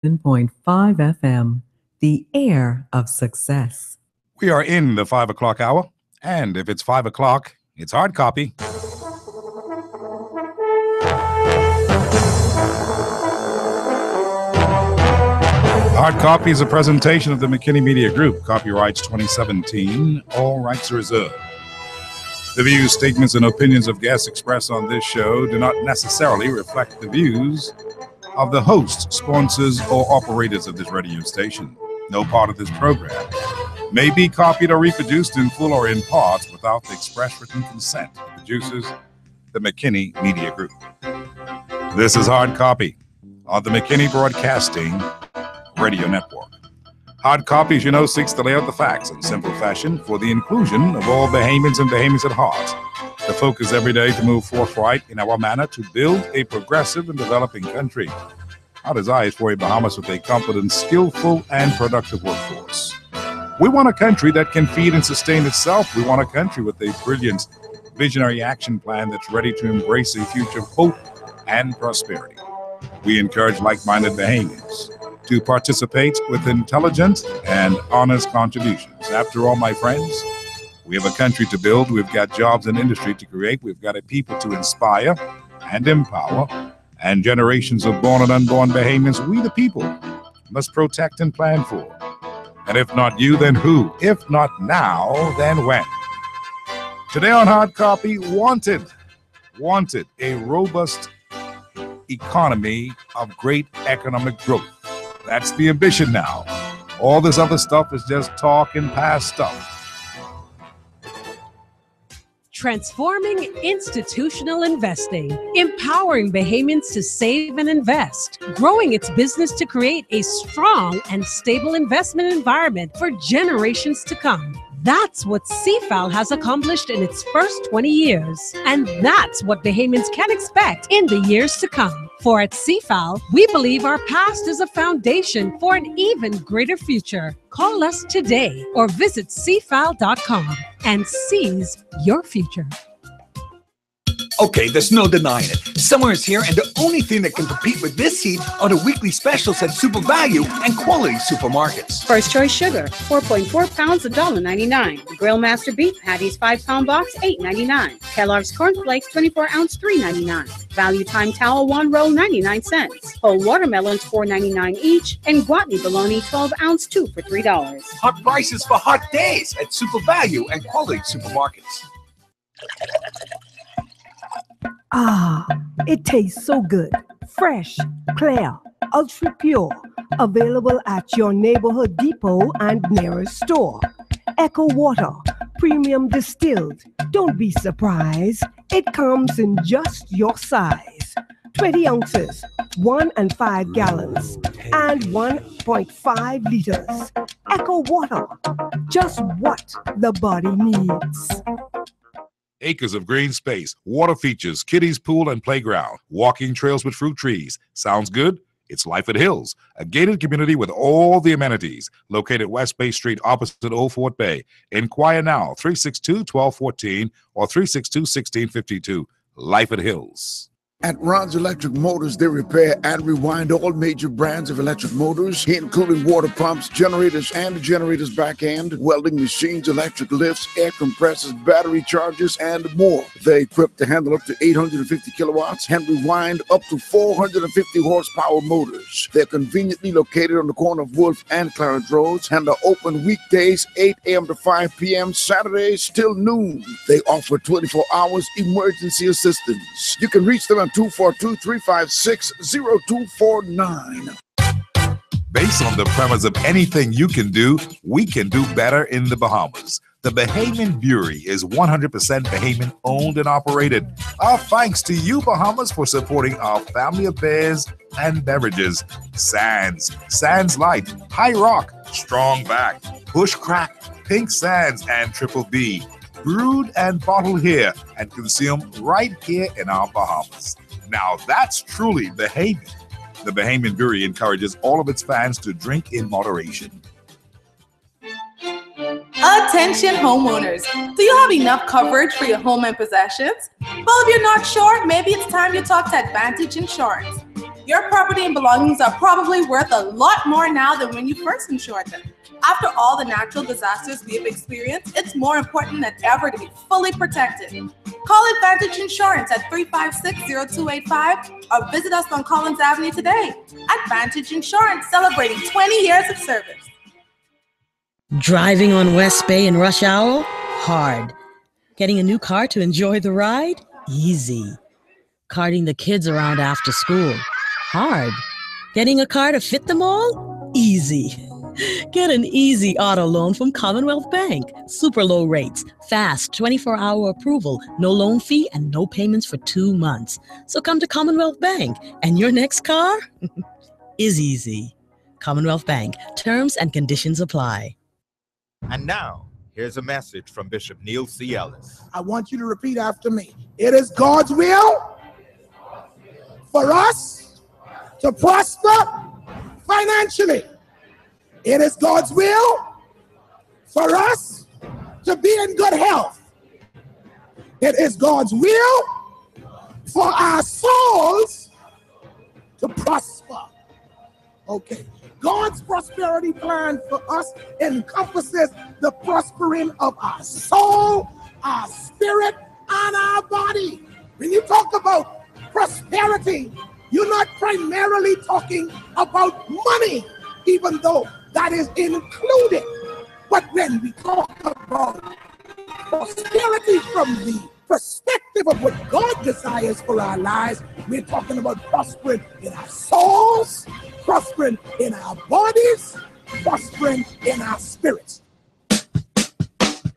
7.5 FM, the air of success. We are in the 5 o'clock hour, and if it's 5 o'clock, it's hard copy. Hard Copy is a presentation of the McKinney Media Group. Copyrights 2017. All rights reserved. The views, statements, and opinions of guests expressed on this show do not necessarily reflect the views of the hosts, sponsors, or operators of this radio station. No part of this program may be copied or reproduced in full or in part without the express written consent of the producers, the McKinney Media Group. This is Hard Copy on the McKinney Broadcasting Radio Network. Hard Copy, as you know, seeks to lay out the facts in simple fashion for the inclusion of all Bahamians and Bahamians at heart. The focus every day to move forthright in our manner to build a progressive and developing country. Our desire is for a Bahamas with a competent, skillful, and productive workforce. We want a country that can feed and sustain itself. We want a country with a brilliant, visionary action plan that's ready to embrace a future of hope and prosperity. We encourage like-minded Bahamians to participate with intelligent and honest contributions. After all, my friends, we have a country to build, we've got jobs and industry to create, we've got a people to inspire and empower, and generations of born and unborn Bahamians, we the people, must protect and plan for. And if not you, then who? If not now, then when? Today on Hard Copy, wanted a robust economy of great economic growth. That's the ambition now. All this other stuff is just talk and past stuff. Transforming institutional investing, empowering Bahamians to save and invest, growing its business to create a strong and stable investment environment for generations to come. That's what CFAL has accomplished in its first 20 years. And that's what Bahamians can expect in the years to come. For at CFAL, we believe our past is a foundation for an even greater future. Call us today or visit cfal.com and seize your future. Okay, there's no denying it. Summer is here, and the only thing that can compete with this heat are the weekly specials at Super Value and quality supermarkets. First Choice Sugar, 4.4 pounds, $1.99. Grill Master Beef Patties, 5-pound box, $8.99. Kellogg's Corn Flakes, 24-ounce, $3.99. Value Time Towel, 1 roll, 99 cents. Whole watermelons, $4.99 each. And Guatney Bologna, 12-ounce, 2 for $3. Hot prices for hot days at Super Value and quality supermarkets. Ah, it tastes so good. Fresh, clear, ultra pure. Available at your neighborhood depot and nearest store. Echo Water, premium distilled. Don't be surprised. It comes in just your size. 20 ounces, 1 and 5 gallons, and 1.5 liters. Echo Water, just what the body needs. Acres of green space, water features, kiddies pool and playground, walking trails with fruit trees. Sounds good? It's Life at Hills, a gated community with all the amenities, located West Bay Street opposite Old Fort Bay. Inquire now, 362-1214 or 362-1652. Life at Hills. At Ron's Electric Motors, they repair and rewind all major brands of electric motors, including water pumps, generators, and the generator's back end, welding machines, electric lifts, air compressors, battery chargers, and more. They're equipped to handle up to 850 kilowatts and rewind up to 450 horsepower motors. They're conveniently located on the corner of Wolf and Clarence Roads and are open weekdays 8 a.m. to 5 p.m., Saturdays till noon. They offer 24 hours emergency assistance. You can reach them at 242-356-0249. Based on the premise of anything you can do, we can do better in the Bahamas. The Bahamian Fury is 100% Bahamian owned and operated. Our thanks to you, Bahamas, for supporting our family of beers and beverages. Sands, Sands Light, High Rock, Strong Back, Bush Crack, Pink Sands, and Triple B. Brewed and bottled here and consumed right here in our Bahamas. Now that's truly Bahamian. The Bahamian Fury encourages all of its fans to drink in moderation. Attention homeowners, do you have enough coverage for your home and possessions? Well, if you're not sure, maybe it's time you talk to Advantage Insurance. Your property and belongings are probably worth a lot more now than when you first insured them. After all the natural disasters we have experienced, it's more important than ever to be fully protected. Call Advantage Insurance at 356-0285 or visit us on Collins Avenue today. Advantage Insurance, celebrating 20 years of service. Driving on West Bay in rush hour? Hard. Getting a new car to enjoy the ride? Easy. Carting the kids around after school? Hard. Getting a car to fit them all? Easy. Get an easy auto loan from Commonwealth Bank. Super low rates, fast 24-hour approval, no loan fee, and no payments for 2 months. So come to Commonwealth Bank, and your next car is easy. Commonwealth Bank. Terms and conditions apply. And now, here's a message from Bishop Nielsie Ellis. I want you to repeat after me. It is God's will for us to prosper financially. It is God's will for us to be in good health. It is God's will for our souls to prosper. Okay. God's prosperity plan for us encompasses the prospering of our soul, our spirit, and our body. When you talk about prosperity, you're not primarily talking about money, even though that is included. But when we talk about prosperity from the perspective of what God desires for our lives, we're talking about prospering in our souls, prospering in our bodies, prospering in our spirits.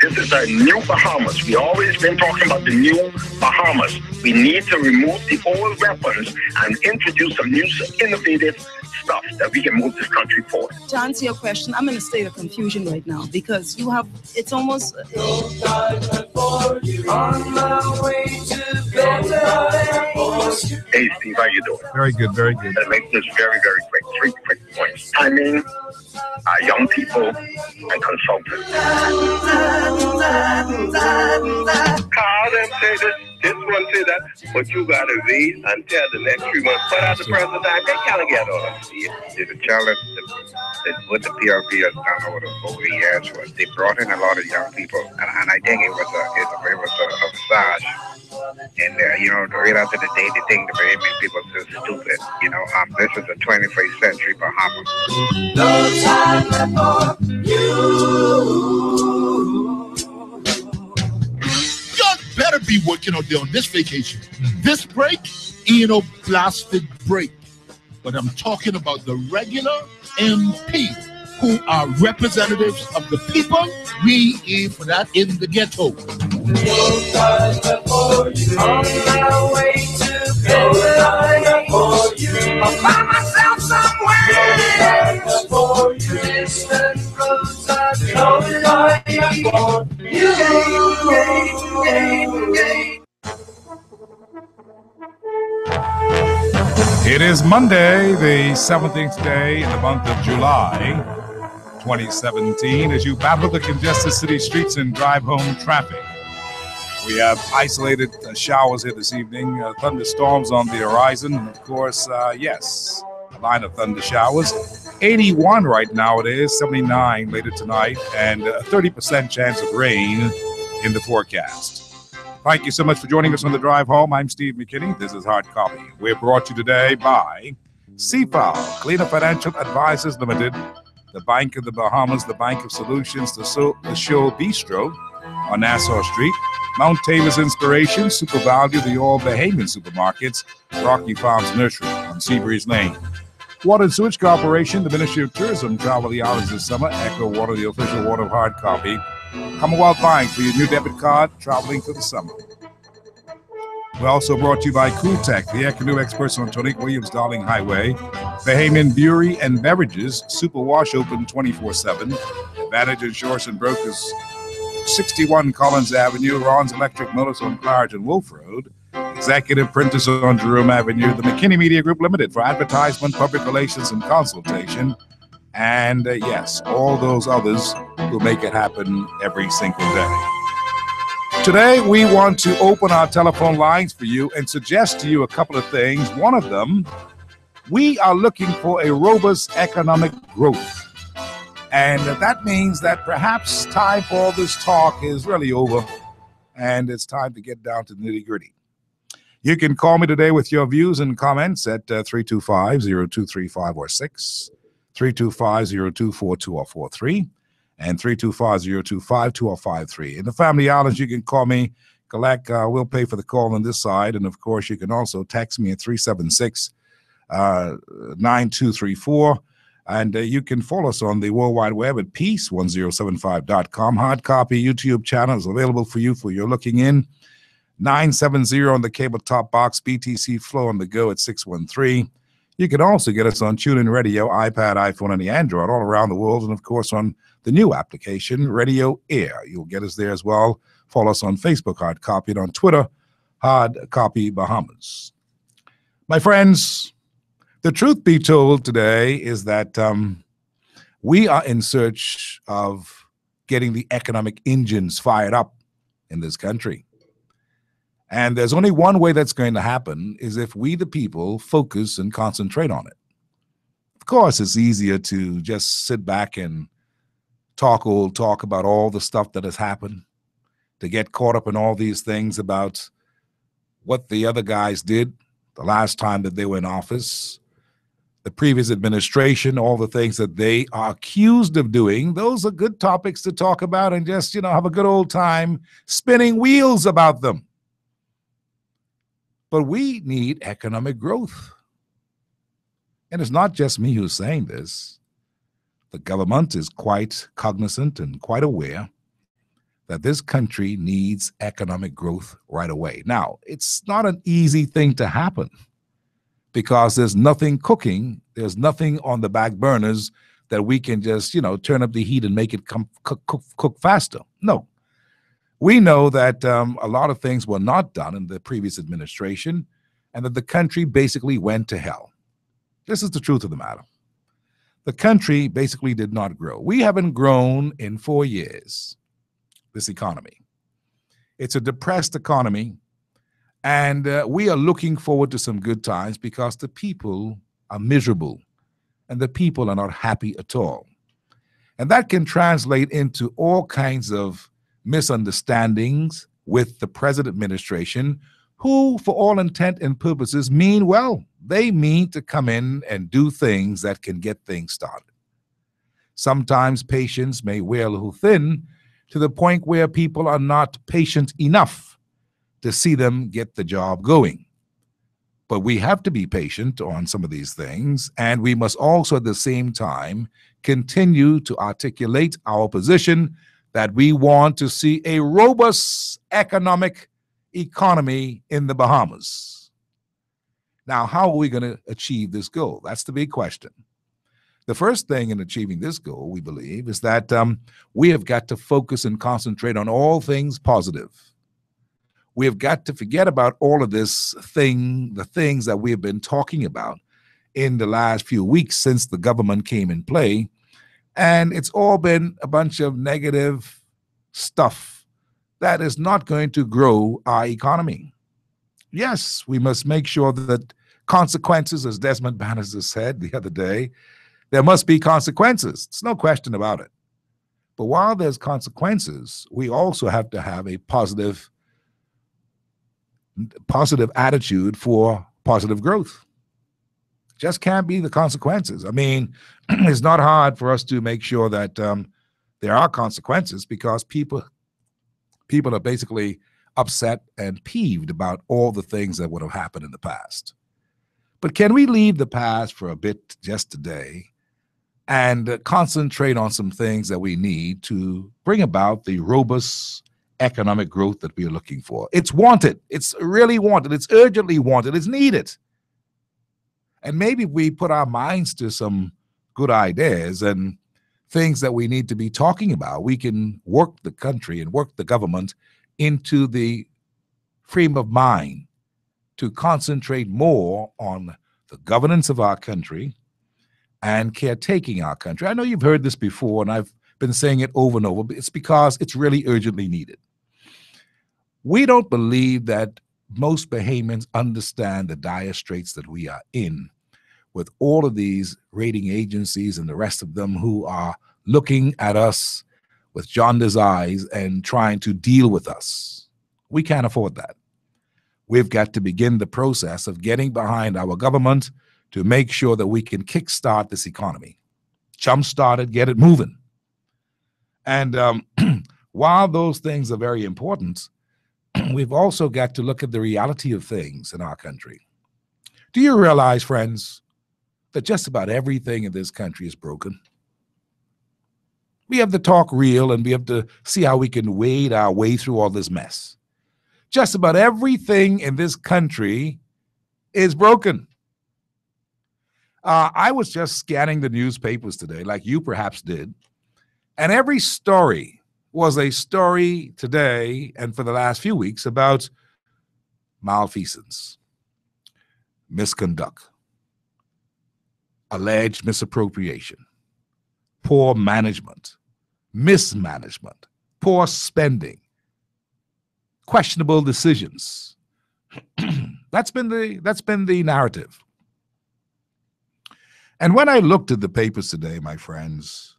This is a new Bahamas. We always been talking about the new Bahamas. We need to remove the old weapons and introduce some new innovative stuff that we can move this country forward. To answer your question, I'm in a state of confusion right now because it's almost... Hey, Steve, how you doing? Very good, very good. I'll make this very, very quick. 3 quick points. Timing, young people, and consultants. Call them, say this one, say that, but you got to wait until the next 3 months. Put out the president, they kind of get on. There's a challenge that what the PRP has done over the years was they brought in a lot of young people, and I think it was a massage. And right after the day, they think the Bahamian people are so stupid. This is the 21st century Bahamas. No time for you. Y'all better be working out there on this vacation. This break ain't no plastic break. But I'm talking about the regular MP who are representatives of the people. We ain't for that in the ghetto. I'll find myself It is Monday, the 17th day in the month of July, 2017, as you battle the congested city streets and drive home traffic. We have isolated showers here this evening, thunderstorms on the horizon, and of course, yes, a line of thunder showers. 81 right now it is, 79 later tonight, and a 30% chance of rain in the forecast. Thank you so much for joining us on the drive home. I'm Steve McKinney. This is Hard Copy. We're brought to you today by CFAL, Cleaner Financial Advisors Limited, the Bank of the Bahamas, the Bank of Solutions, the Show Bistro on Nassau Street, Mount Tabor's Inspiration, Super Value, the All Bahamian Supermarkets, Rocky Farms Nursery on Seabreeze Lane. Water and Sewage Corporation, the Ministry of Tourism, travel the hours this summer. Echo Water, the official water of Hard Copy. Commonwealth Bank for your new debit card, traveling for the summer. We're also brought to you by Cool Tech, the air canoe experts on Tonique Williams Darling Highway. Bahamian Fury and Beverages, Super Wash open 24/7. Advantage Insurance and Brokers, 61 Collins Avenue. Ron's Electric Motors on Clarge and Wolf Road. Executive Printers on Jerome Avenue. The McKinney Media Group Limited for advertisement, public relations, and consultation. And yes, all those others who make it happen every single day. Today, we want to open our telephone lines for you and suggest to you a couple of things. One of them We are looking for a robust economic growth. And that means that perhaps time for all this talk is really over, and it's time to get down to the nitty-gritty. You can call me today with your views and comments at 325-0235 or 6, 325-0242 or 43, and 325-0252 or 53. In the Family Islands, you can call me. Collect, we'll pay for the call on this side. And, of course, you can also text me at 376-9234. And you can follow us on the World Wide Web at peace1075.com. Hard copy YouTube channel is available for you for your looking in. 970 on the cable top box, BTC Flow on the go at 613. You can also get us on TuneIn Radio, iPad, iPhone, and the Android all around the world. And, of course, on the new application, Radio Air. You'll get us there as well. Follow us on Facebook, Hard Copy, and on Twitter, Hard Copy Bahamas. My friends, the truth be told today is that we are in search of getting the economic engines fired up in this country. And there's only one way that's going to happen is if we, the people, focus and concentrate on it. Of course, it's easier to just sit back and talk about all the stuff that has happened, to get caught up in all these things about what the other guys did the last time that they were in office, the previous administration, all the things that they are accused of doing. Those are good topics to talk about and just, have a good old time spinning wheels about them. But we need economic growth. And it's not just me who's saying this. The government is quite cognizant and quite aware that this country needs economic growth right away. Now, it's not an easy thing to happen because there's nothing cooking. There's nothing on the back burners that we can just, turn up the heat and make it cook faster. No. We know that a lot of things were not done in the previous administration and that the country basically went to hell. This is the truth of the matter. The country basically did not grow. We haven't grown in 4 years, this economy. It's a depressed economy, and we are looking forward to some good times because the people are miserable and the people are not happy at all. And that can translate into all kinds of misunderstandings with the present administration, who, for all intent and purposes, mean well. They mean to come in and do things that can get things started. Sometimes patience may wear a little thin to the point where people are not patient enough to see them get the job going. But we have to be patient on some of these things, and we must also at the same time continue to articulate our position that we want to see a robust economy in the Bahamas. Now, how are we going to achieve this goal? That's the big question. The first thing in achieving this goal, we believe, is that we have got to focus and concentrate on all things positive. We have got to forget about all of the things that we have been talking about in the last few weeks since the government came in play. And it's all been a bunch of negative stuff that is not going to grow our economy. Yes, we must make sure that consequences, as Desmond Bannister said the other day, there must be consequences. There's no question about it. But while there's consequences, we also have to have a positive attitude for positive growth. Just can't be the consequences. I mean, it's not hard for us to make sure that there are consequences because people are basically upset and peeved about all the things that would have happened in the past. But can we leave the past for a bit just today and concentrate on some things that we need to bring about the robust economic growth that we are looking for? It's wanted. It's really wanted. It's urgently wanted. It's needed. And maybe we put our minds to some good ideas and things that we need to be talking about, we can work the country and work the government into the frame of mind to concentrate more on the governance of our country and caretaking our country. I know you've heard this before, and I've been saying it over and over, but it's because it's really urgently needed. We don't believe that most Bahamians understand the dire straits that we are in with all of these rating agencies and the rest of them who are looking at us with jaundiced eyes and trying to deal with us. We can't afford that. We've got to begin the process of getting behind our government to make sure that we can kickstart this economy. Jumpstart it, get it moving. And while those things are very important, we've also got to look at the reality of things in our country. Do you realize, friends, that just about everything in this country is broken? We have to talk real, and we have to see how we can wade our way through all this mess. Just about everything in this country is broken. I was just scanning the newspapers today, like you perhaps did, and every story was a story today and for the last few weeks about malfeasance, misconduct, alleged misappropriation, poor management, mismanagement, poor spending, questionable decisions. That's been the narrative. And when I looked at the papers today, my friends,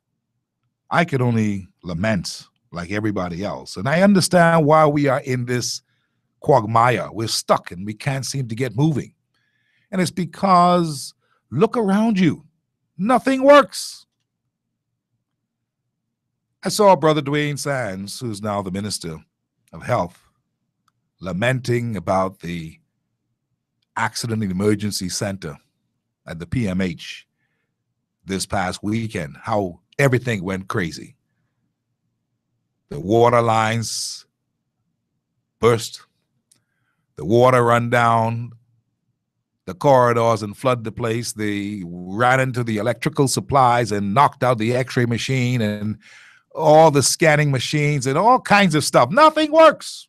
I could only lament like everybody else. And I understand why we are in this quagmire. We're stuck and we can't seem to get moving. And it's because, look around you, nothing works. I saw Brother Dwayne Sands, who's now the Minister of Health, lamenting about the Accident and Emergency Center at the PMH this past weekend, how everything went crazy. The water lines burst, the water run down the corridors and flood the place. They ran into the electrical supplies and knocked out the x-ray machine and all the scanning machines and all kinds of stuff. Nothing works.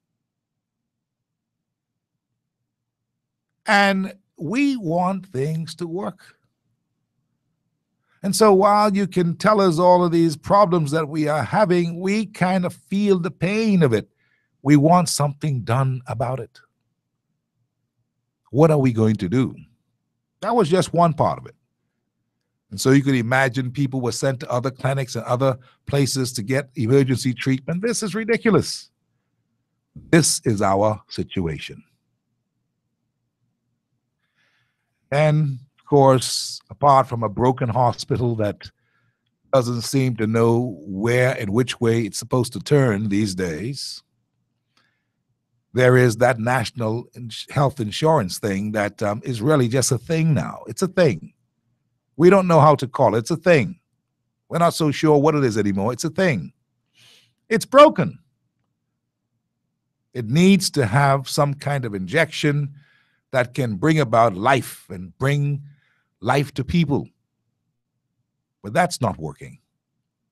And we want things to work. And so while you can tell us all of these problems that we are having, we kind of feel the pain of it. We want something done about it. What are we going to do? That was just one part of it. And so you could imagine people were sent to other clinics and other places to get emergency treatment. This is ridiculous. This is our situation. And of course, apart from a broken hospital that doesn't seem to know where and which way it's supposed to turn these days, there is that national health insurance thing that is really just a thing now. It's a thing. We don't know how to call it. It's a thing. We're not so sure what it is anymore. It's a thing. It's broken. It needs to have some kind of injection that can bring about life and bring life to people. But that's not working.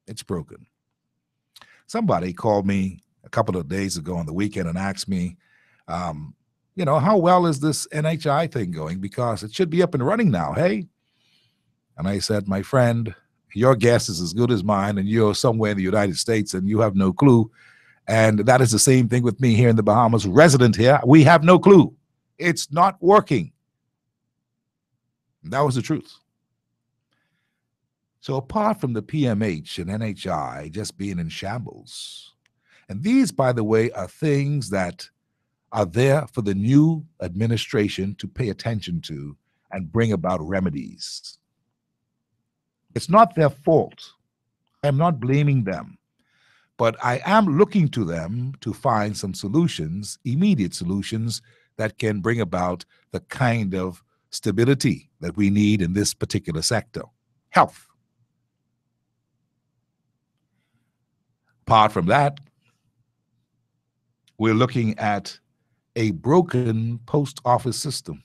It's broken. Somebody called me a couple of days ago on the weekend and asked me, how well is this NHI thing going? Because it should be up and running now, hey? And I said, my friend, your guess is as good as mine, and you're somewhere in the United States and you have no clue. And that is the same thing with me here in the Bahamas, resident here. We have no clue. It's not working. And that was the truth. So apart from the PMH and NHI just being in shambles, and these, by the way, are things that are there for the new administration to pay attention to and bring about remedies. It's not their fault. I'm not blaming them. But I am looking to them to find some solutions, immediate solutions, that can bring about the kind of stability that we need in this particular sector. Health. Apart from that, we're looking at a broken post office system.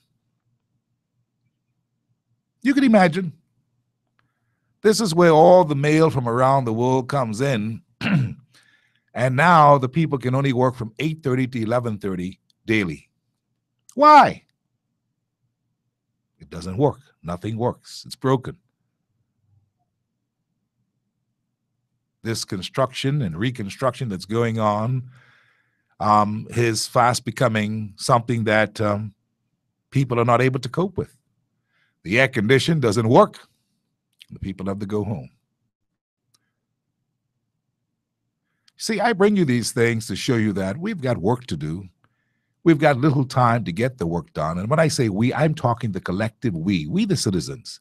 You can imagine, this is where all the mail from around the world comes in, and now the people can only work from 8:30 to 11:30 daily. Why? It doesn't work. Nothing works. It's broken. This construction and reconstruction that's going on is fast becoming something that people are not able to cope with. The air condition doesn't work. The people have to go home. See, I bring you these things to show you that we've got work to do. We've got little time to get the work done. And when I say we, I'm talking the collective we the citizens.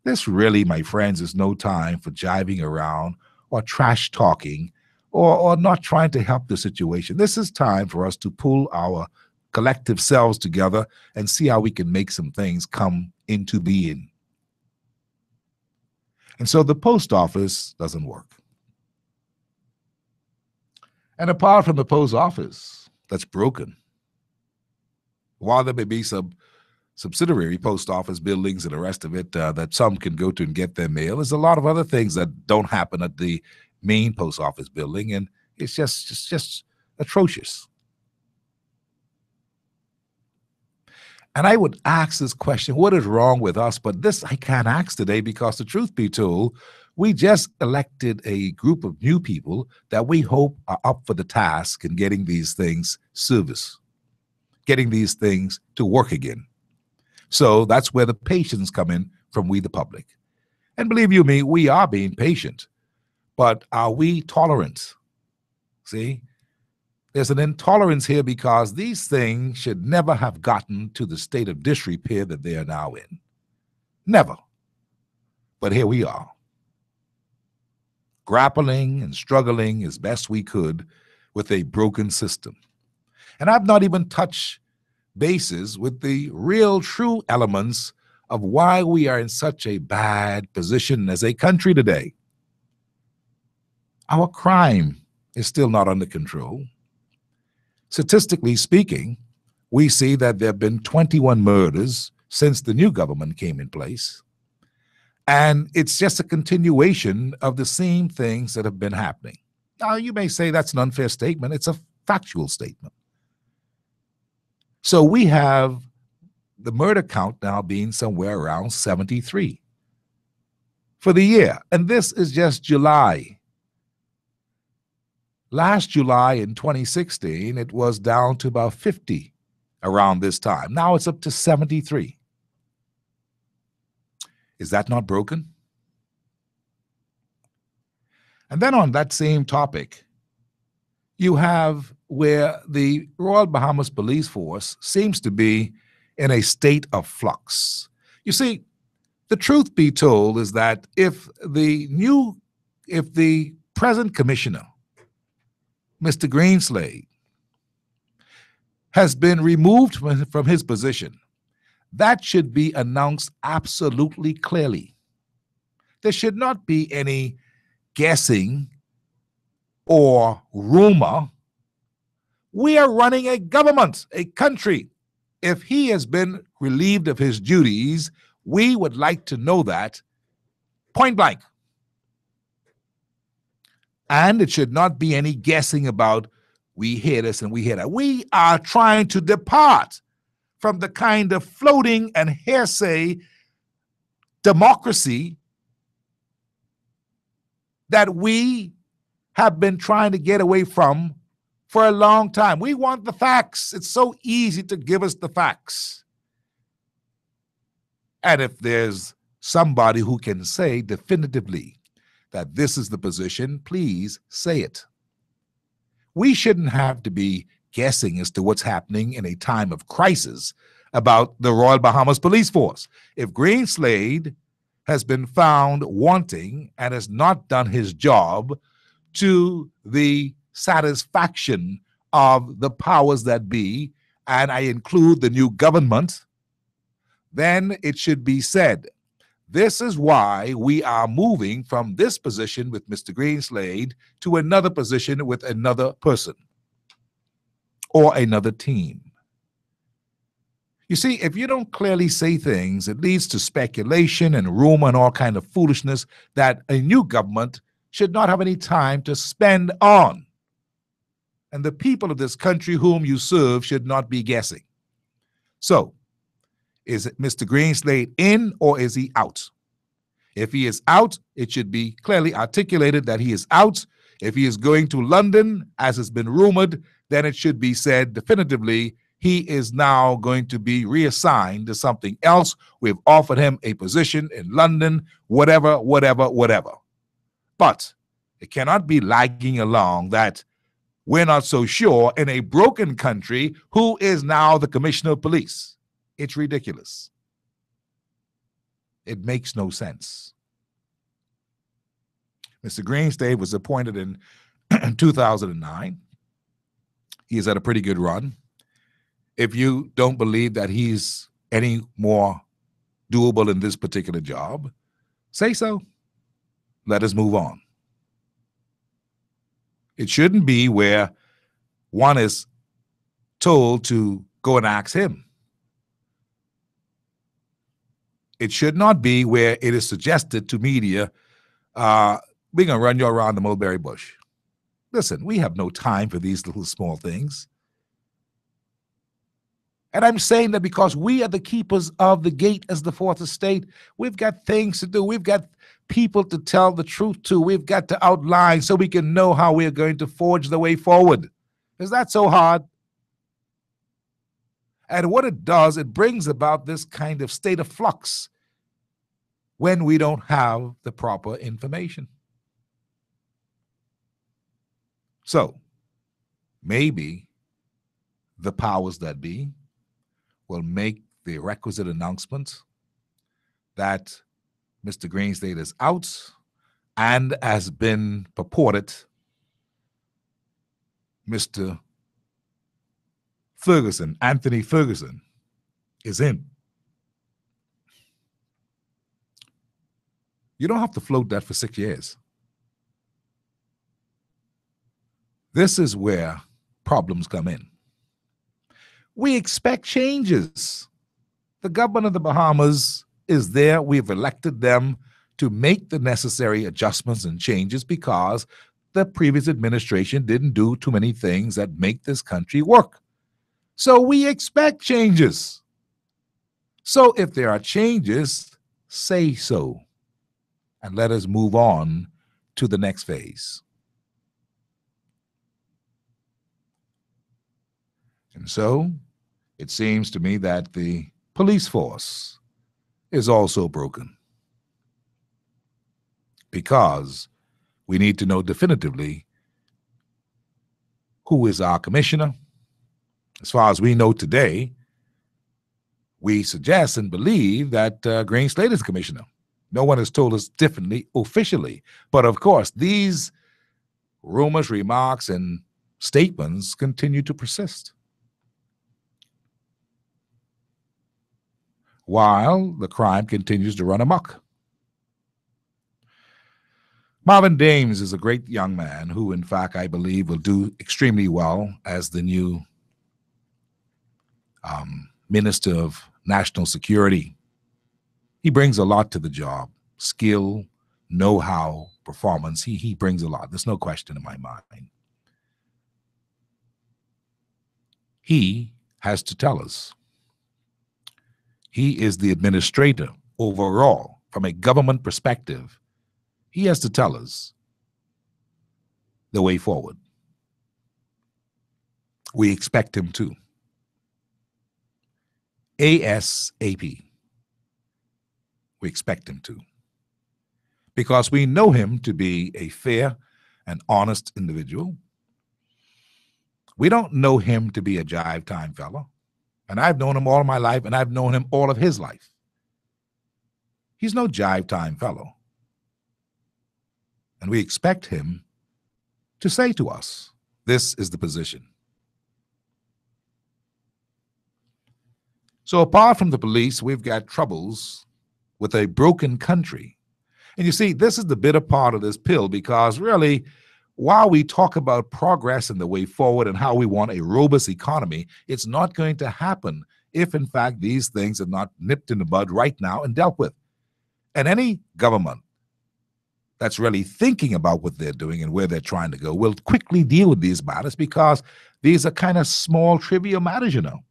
This really, my friends, is no time for jiving around or trash talking or not trying to help the situation. This is time for us to pull our collective selves together and see how we can make some things come into being. And so the post office doesn't work. And apart from the post office that's broken, while there may be some subsidiary post office buildings and the rest of it that some can go to and get their mail, there's a lot of other things that don't happen at the main post office building, and it's just atrocious. And I would ask this question, what is wrong with us? But this I can't ask today because the truth be told, we just elected a group of new people that we hope are up for the task in getting these things service, getting these things to work again. So that's where the patience come in from we the public. And believe you me, we are being patient, but are we tolerant? See? There's an intolerance here because these things should never have gotten to the state of disrepair that they are now in. Never. But here we are, grappling and struggling as best we could with a broken system. And I've not even touched bases with the real true elements of why we are in such a bad position as a country today. Our crime is still not under control. Statistically speaking, we see that there have been 21 murders since the new government came in place. And it's just a continuation of the same things that have been happening. Now, you may say that's an unfair statement. It's a factual statement. So we have the murder count now being somewhere around 73 for the year. And this is just July. Last July in 2016, it was down to about 50 around this time. Now it's up to 73. Is that not broken? And then on that same topic, you have where the Royal Bahamas Police Force seems to be in a state of flux. You see, the truth be told is that if the present commissioner, Mr. Greenslade, has been removed from his position, that should be announced absolutely clearly. There should not be any guessing or rumor. We are running a government, a country. If he has been relieved of his duties, we would like to know that point blank. And it should not be any guessing about we hear this and we hear that. We are trying to depart from the kind of floating and hearsay democracy that we have been trying to get away from for a long time. We want the facts. It's so easy to give us the facts. And if there's somebody who can say definitively that this is the position, please say it. We shouldn't have to be guessing as to what's happening in a time of crisis about the Royal Bahamas Police Force. If Greenslade has been found wanting and has not done his job to the satisfaction of the powers that be, and I include the new government, then it should be said, this is why we are moving from this position with Mr. Greenslade to another position with another person or another team. You see, if you don't clearly say things, it leads to speculation and rumor and all kind of foolishness that a new government should not have any time to spend on. And the people of this country whom you serve should not be guessing. So, is it Mr. Greenslade in or is he out? If he is out, it should be clearly articulated that he is out. If he is going to London, as has been rumored, then it should be said definitively he is now going to be reassigned to something else. We've offered him a position in London, whatever. But it cannot be lagging along that we're not so sure in a broken country who is now the commissioner of police. It's ridiculous. It makes no sense. Mr. Greenstay was appointed in 2009. He's had a pretty good run. If you don't believe that he's any more doable in this particular job, say so. Let us move on. It shouldn't be where one is told to go and ask him. It should not be where it is suggested to media, we're going to run you around the mulberry bush. Listen, we have no time for these little small things. And I'm saying that because we are the keepers of the gate as the fourth estate. We've got things to do. We've got people to tell the truth to. We've got to outline so we can know how we're going to forge the way forward. Is that so hard? And what it does, it brings about this kind of state of flux when we don't have the proper information. So maybe the powers that be will make the requisite announcement that Mr. Greenstay is out, and has been purported Mr. Ferguson, Anthony Ferguson, is in. You don't have to float that for 6 years. This is where problems come in. We expect changes. The government of the Bahamas is there. We've elected them to make the necessary adjustments and changes because the previous administration didn't do too many things that make this country work. So we expect changes. So if there are changes, say so, and let us move on to the next phase. And so it seems to me that the police force is also broken, because we need to know definitively who is our commissioner. As far as we know today, we suggest and believe that Greenstay is commissioner. No one has told us differently officially. But of course, these rumors, remarks, and statements continue to persist, while the crime continues to run amok. Marvin Dames is a great young man who, in fact, I believe will do extremely well as the new Minister of National Security. He brings a lot to the job. Skill, know-how, performance. He brings a lot. There's no question in my mind. He has to tell us. He is the administrator overall from a government perspective. He has to tell us the way forward. We expect him to. ASAP. We expect him to. Because we know him to be a fair and honest individual. We don't know him to be a jive time fellow. And I've known him all of my life, and I've known him all of his life. He's no jive time fellow. And we expect him to say to us, this is the position. So apart from the police, we've got troubles with a broken country. And you see, this is the bitter part of this pill, because really, while we talk about progress and the way forward and how we want a robust economy, it's not going to happen if, in fact, these things are not nipped in the bud right now and dealt with. And any government that's really thinking about what they're doing and where they're trying to go will quickly deal with these matters, because these are kind of small, trivial matters, you know.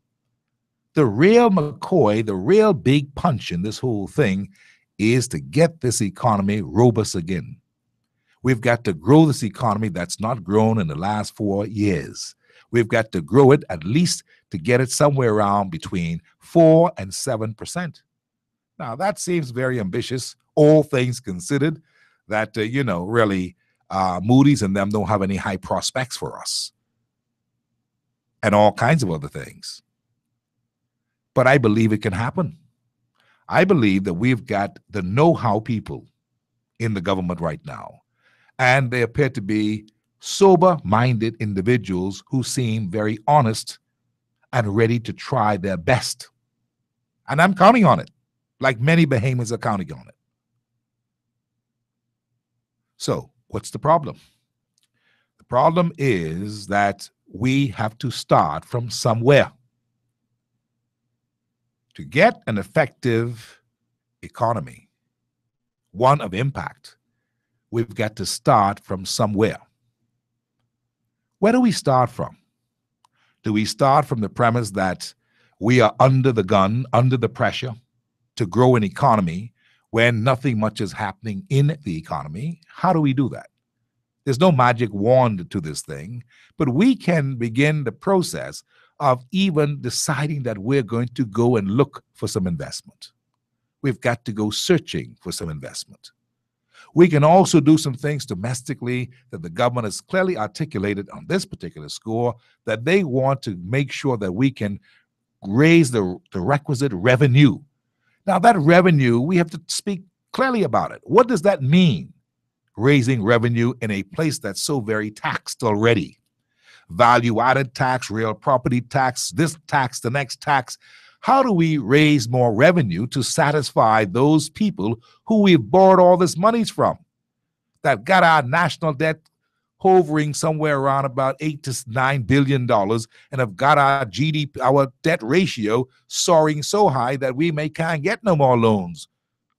The real McCoy, the real big punch in this whole thing is to get this economy robust again. We've got to grow this economy that's not grown in the last 4 years. We've got to grow it at least to get it somewhere around between 4 and 7%. Now, that seems very ambitious, all things considered, that, really Moody's and them don't have any high prospects for us and all kinds of other things. But I believe it can happen. I believe that we've got the know-how people in the government right now, and they appear to be sober-minded individuals who seem very honest and ready to try their best. And I'm counting on it, like many Bahamians are counting on it. So, what's the problem? The problem is that we have to start from somewhere. To get an effective economy, one of impact, we've got to start from somewhere. Where do we start from? Do we start from the premise that we are under the gun, under the pressure to grow an economy when nothing much is happening in the economy? How do we do that? There's no magic wand to this thing, but we can begin the process of even deciding that we're going to go and look for some investment. We've got to go searching for some investment. We can also do some things domestically that the government has clearly articulated on this particular score, that they want to make sure that we can raise the requisite revenue. Now, that revenue, we have to speak clearly about it. What does that mean, raising revenue in a place that's so very taxed already? Value-added tax, real property tax, this tax, the next tax. How do we raise more revenue to satisfy those people who we've borrowed all this money from, that got our national debt hovering somewhere around about $8 to $9 billion and have got our GDP, our debt ratio soaring so high that we can't get no more loans,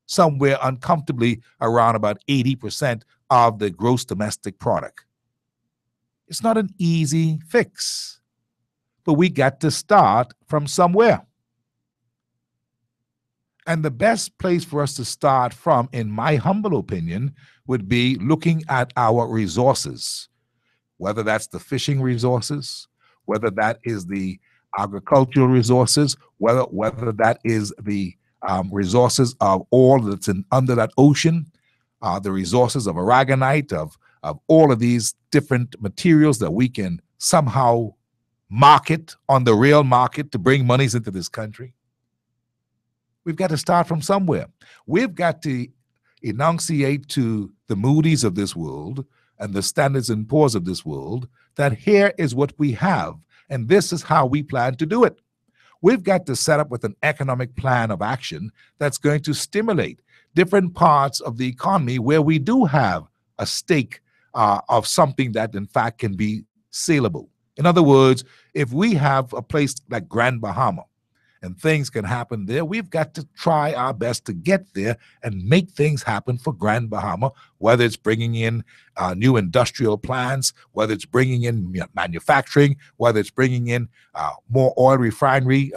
somewhere uncomfortably around about 80% of the gross domestic product. It's not an easy fix, but we got to start from somewhere. And the best place for us to start from, in my humble opinion, would be looking at our resources, whether that's the fishing resources, whether that is the agricultural resources, whether that is the resources of oil that's under that ocean, the resources of aragonite, of all of these different materials that we can somehow market on the real market to bring monies into this country. We've got to start from somewhere. We've got to enunciate to the Moody's of this world and the Standards and Poor's of this world that here is what we have, and this is how we plan to do it. We've got to set up with an economic plan of action that's going to stimulate different parts of the economy where we do have a stake of something that in fact can be saleable. In other words, if we have a place like Grand Bahama and things can happen there, we've got to try our best to get there and make things happen for Grand Bahama, whether it's bringing in new industrial plants, whether it's bringing in manufacturing, whether it's bringing in more oil refinery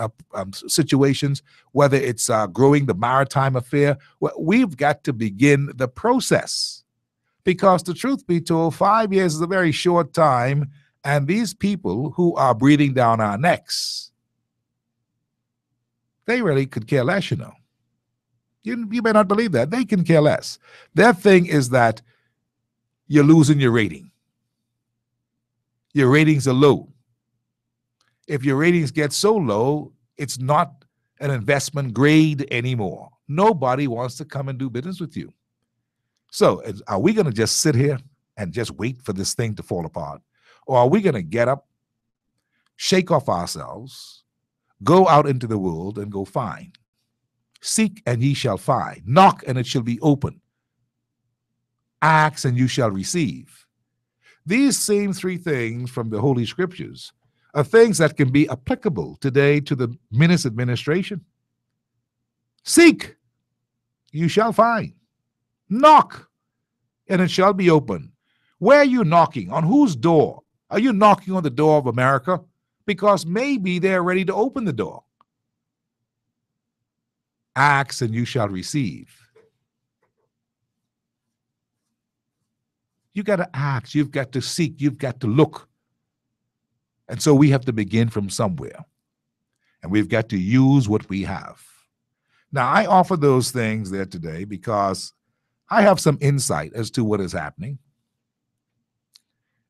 situations, whether it's growing the maritime affair. We've got to begin the process. Because the truth be told, 5 years is a very short time, and these people who are breathing down our necks, they really could care less, you know. You may not believe that. They can care less. Their thing is that you're losing your rating. Your ratings are low. If your ratings get so low, it's not an investment grade anymore. Nobody wants to come and do business with you. So are we going to just sit here and just wait for this thing to fall apart? Or are we going to get up, shake off ourselves, go out into the world and go find? Seek and ye shall find. Knock and it shall be open. Ask and you shall receive. These same three things from the Holy Scriptures are things that can be applicable today to the Minutes administration. Seek, you shall find. Knock, and it shall be open. Where are you knocking? On whose door? Are you knocking on the door of America? Because maybe they're ready to open the door. Ask, and you shall receive. You got to ask. You've got to seek. You've got to look. And so we have to begin from somewhere. And we've got to use what we have. Now, I offer those things there today because I have some insight as to what is happening.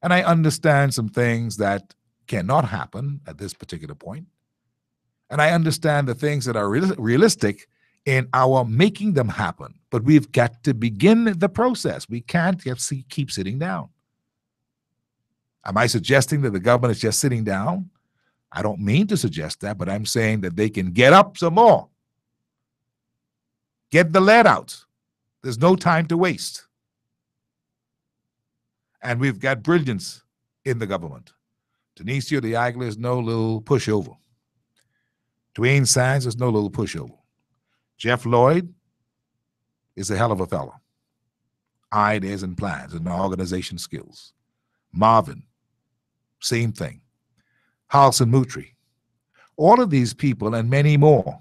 And I understand some things that cannot happen at this particular point. And I understand the things that are realistic in our making them happen. But we've got to begin the process. We can't keep sitting down. Am I suggesting that the government is just sitting down? I don't mean to suggest that, but I'm saying that they can get up some more. Get the lead out. There's no time to waste. And we've got brilliance in the government. Nielsie the Agler is no little pushover. Dwayne Sands is no little pushover. Jeff Lloyd is a hell of a fellow. Ideas and plans and organization skills. Marvin, same thing. Halson Mutri. All of these people and many more,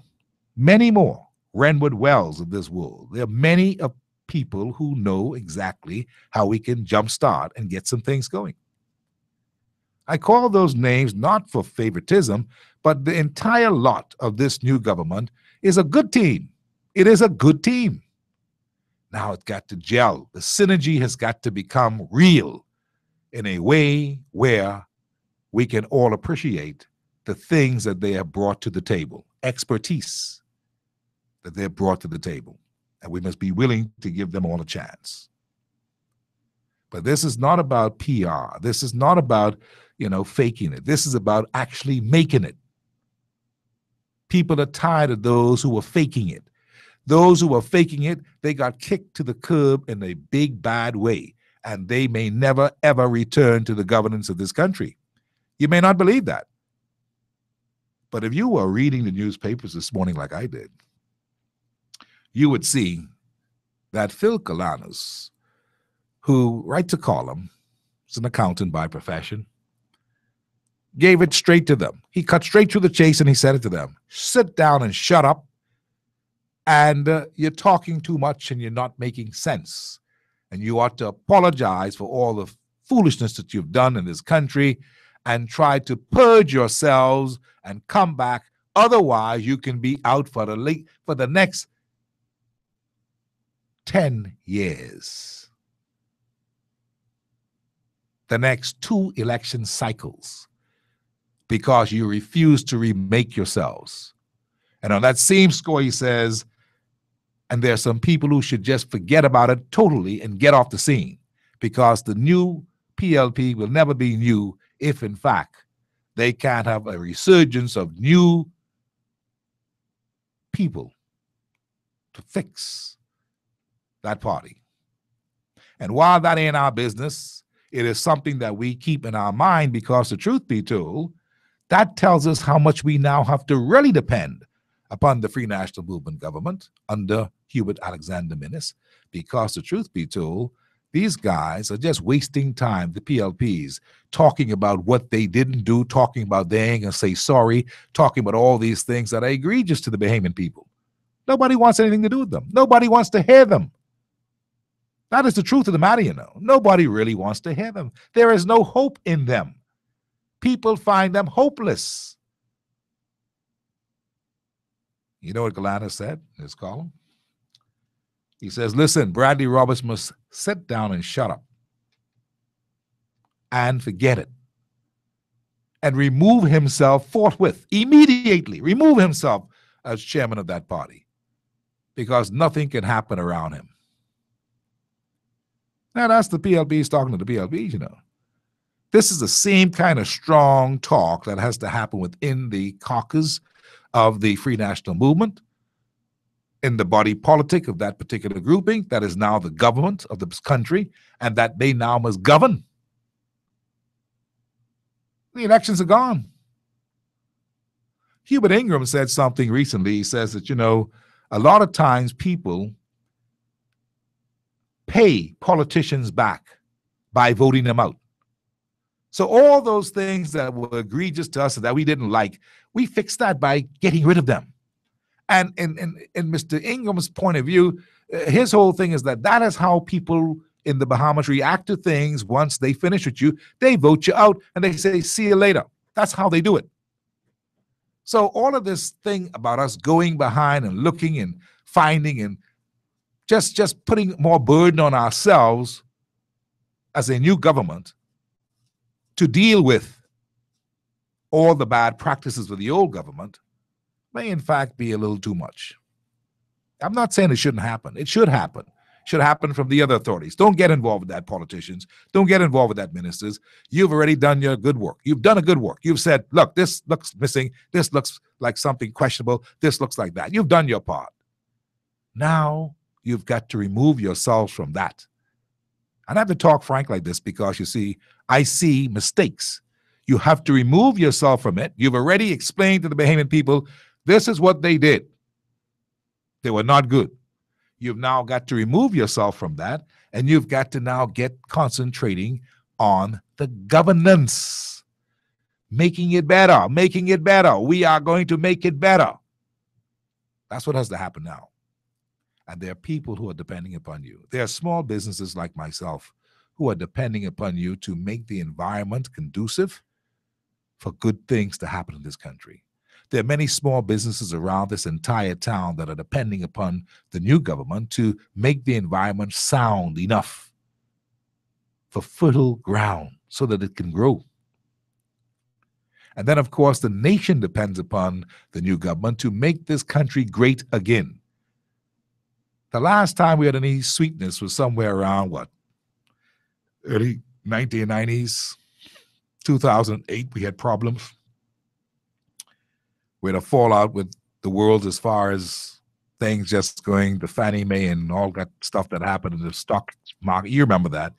Renwood Wells of this world. There are many of people who know exactly how we can jumpstart and get some things going. I call those names not for favoritism, but the entire lot of this new government is a good team. It is a good team. Now it's got to gel. The synergy has got to become real in a way where we can all appreciate the things that they have brought to the table, expertise that they have brought to the table. And we must be willing to give them all a chance. But this is not about PR. This is not about, faking it. This is about actually making it. People are tired of those who are faking it. Those who are faking it, they got kicked to the curb in a big, bad way. And they may never, ever return to the governance of this country. You may not believe that. But if you were reading the newspapers this morning like I did, you would see that Phil Kalanos, who writes a column, is an accountant by profession, gave it straight to them. He cut straight to the chase and he said it to them. Sit down and shut up. And you're talking too much and you're not making sense. And you ought to apologize for all the foolishness that you've done in this country and try to purge yourselves and come back. Otherwise, you can be out for the next 10 years. The next 2 election cycles, because you refuse to remake yourselves. And on that same score, he says, and there are some people who should just forget about it totally and get off the scene, because the new PLP will never be new if, in fact, they can't have a resurgence of new people to fix that party. And while that ain't our business, it is something that we keep in our mind, because the truth be told, that tells us how much we now have to really depend upon the Free National Movement government under Hubert Alexander Minnis, because the truth be told, these guys are just wasting time, the PLPs, talking about what they didn't do, talking about they ain't gonna say sorry, talking about all these things that are egregious to the Bahamian people. Nobody wants anything to do with them. Nobody wants to hear them. That is the truth of the matter, Nobody really wants to hear them. There is no hope in them. People find them hopeless. You know what Galana said in his column? He says, listen, Bradley Roberts must sit down and shut up and forget it and remove himself forthwith, immediately, remove himself as chairman of that party, because nothing can happen around him. Now, that's the PLPs talking to the PLPs, This is the same kind of strong talk that has to happen within the caucus of the Free National Movement, in the body politic of that particular grouping that is now the government of this country, and that they now must govern. The elections are gone. Hubert Ingram said something recently. He says that, a lot of times people pay politicians back by voting them out. So all those things that were egregious to us and that we didn't like, we fixed that by getting rid of them. And in Mr. Ingram's point of view, his whole thing is that is how people in the Bahamas react to things. Once they finish with you, they vote you out and they say, see you later. That's how they do it. So all of this thing about us going behind and looking and finding and just putting more burden on ourselves as a new government to deal with all the bad practices of the old government may in fact be a little too much. I'm not saying it shouldn't happen. It should happen. It should happen from the other authorities. Don't get involved with that, politicians. Don't get involved with that, ministers. You've already done your good work. You've done a good work. You've said, look, this looks missing. This looks like something questionable. This looks like that. You've done your part. Now you've got to remove yourselves from that. And I have to talk frank like this because, you see, I see mistakes. You have to remove yourself from it. You've already explained to the Bahamian people, this is what they did. They were not good. You've now got to remove yourself from that, and you've got to now get concentrating on the governance. Making it better, making it better. We are going to make it better. That's what has to happen now. And there are people who are depending upon you. There are small businesses like myself who are depending upon you to make the environment conducive for good things to happen in this country. There are many small businesses around this entire town that are depending upon the new government to make the environment sound enough for fertile ground so that it can grow. And then, of course, the nation depends upon the new government to make this country great again. The last time we had any sweetness was somewhere around, early 1990s, 2008, we had problems. We had a fallout with the world as far as things just going to Fannie Mae and all that stuff that happened in the stock market. You remember that.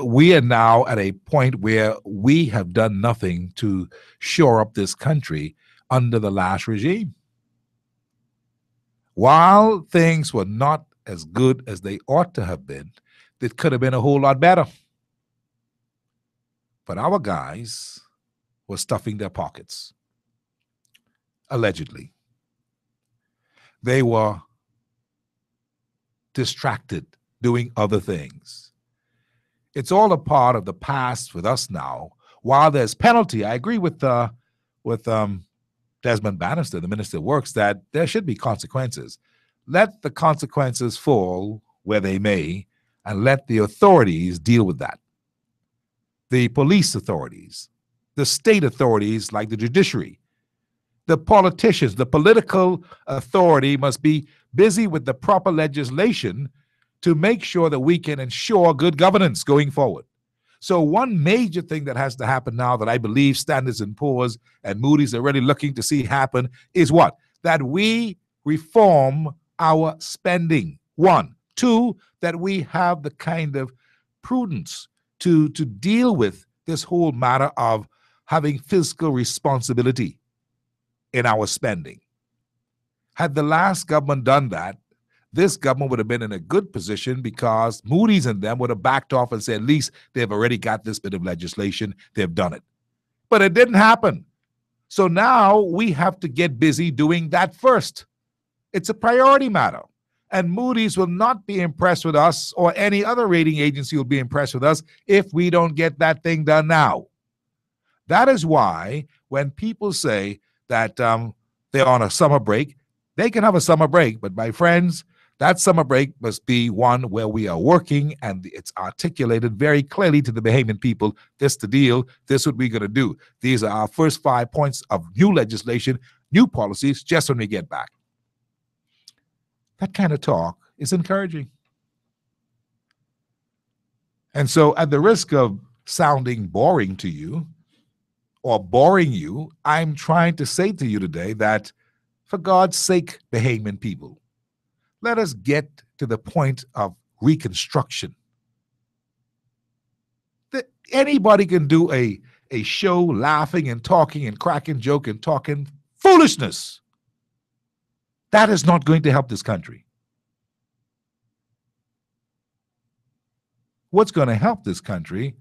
We are now at a point where we have done nothing to shore up this country under the last regime. While things were not as good as they ought to have been, it could have been a whole lot better. But our guys were stuffing their pockets. Allegedly. They were distracted doing other things. It's all a part of the past with us now. While there's penalty, I agree with Desmond Bannister, the Minister of Works, that there should be consequences. Let the consequences fall where they may, and let the authorities deal with that. The police authorities, the state authorities like the judiciary, the politicians, the political authority must be busy with the proper legislation to make sure that we can ensure good governance going forward. So one major thing that has to happen now that I believe Standards & Poor's and Moody's are really looking to see happen is what? That we reform our spending. 1. 2, that we have the kind of prudence to deal with this whole matter of having fiscal responsibility in our spending. Had the last government done that, this government would have been in a good position because Moody's and them would have backed off and said, at least they've already got this bit of legislation, they've done it. But it didn't happen. So now we have to get busy doing that first. It's a priority matter. And Moody's will not be impressed with us, or any other rating agency will be impressed with us if we don't get that thing done now. That is why when people say that they're on a summer break, they can have a summer break, but my friends, that summer break must be one where we are working and it's articulated very clearly to the Bahamian people, this the deal, this is what we're going to do. These are our first 5 points of new legislation, new policies, just when we get back. That kind of talk is encouraging. And so at the risk of sounding boring to you or boring you, I'm trying to say to you today that for God's sake, Bahamian people, let us get to the point of reconstruction. Anybody can do a show laughing and talking and cracking joke and talking foolishness. That is not going to help this country. What's going to help this country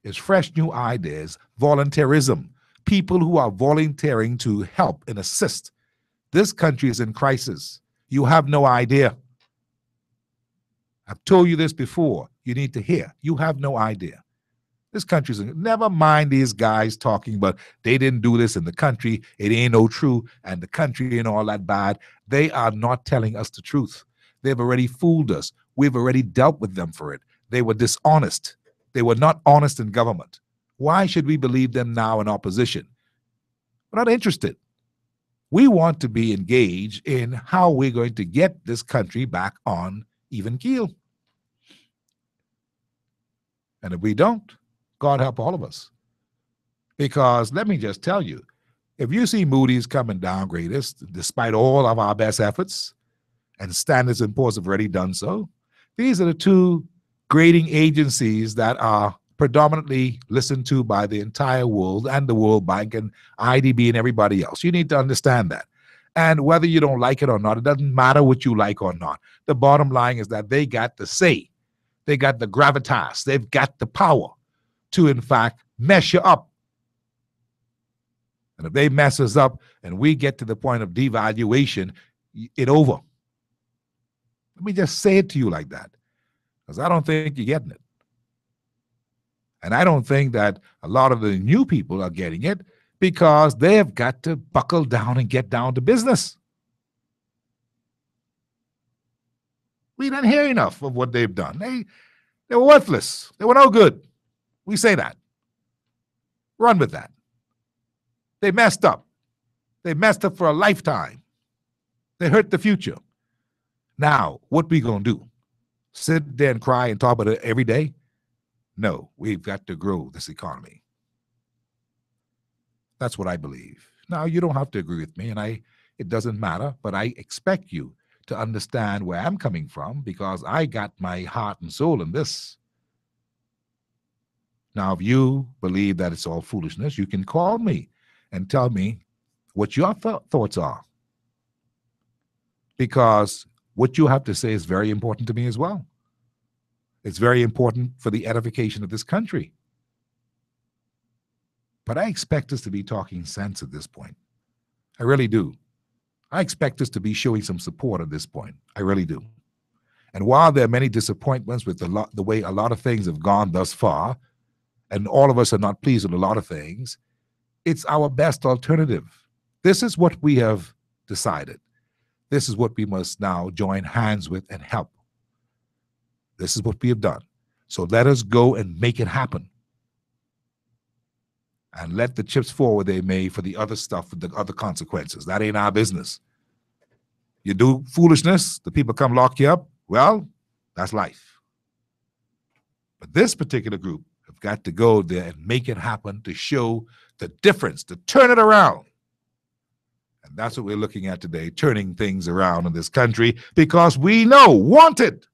is fresh new ideas, volunteerism, people who are volunteering to help and assist. This country is in crisis. You have no idea. I've told you this before. You need to hear. You have no idea. This country's never mind these guys talking about they didn't do this in the country. It ain't no true, and the country ain't all that bad. They are not telling us the truth. They've already fooled us. We've already dealt with them for it. They were dishonest. They were not honest in government. Why should we believe them now in opposition? We're not interested. We want to be engaged in how we're going to get this country back on even keel. And if we don't, God help all of us. Because let me just tell you, if you see Moody's come and downgrade us, despite all of our best efforts, and Standards & Poor's have already done so, these are the two grading agencies that are predominantly listened to by the entire world and the World Bank and IDB and everybody else. You need to understand that. And whether you don't like it or not, it doesn't matter what you like or not. The bottom line is that they got the say. They got the gravitas. They've got the power to, in fact, mess you up. And if they mess us up and we get to the point of devaluation, it's over. Let me just say it to you like that, because I don't think you're getting it. And I don't think that a lot of the new people are getting it because they have got to buckle down and get down to business. We didn't hear enough of what they've done. They were worthless. They were no good. We say that. Run with that. They messed up. They messed up for a lifetime. They hurt the future. Now, what we going to do? Sit there and cry and talk about it every day? No, we've got to grow this economy. That's what I believe. Now, you don't have to agree with me, and it doesn't matter, but I expect you to understand where I'm coming from because I got my heart and soul in this. Now, if you believe that it's all foolishness, you can call me and tell me what your thoughts are. Because what you have to say is very important to me as well. It's very important for the edification of this country. But I expect us to be talking sense at this point. I really do. I expect us to be showing some support at this point. I really do. And while there are many disappointments with the way a lot of things have gone thus far, and all of us are not pleased with a lot of things, it's our best alternative. This is what we have decided. This is what we must now join hands with and help. This is what we have done. So let us go and make it happen. And let the chips fall where they may for the other stuff, for the other consequences. That ain't our business. You do foolishness, the people come lock you up, well, that's life. But this particular group have got to go there and make it happen to show the difference, to turn it around. And that's what we're looking at today, turning things around in this country, because we know, wanted,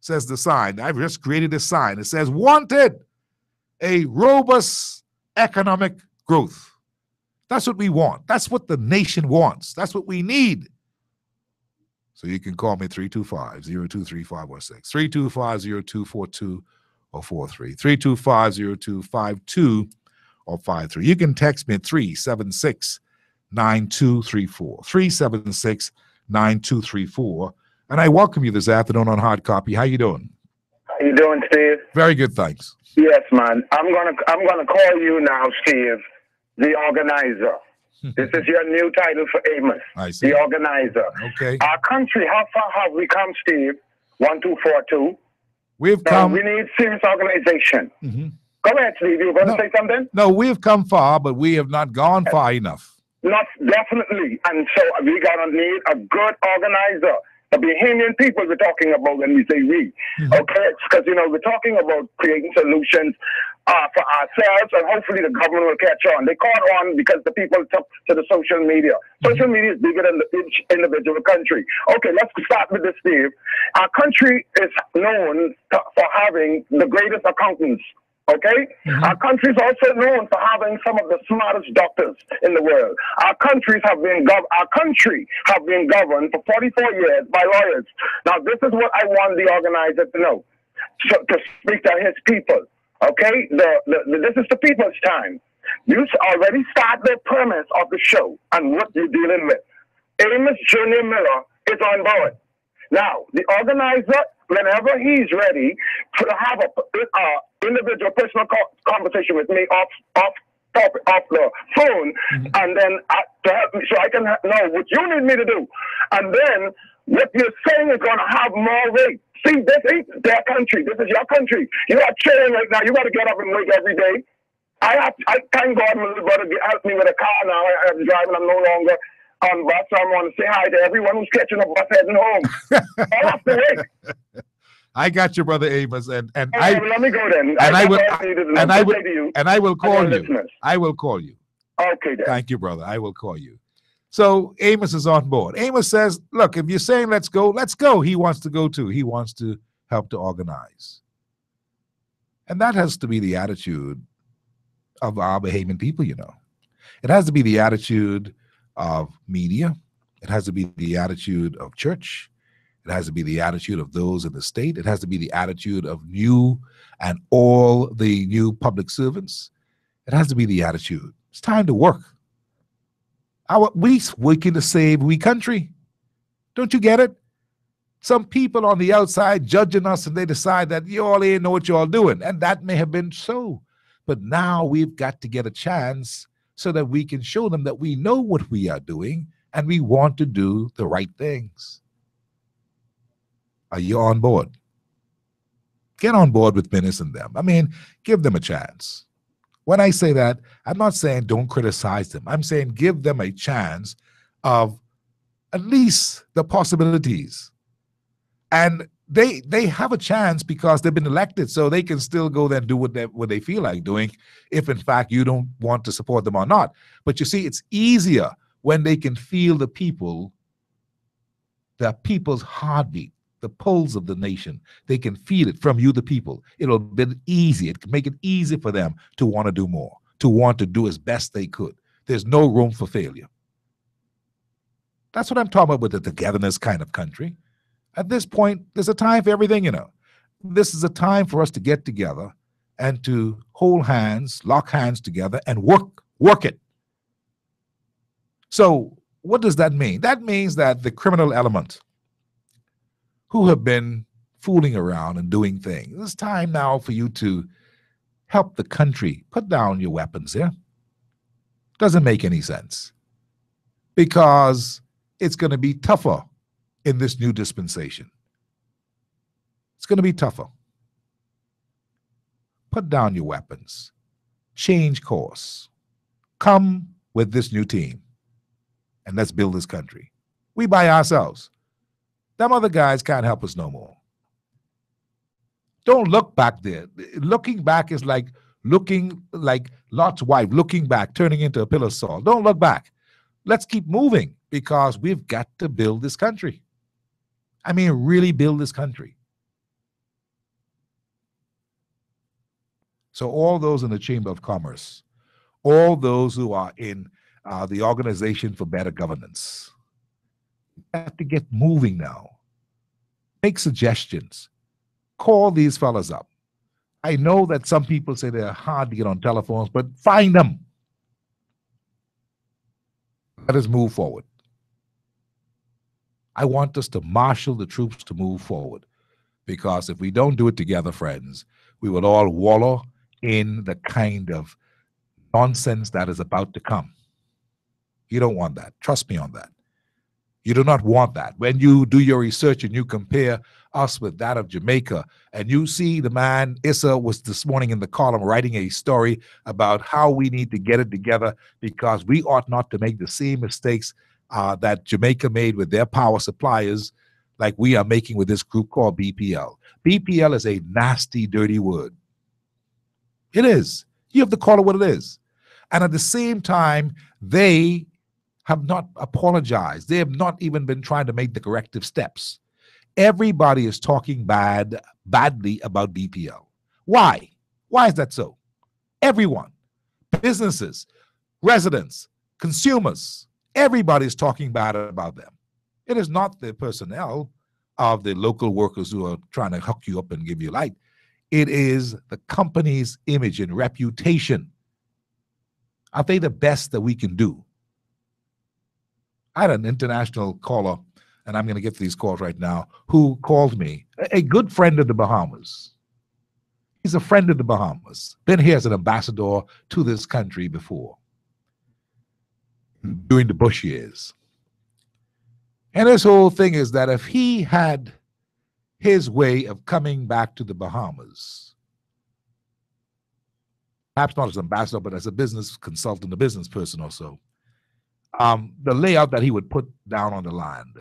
says the sign. I've just created a sign. It says, wanted, a robust economic growth. That's what we want. That's what the nation wants. That's what we need. So you can call me 325-023516, 325-0242 or 43, 325-0252 or 53. You can text me at 376-9234, 376-9234. And I welcome you this afternoon on Hard Copy. How you doing? How you doing, Steve? Very good, thanks. Yes, man. I'm gonna call you now, Steve, the organizer. This is your new title for Amos. I see. The organizer. Okay. Our country, how far have we come, Steve? 1242. We've come. We need serious organization. Mm-hmm. Go ahead, Steve. You going to say something? No, we've come far, but we have not gone far enough. Not definitely. And so we gotta need a good organizer. The Bahamian people we're talking about when we say we. Okay? Because, we're talking about creating solutions for ourselves, and hopefully the government will catch on. They caught on because the people took to the social media. Social media is bigger than each individual country. Okay, let's start with this, Steve. Our country is known for having the greatest accountants. Okay? Our country is also known for having some of the smartest doctors in the world. Our country have been governed for 44 years by lawyers. Now, this is what I want the organizer to know, to speak to his people. Okay? This is the people's time. You already start the premise of the show and what you're dealing with. Amos Jr. Miller is on board. Now, the organizer whenever he's ready to have a individual personal conversation with me off the phone, and then to help me, so I can know what you need me to do, and then what you're saying is going to have more weight. See, this ain't their country. This is your country. You are chilling right now. You got to get up and work every day. I thank God my little brother helped me with a car now. I'm driving. I'm no longer on bus. So I want to say hi to everyone who's catching a bus heading home. I have to wait. I got you, brother Amos, and Let I me go then. and I will call you. Listeners. I will call you. Okay, then. Thank you, brother. I will call you. So Amos is on board. Amos says, "Look, if you're saying let's go, let's go." He wants to go too. He wants to help to organize, and that has to be the attitude of our Bahamian people. You know, it has to be the attitude of media. It has to be the attitude of church. It has to be the attitude of those in the state. It has to be the attitude of new and all the new public servants. It has to be the attitude. It's time to work. We working to save we country. Don't you get it? Some people on the outside judging us, and they decide that you all ain't know what you all doing. And that may have been so. But now we've got to get a chance so that we can show them that we know what we are doing and we want to do the right things. Are you on board? Get on board with Minnis and them. I mean, give them a chance. When I say that, I'm not saying don't criticize them. I'm saying give them a chance of at least the possibilities. And they have a chance because they've been elected, so they can still go there and do what they feel like doing if, in fact, you don't want to support them or not. But you see, it's easier when they can feel the people's heartbeat, the pulse of the nation. They can feel it from you, the people. It'll be easy. It can make it easy for them to want to do more, to want to do as best they could. There's no room for failure. That's what I'm talking about with the togetherness kind of country. At this point, there's a time for everything, you know. This is a time for us to get together and to hold hands, lock hands together, and work it. So what does that mean? That means that the criminal element who have been fooling around and doing things, it's time now for you to help the country. Put down your weapons here. Doesn't make any sense because it's going to be tougher in this new dispensation. It's going to be tougher. Put down your weapons. Change course. Come with this new team and let's build this country. We by ourselves. Them other guys can't help us no more. Don't look back there. Looking back is like looking like Lot's wife, looking back, turning into a pillar of salt. Don't look back. Let's keep moving because we've got to build this country. I mean, really build this country. So all those in the Chamber of Commerce, all those who are in the Organization for Better Governance, have to get moving now. Make suggestions. Call these fellas up. I know that some people say they're hard to get on telephones, but find them. Let us move forward. I want us to marshal the troops to move forward, because if we don't do it together, friends, we will all wallow in the kind of nonsense that is about to come. You don't want that. Trust me on that. You do not want that. When you do your research and you compare us with that of Jamaica, and you see the man, Issa was this morning in the column writing a story about how we need to get it together because we ought not to make the same mistakes that Jamaica made with their power suppliers like we are making with this group called BPL. BPL is a nasty, dirty word. It is. You have to call it what it is. And at the same time, they have not apologized. They have not even been trying to make the corrective steps. Everybody is talking badly about BPL. Why? Why is that so? Everyone, businesses, residents, consumers, everybody is talking bad about them. It is not the personnel of the local workers who are trying to hook you up and give you light. It is the company's image and reputation. Are they the best that we can do? I had an international caller, and I'm going to get to these calls right now, who called me, a good friend of the Bahamas. He's a friend of the Bahamas, been here as an ambassador to this country before, during the Bush years. And his whole thing is that if he had his way of coming back to the Bahamas, perhaps not as ambassador, but as a business consultant, a business person or so, the layout that he would put down on the land,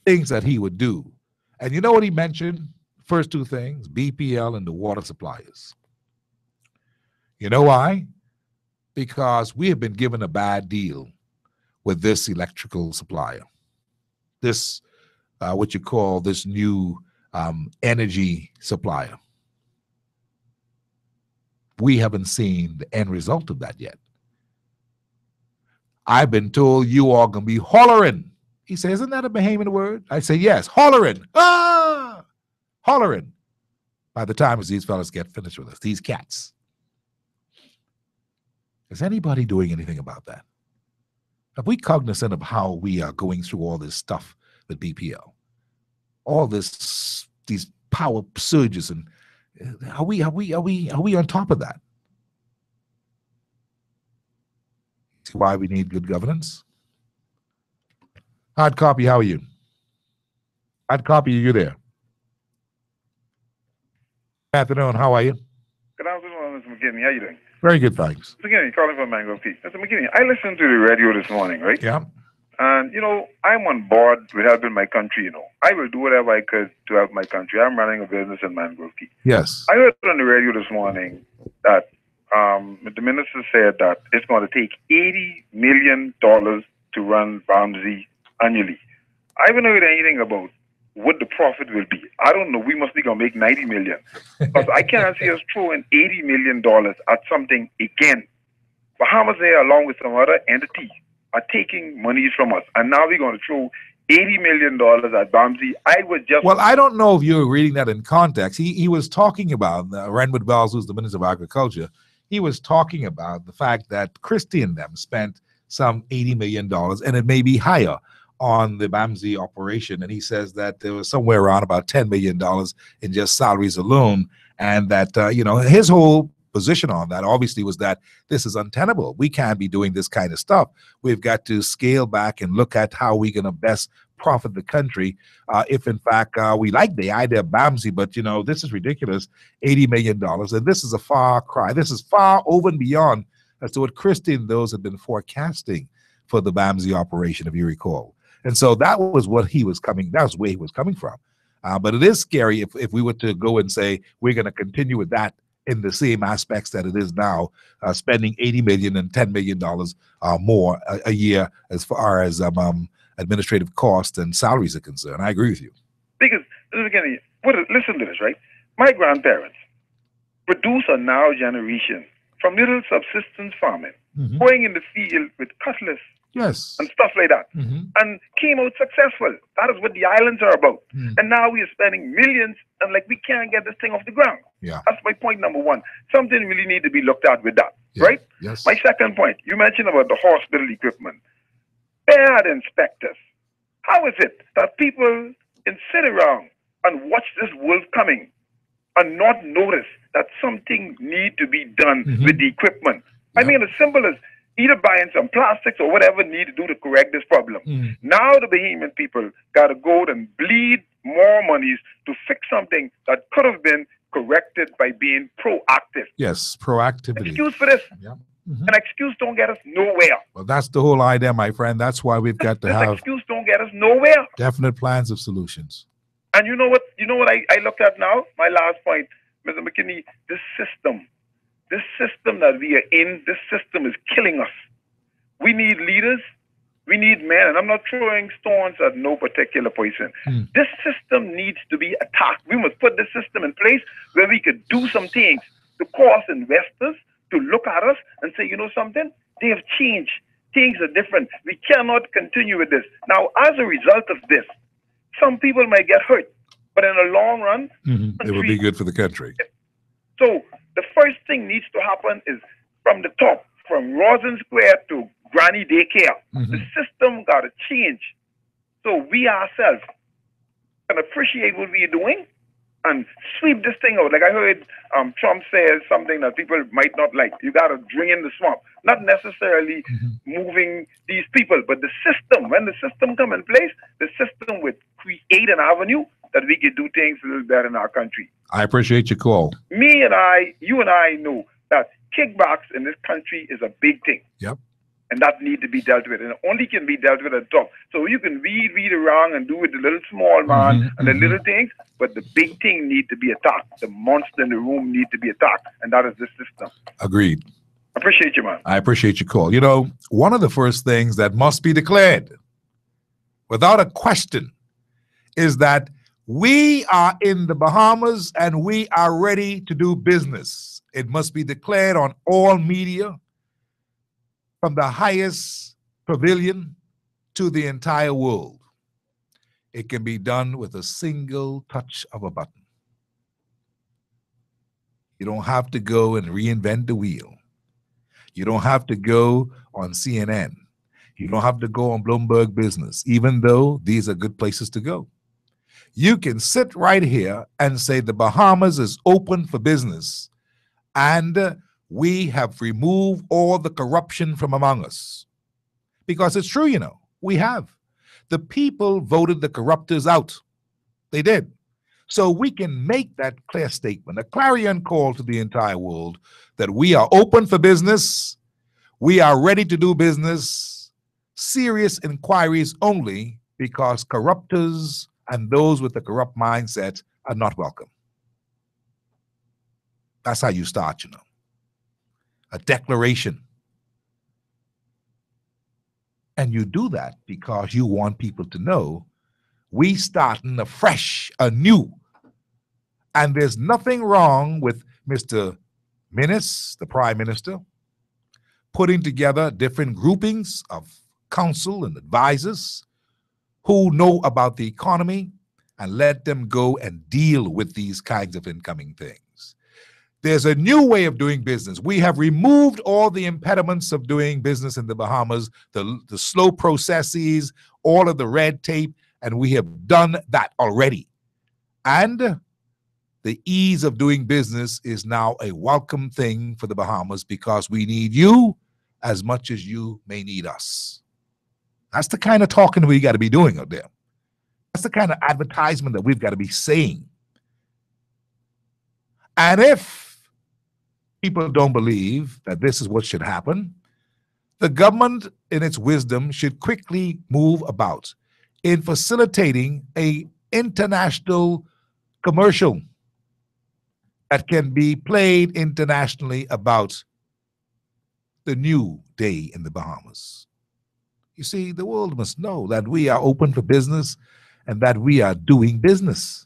things that he would do. And you know what he mentioned? First two things, BPL and the water suppliers. You know why? Because we have been given a bad deal with this electrical supplier, this what you call this new energy supplier. We haven't seen the end result of that yet. I've been told you all gonna be hollering. He says, isn't that a Bahamian word? I say, yes, hollering. Ah! Hollering. By the time these fellas get finished with us, these cats. Is anybody doing anything about that? Are we cognizant of how we are going through all this stuff with BPL? All this, these power surges, and are we on top of that? See why we need good governance? Hard copy, how are you? Hard copy, you there? Afternoon, how are you? Good afternoon, Mr. McKinney. How you doing? Very good, thanks. Mr. McKinney, calling from Mango Peak. Mr. McKinney, I listened to the radio this morning, right? Yeah. And, I'm on board with helping my country, I will do whatever I could to help my country. I'm running a business in Mangrove Key. Yes. I heard on the radio this morning that the minister said that it's going to take $80 million to run BAMSI annually. I haven't heard anything about what the profit will be. I don't know. We must be going to make $90 million. Because I cannot see us throwing $80 million at something again. Bahamas there, along with some other entities, are taking monies from us. And now we're going to throw $80 million at BAMSI. I was just... Well, I don't know if you're reading that in context. He was talking about, Renwood Wells, who's the Minister of Agriculture, he was talking about the fact that Christie and them spent some $80 million, and it may be higher, on the BAMSI operation. And he says that there was somewhere around about $10 million in just salaries alone. And that, his whole position on that obviously was that this is untenable. We can't be doing this kind of stuff. We've got to scale back and look at how we're going to best profit the country if in fact we like the idea of BAMSI, but this is ridiculous, $80 million. And this is a far cry. This is far over and beyond as to what Christie and those have been forecasting for the BAMSI operation, if you recall. And so that was what he was coming, that was where he was coming from. But it is scary if we were to go and say, we're going to continue with that in the same aspects that it is now, spending $80 million and $10 million more a year as far as administrative costs and salaries are concerned. I agree with you. Because, again, listen to this, right? My grandparents produce a now generation from little subsistence farming, going in the field with cutlass, yes, and stuff like that, and came out successful. That is what the islands are about. And now we are spending millions, and we can't get this thing off the ground. Yeah, that's my point number one. Something really need to be looked at with that, right? Yes. My second point, you mentioned about the hospital equipment. Bad inspectors. How is it that people can sit around and watch this wolf coming and not notice that something need to be done with the equipment? I mean, as simple as either buying some plastics or whatever need to do to correct this problem. Now the Bahamian people got to go and bleed more monies to fix something that could have been corrected by being proactive. Yes, proactivity. Excuse for this. An excuse don't get us nowhere. Well, that's the whole idea, my friend. That's why we've got to have excuse don't get us nowhere. Definite plans of solutions. And you know what I look at now? My last point, Mr. McKinney, this system that we are in, this system is killing us. We need leaders. We need men. And I'm not throwing stones at no particular person. This system needs to be attacked. We must put this system in place where we could do some things to cause investors to look at us and say, you know something? They have changed. Things are different. We cannot continue with this. Now, as a result of this, some people might get hurt. But in the long run, it will be good for the country. So the first thing needs to happen is from the top, from Rosen Square to Granny Daycare. The system got to change. So we ourselves can appreciate what we're doing and sweep this thing out. Like I heard Trump says something that people might not like. You got to drain in the swamp. Not necessarily moving these people, but the system. When the system come in place, the system would create an avenue that we could do things a little better in our country. I appreciate your call. You and I know that kickbacks in this country is a big thing. Yep. And that need to be dealt with. And it only can be dealt with at the top. So you can read around and do with the little small man and the little things, but the big thing need to be attacked. The monster in the room need to be attacked. And that is the system. Agreed. Appreciate you, man. I appreciate your call. You know, one of the first things that must be declared, without a question, is that we are in the Bahamas and we are ready to do business. It must be declared on all media, from the highest pavilion to the entire world. It can be done with a single touch of a button. You don't have to go and reinvent the wheel. You don't have to go on CNN. You don't have to go on Bloomberg Business, even though these are good places to go. You can sit right here and say the Bahamas is open for business, and we have removed all the corruption from among us. Because it's true, you know, we have. The people voted the corruptors out. They did. So we can make that clear statement, a clarion call to the entire world that we are open for business, we are ready to do business, serious inquiries only, because corruptors and those with the corrupt mindset are not welcome. That's how you start, you know. A declaration. And you do that because you want people to know we starting afresh, anew. And there's nothing wrong with Mr. Menace, the Prime Minister, putting together different groupings of counsel and advisors who know about the economy and let them go and deal with these kinds of incoming things. There's a new way of doing business. We have removed all the impediments of doing business in the Bahamas, the slow processes, all of the red tape, and we have done that already. And the ease of doing business is now a welcome thing for the Bahamas because we need you as much as you may need us. That's the kind of talking we got to be doing out there. That's the kind of advertisement that we've got to be saying. And if people don't believe that this is what should happen, the government, in its wisdom, should quickly move about in facilitating an international commercial that can be played internationally about the new day in the Bahamas. You see, the world must know that we are open for business and that we are doing business.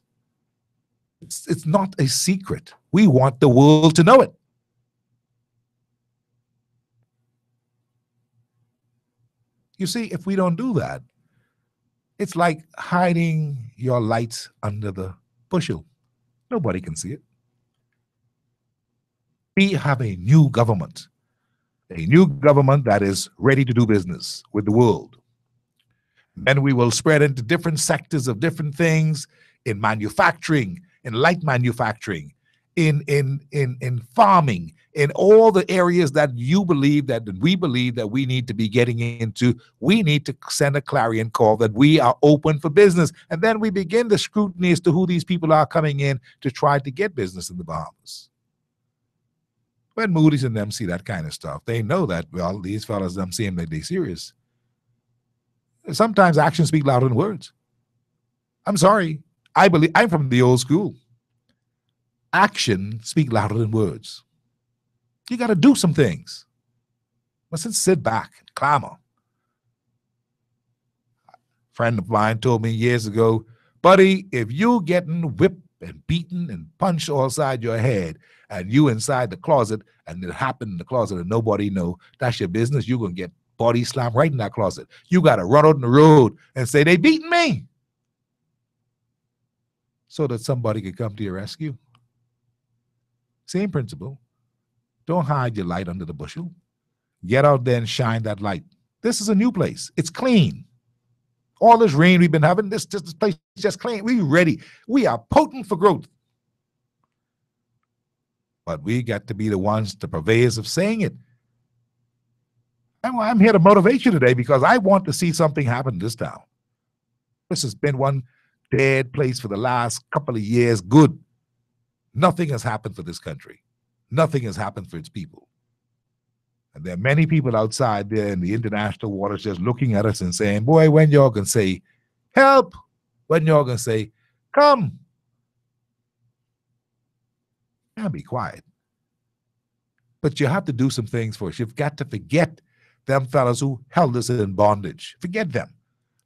It's not a secret. We want the world to know it. You see, if we don't do that, it's like hiding your light under the bushel. Nobody can see it. We have a new government that is ready to do business with the world. And we will spread into different sectors of different things in manufacturing, in light manufacturing, in farming, in all the areas that you believe that we believe that we need to be getting into. We need to send a clarion call that we are open for business. And then we begin the scrutiny as to who these people are coming in to try to get business in the Bahamas. When Moody's and them see that kind of stuff, they know that, well, these fellas, them seem like they're serious. Sometimes actions speak louder than words. I'm sorry. I'm from the old school. Action speak louder than words. You got to do some things. Mustn't sit back and clamor. A friend of mine told me years ago, buddy, if you getting whipped and beaten and punched all side your head and you inside the closet and it happened in the closet and nobody know, that's your business. You're going to get body slammed right in that closet. You got to run out on the road and say, they beating me, so that somebody could come to your rescue. Same principle. Don't hide your light under the bushel. Get out there and shine that light. This is a new place. It's clean. All this rain we've been having, this place just clean. We ready. We are potent for growth. But we got to be the ones, the purveyors of saying it. I'm here to motivate you today because I want to see something happen in this town. This has been one dead place for the last couple of years. Good. Nothing has happened for this country. Nothing has happened for its people. And there are many people outside there in the international waters just looking at us and saying, boy, when y'all can say, help, when y'all can say, come. Can't be quiet. But you have to do some things for us. You've got to forget them fellas who held us in bondage. Forget them.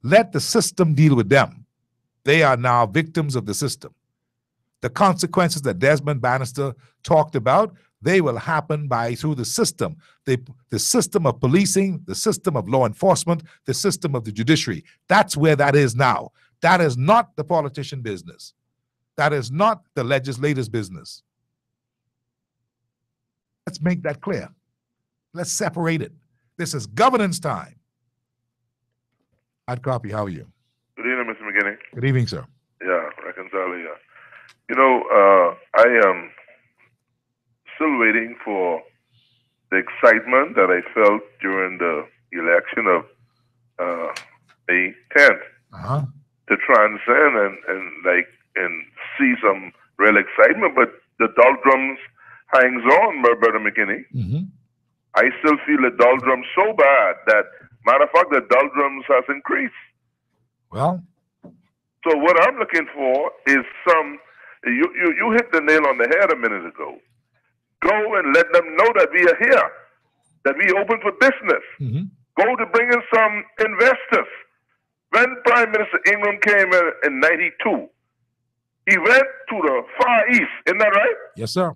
Let the system deal with them. They are now victims of the system. The consequences that Desmond Bannister talked about, they will happen through the system. The system of policing, the system of law enforcement, the system of the judiciary. That's where that is now. That is not the politician business. That is not the legislator's business. Let's make that clear. Let's separate it. This is governance time. Hard copy, how are you? Good evening, Mr. McGinney. Good evening, sir. Yeah, reconciling. I am still waiting for the excitement that I felt during the election of May 10th to transcend and see some real excitement, but the doldrums hangs on, my brother McGinney. I still feel the doldrums so bad that, matter of fact, the doldrums has increased. Well, so what I'm looking for is you hit the nail on the head a minute ago. Go and let them know that we are here, that we open for business. Go to bring in some investors. When Prime Minister Ingram came in 92, he went to the Far East, isn't that right? Yes, sir.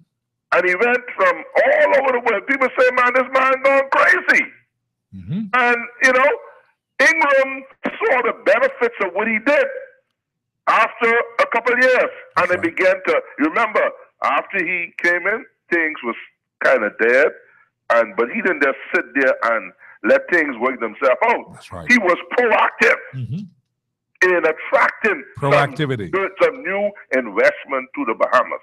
And he went from all over the world. People say, man, this man gone crazy. And, Ingram saw the benefits of what he did after a couple of years. And they began to, remember, after he came in, things was kind of dead. But he didn't just sit there and let things work themselves out. That's right. He was proactive in attracting some new investment to the Bahamas.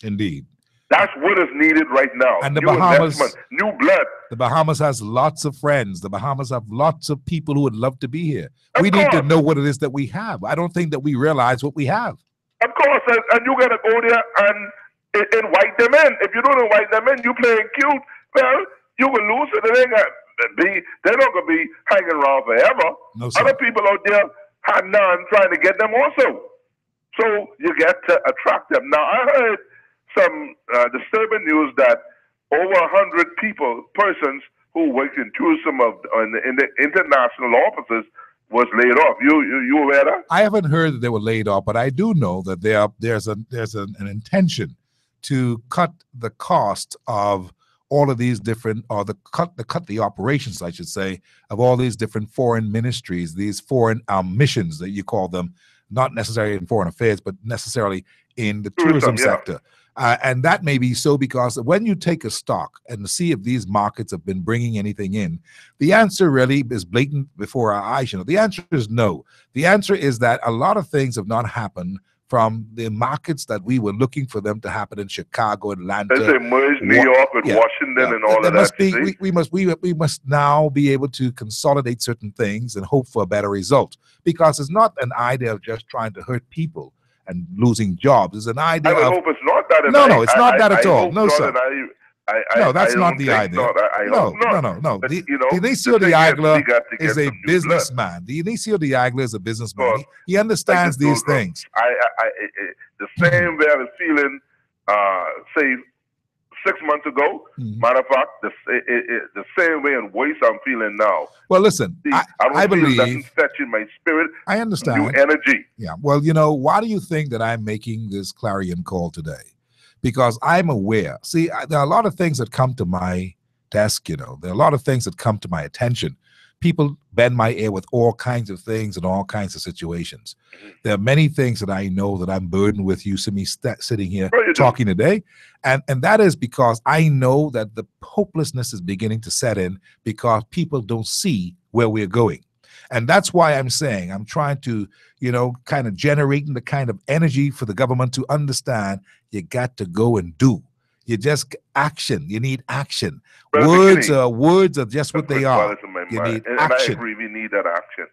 Indeed. That's what is needed right now. And the new Bahamas, investment, new blood. The Bahamas has lots of friends. The Bahamas have lots of people who would love to be here. We need to know what it is that we have. I don't think that we realize what we have. Of course, and you got to go there and invite them in. If you don't invite them in, you playing cute, well, you will lose it. They're not going to be hanging around forever. No, sir. Other people out there hanging on trying to get them also. So you get to attract them. Now, I heard some disturbing news that over 100 persons who worked in tourism in the international offices was laid off. You aware of that? I haven't heard that they were laid off, but I do know that there's an intention to cut the cost of all of these different, or cut the operations, I should say, of all these different foreign ministries, these foreign missions that you call them, not necessarily in foreign affairs, but necessarily in the tourism sector. And that may be so because when you take a stock and see if these markets have been bringing anything in, the answer really is blatant before our eyes. The answer is no. The answer is that a lot of things have not happened from the markets that we were looking for them to happen in Chicago, Atlanta. They say merge New York with Washington and all of that. We must now be able to consolidate certain things and hope for a better result, because it's not an idea of just trying to hurt people and losing jobs. It's an idea I hope it's not that. No, it's not that at all. No, sir. No, that's not the idea. No. The Inicio de Aguilar is a businessman. The Inicio de Aguilar is a businessman. He understands these things. The same way I was feeling, say, 6 months ago. Matter of fact, the same way and voice I'm feeling now. Well, listen, I believe nothing fetching my spirit. I understand. New energy. Yeah. Well, why do you think that I'm making this clarion call today? Because I'm aware. See, there are a lot of things that come to my desk. There are a lot of things that come to my attention. People bend my ear with all kinds of things and all kinds of situations. There are many things that I know that I'm burdened with. You see me sitting here talking today. And that is because I know that the hopelessness is beginning to set in because people don't see where we're going. And that's why I'm saying I'm trying to, kind of generating the kind of energy for the government to understand you got to go and do. You just action. You need action. Brother Words McKinney, words are just what they are. in my You mind. need And I action. agree, we need that action.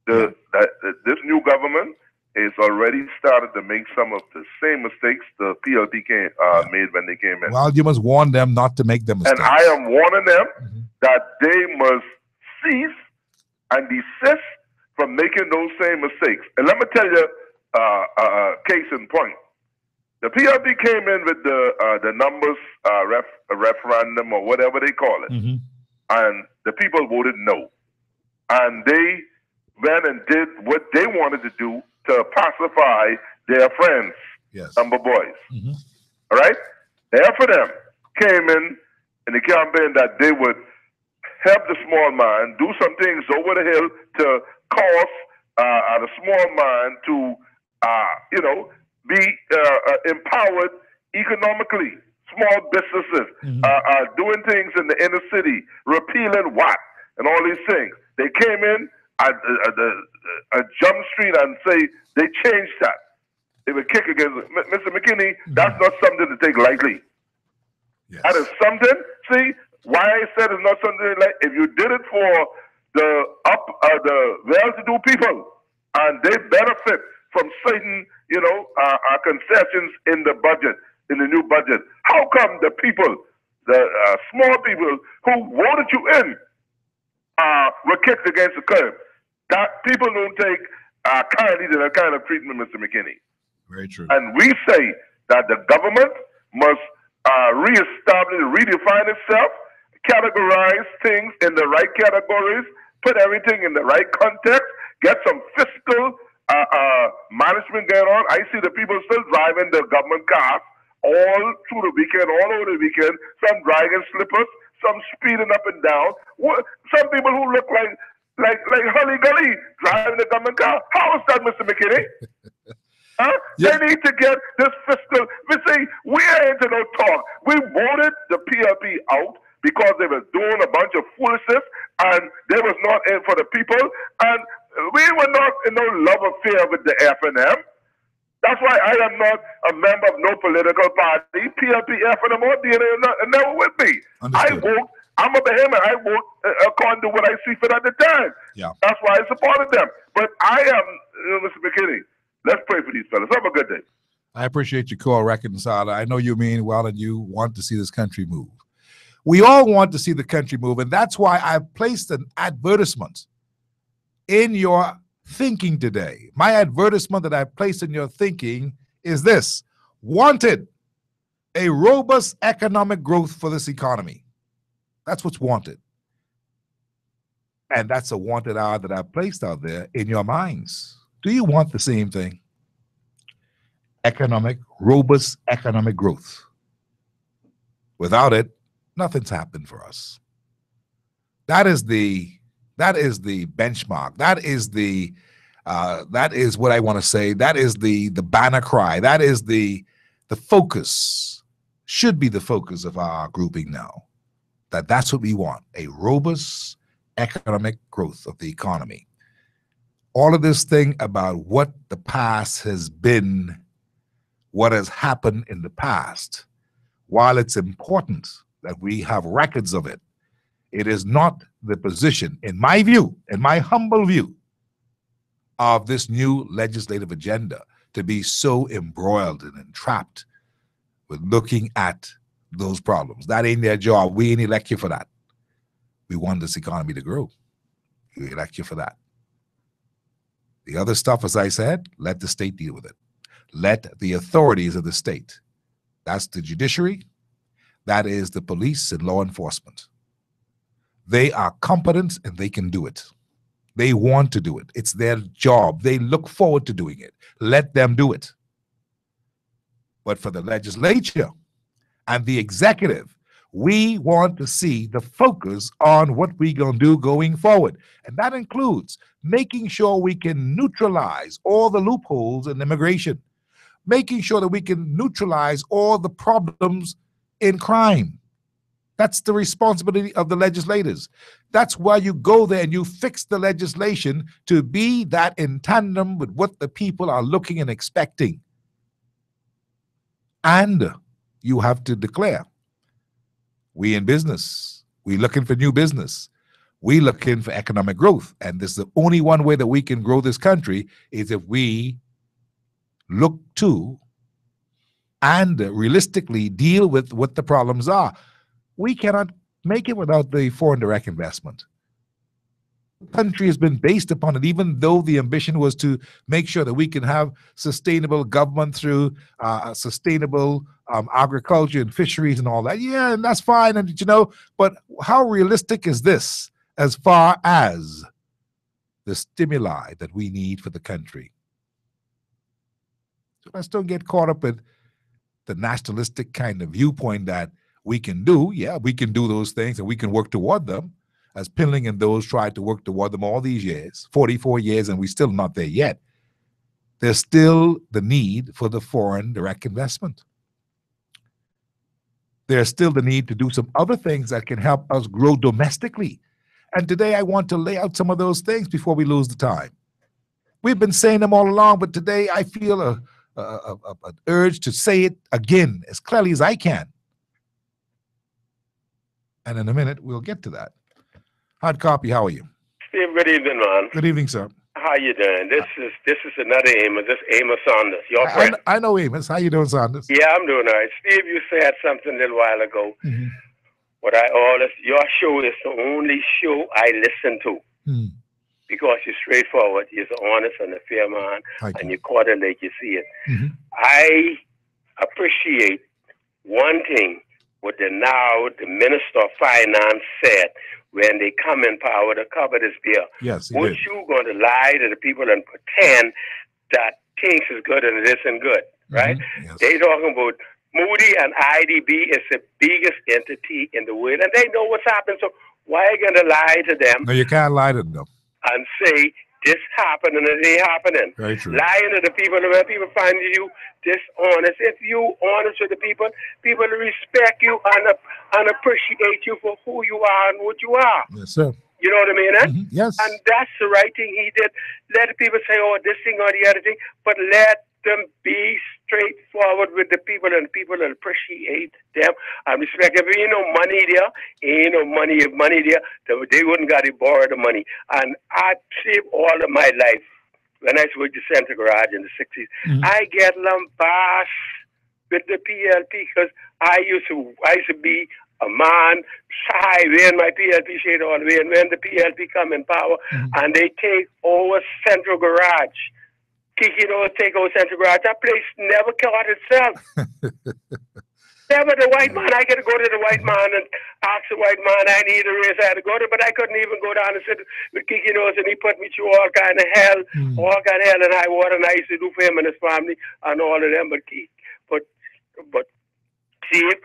This new government has already started to make some of the same mistakes the PLP made when they came in. Well, you must warn them not to make them mistakes. And I am warning them that they must cease and desist from making those same mistakes. And let me tell you case in point. The PLP came in with the numbers referendum or whatever they call it. And the people voted no. And they went and did what they wanted to do to pacify their friends, number boys. All right? Half of them came in the campaign that they would help the small man do some things over the hill to cause the small man to, be empowered economically. Small businesses doing things in the inner city, repealing what, and all these things. They came in at Jump Street and say they changed that. They would kick against it. Mr. McKinney, that's not something to take lightly. That is something. See, why I said it's not something like if you did it for the well-to-do people and they benefit from certain, concessions in the budget, in the new budget. How come the people, the small people who voted you in, were kicked against the curb? That people don't take kindly to that kind of treatment, Mr. McKinney. Very true. And we say that the government must reestablish, redefine itself, categorize things in the right categories, put everything in the right context, get some fiscal management going on. I see the people still driving the government cars all through the weekend, all over the weekend, some driving slippers, some speeding up and down. Some people who look like Hully Gully driving the government car. How is that, Mr. McKinney? They need to get this fiscal. We say we ain't into no talk. We voted the PLP out because they were doing a bunch of foolishness and they was not in for the people. And we were not in no love affair with the F&M. That's why I am not a member of no political party. PLP, F&M, or DNA, never with me. I vote. I'm a Bahamian. I vote according to what I see fit at the time. That's why I supported them. But I am, Mr. McKinney, let's pray for these fellas. Have a good day. I appreciate your call, reconciler. I know you mean well and you want to see this country move. We all want to see the country move, and that's why I've placed an advertisement in your thinking today. My advertisement that I've placed in your thinking is this: wanted, a robust economic growth for this economy. That's what's wanted. And that's a wanted hour that I've placed out there in your minds. Do you want the same thing? Robust economic growth. Without it, nothing's happened for us. That is the benchmark. That is what I want to say. That is the banner cry. That is the focus, should be the focus of our grouping now. That's what we want, a robust economic growth of the economy. All of this thing about what the past has been, what has happened in the past, while it's important that we have records of it, it is not the position, in my view, in my humble view, of this new legislative agenda to be so embroiled and entrapped with looking at those problems. That ain't their job. We ain't elect you for that. We want this economy to grow. We elect you for that. The other stuff, as I said, let the state deal with it. Let the authorities of the state, that's the judiciary, that is the police and law enforcement. They are competent and they can do it. They want to do it. It's their job. They look forward to doing it. Let them do it. But for the legislature and the executive, we want to see the focus on what we're going to do going forward. And that includes making sure we can neutralize all the loopholes in immigration, making sure that we can neutralize all the problems in crime, That's the responsibility of the legislators. That's why you go there and you fix the legislation to be that in tandem with what the people are looking and expecting. And you have to declare, we in business, we looking for new business, we looking for economic growth. And this is the only one way that we can grow this country is if we look to and realistically deal with what the problems are. We cannot make it without the foreign direct investment. The country has been based upon it, even though the ambition was to make sure that we can have sustainable government through sustainable agriculture and fisheries and all that. Yeah, and that's fine, and but how realistic is this as far as the stimuli that we need for the country? So let's don't get caught up with the nationalistic kind of viewpoint that we can do. Yeah, we can do those things and we can work toward them, as Pinling and those tried to work toward them all these years, 44 years, and we're still not there yet. There's still the need for the foreign direct investment. There's still the need to do some other things that can help us grow domestically. And today I want to lay out some of those things before we lose the time. We've been saying them all along, but today I feel an urge to say it again as clearly as I can. And in a minute, we'll get to that. Hard copy, how are you? Steve, good evening, man. Good evening, sir. How you doing? This is another Amos. This is Amos Saunders, your friend. I know Amos. How you doing, Saunders? Yeah, I'm doing all right. Steve, you said something a little while ago. Mm-hmm. Your show is the only show I listen to. Mm. Because you're straightforward, you're honest and a fair man, and you call it like you see it. Mm-hmm. I appreciate one thing what the Minister of Finance said when they come in power to cover this bill. Yes, he Would did. you going to lie to the people and pretend that things is good and it isn't good, right? Mm-hmm. Yes. They talking about Moody and IDB is the biggest entity in the world, and they know what's happened. So why are you going to lie to them No, you can't lie to them. and say this happened and it ain't happening? Very true. Lying to the people, and when people find you dishonest, if you honest with the people will respect you and appreciate you for who you are and what you are. Yes, sir. You know what I mean? Eh? Mm-hmm. Yes. And that's the right thing he did. Let the people say, oh, this thing or the other thing, but let them be straightforward with the people, and people will appreciate them and respect. If ain't no money there, ain't no money. If money there, they wouldn't got to borrow the money. And I saved all of my life. When I worked the Center Garage in the 60s, Mm-hmm. I get lambasted with the PLP because I used to be a man, shy, wearing my PLP shade all the way, and when the PLP come in power, and they take over Central Garage, take over Central Garage, that place never caught itself. Never the white man. I got to go to the white man and ask the white man, I need a raise. I had to go to, but I couldn't even go down and sit with Kiki Nose, and he put me through all kind of hell, and high water, and I used to do for him and his family and all of them. But Steve,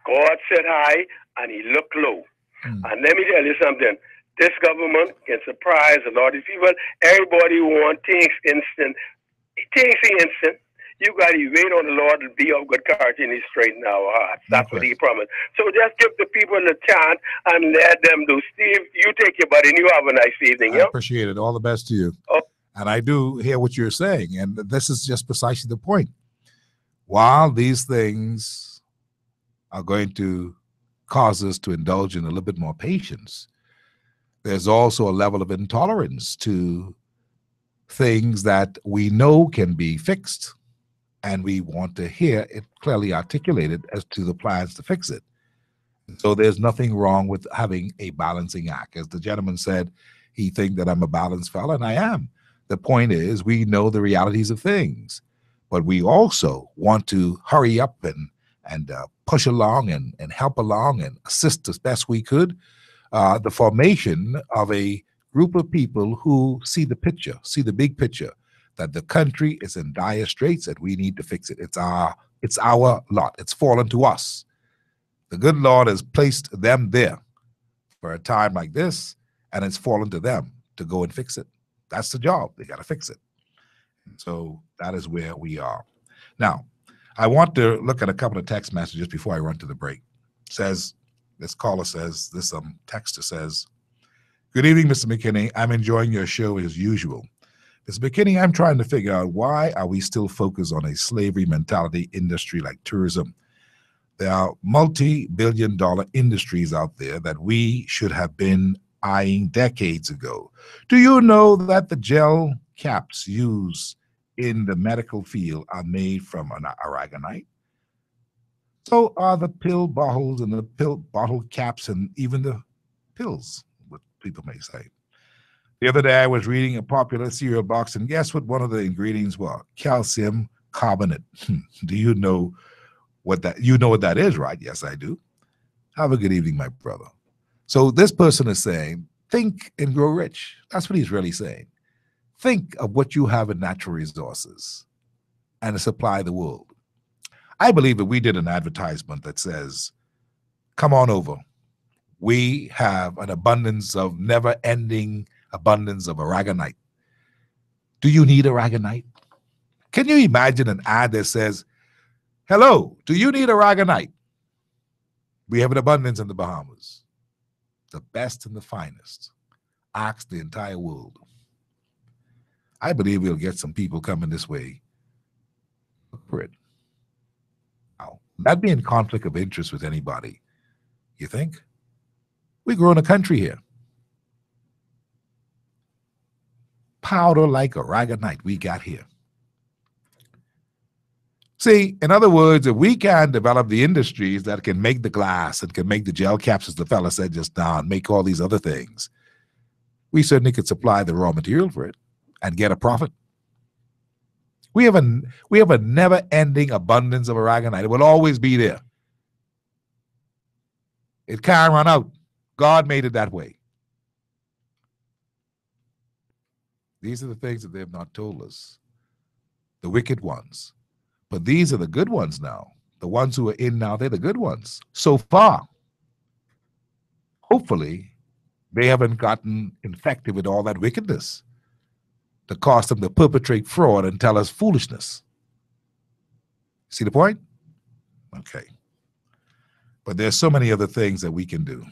God said high, and he looked low. And let me tell you something. This government can surprise a lot of people. Everybody want things instant. Things instant. You got to wait on the Lord and be of good courage, and He straighten our hearts. That's what He promised. So just give the people a chance and let them do. Steve, you take your buddy, and you have a nice evening. I appreciate it. All the best to you. Oh. And I do hear what you're saying, and this is just precisely the point. While these things are going to cause us to indulge in a little bit more patience, there's also a level of intolerance to things that we know can be fixed, and we want to hear it clearly articulated as to the plans to fix it. So there's nothing wrong with having a balancing act. As the gentleman said, he think that I'm a balanced fella, and I am. The point is, we know the realities of things, but we also want to hurry up and push along and help along and assist as best we could the formation of a group of people who see the picture, see the big picture, that the country is in dire straits and we need to fix it. It's our lot. It's fallen to us. The good Lord has placed them there for a time like this, and it's fallen to them to go and fix it. That's the job. They got to fix it. And so that is where we are. Now, I want to look at a couple of text messages before I run to the break. It says, This caller says, this texter says, "Good evening, Mr. McKinney. I'm enjoying your show as usual. Mr. McKinney, I'm trying to figure out why are we still focused on a slavery mentality industry like tourism? There are multi-billion-dollar industries out there that we should have been eyeing decades ago. Do you know that the gel caps used in the medical field are made from an aragonite? So are the pill bottles and the pill bottle caps and even the pills, what people may say. The other day I was reading a popular cereal box, and guess what one of the ingredients was? Calcium carbonate. Do you know what that is, right? Yes, I do. Have a good evening, my brother. So this person is saying, think and grow rich. That's what he's really saying. Think of what you have in natural resources and supply the world. I believe that we did an advertisement that says, come on over. We have an abundance of never-ending abundance of aragonite. Do you need aragonite? Can you imagine an ad that says, hello, do you need aragonite? We have an abundance in the Bahamas. The best and the finest. Ask the entire world. I believe we'll get some people coming this way. Look for it. Now, that'd be in conflict of interest with anybody. You think? We grow in a country here. Powder like aragonite we got here. See, in other words, if we can develop the industries that can make the glass and can make the gel caps, as the fella said just now, and make all these other things, we certainly could supply the raw material for it and get a profit. We have a never-ending abundance of aragonite. It will always be there. It can't run out. God made it that way. These are the things that they have not told us. The wicked ones. But these are the good ones now. The ones who are in now, they're the good ones. So far. Hopefully, they haven't gotten infected with all that wickedness to cause them to perpetrate fraud and tell us foolishness. See the point? Okay. But there's so many other things that we can do.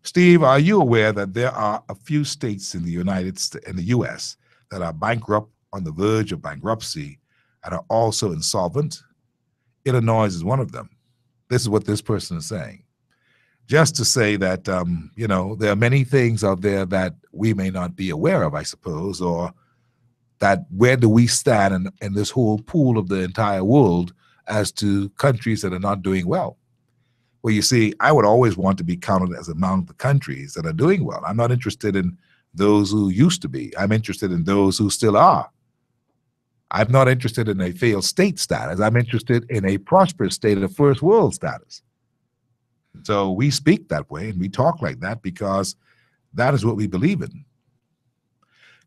Steve, are you aware that there are a few states in the U.S. that are bankrupt, on the verge of bankruptcy, and are also insolvent? Illinois is one of them. This is what this person is saying. Just to say that, there are many things out there that we may not be aware of, I suppose, or that where do we stand in this whole pool of the entire world as to countries that are not doing well? Well, you see, I would always want to be counted as among the countries that are doing well. I'm not interested in those who used to be. I'm interested in those who still are. I'm not interested in a failed state status. I'm interested in a prosperous state of first world status. So we speak that way and we talk like that because that is what we believe in.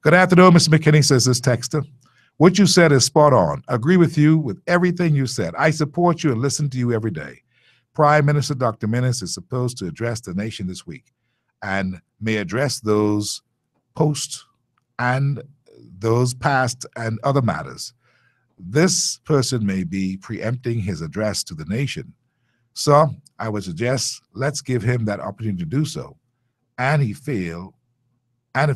Good afternoon, Mr. McKinney, says this texter. What you said is spot on. Agree with you with everything you said. I support you and listen to you every day. Prime Minister Dr. Menace is supposed to address the nation this week and may address those post and those past and other matters. This person may be preempting his address to the nation. So I would suggest let's give him that opportunity to do so. And if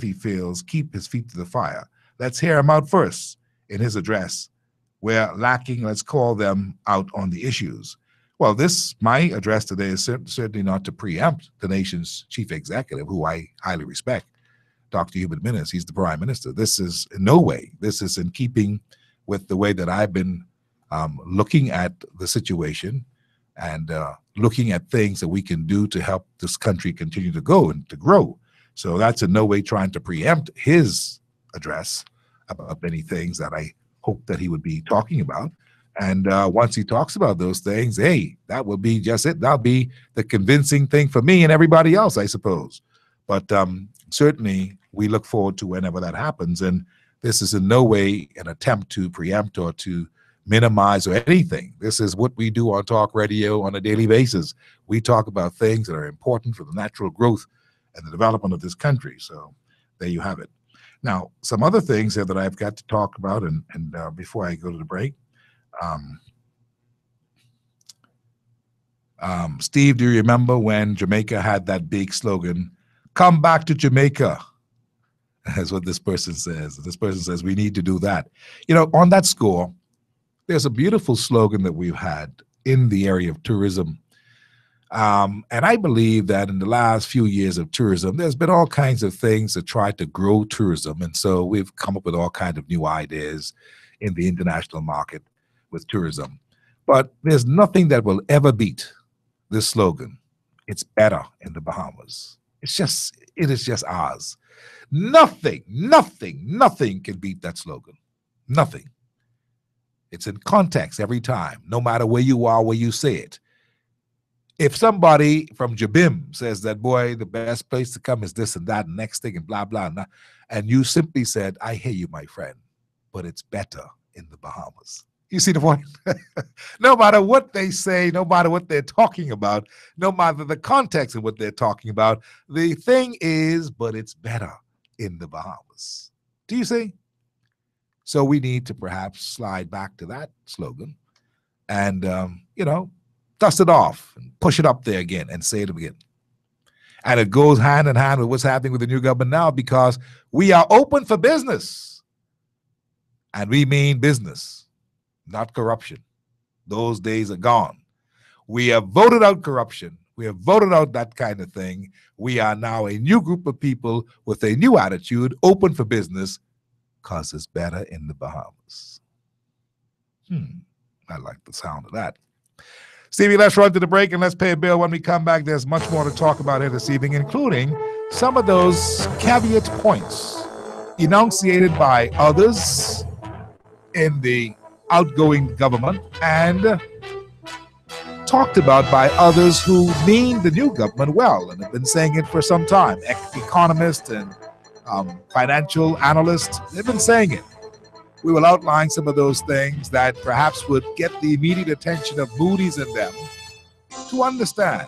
he fails, keep his feet to the fire. Let's hear him out first in his address. Where lacking, let's call them out on the issues. Well, my address today is certainly not to preempt the nation's chief executive, who I highly respect, Dr. Hubert Minnis. He's the prime minister. This is in no way, this is in keeping with the way that I've been looking at the situation and looking at things that we can do to help this country continue to go and to grow. So that's in no way trying to preempt his address about many things that I hope that he would be talking about. And once he talks about those things, hey, that will be just it. That'll be the convincing thing for me and everybody else, I suppose. But certainly we look forward to whenever that happens. And this is in no way an attempt to preempt or to minimize or anything. This is what we do on talk radio on a daily basis. We talk about things that are important for the natural growth and the development of this country. So there you have it. Now, some other things here that I've got to talk about, and before I go to the break, Steve, do you remember when Jamaica had that big slogan, "Come back to Jamaica"? That's what this person says. This person says we need to do that. On that score, there's a beautiful slogan that we've had in the area of tourism. And I believe that in the last few years of tourism, there's been all kinds of things to try to grow tourism. And so we've come up with all kinds of new ideas in the international market with tourism. But there's nothing that will ever beat this slogan. It's better in the Bahamas. It is just ours. Nothing can beat that slogan. Nothing. It's in context every time, no matter where you are, where you say it. If somebody from Jabim says that, boy, the best place to come is this and that, and next thing, and blah, blah, blah, and you simply said, I hear you, my friend, but it's better in the Bahamas. You see the point? No matter what they say, no matter what they're talking about, no matter the context of what they're talking about, the thing is, but it's better in the Bahamas. Do you see? So we need to perhaps slide back to that slogan and, dust it off and push it up there again and say it again. And it goes hand in hand with what's happening with the new government now, because we are open for business. And we mean business, not corruption. Those days are gone. We have voted out corruption. We have voted out that kind of thing. We are now a new group of people with a new attitude, open for business, because it's better in the Bahamas. I like the sound of that. Stevie, let's run to the break and let's pay a bill. When we come back, there's much more to talk about here this evening, including some of those caveat points enunciated by others in the outgoing government and talked about by others who mean the new government well and have been saying it for some time. Economists and financial analysts, they've been saying it. We will outline some of those things that perhaps would get the immediate attention of Moody's and them to understand.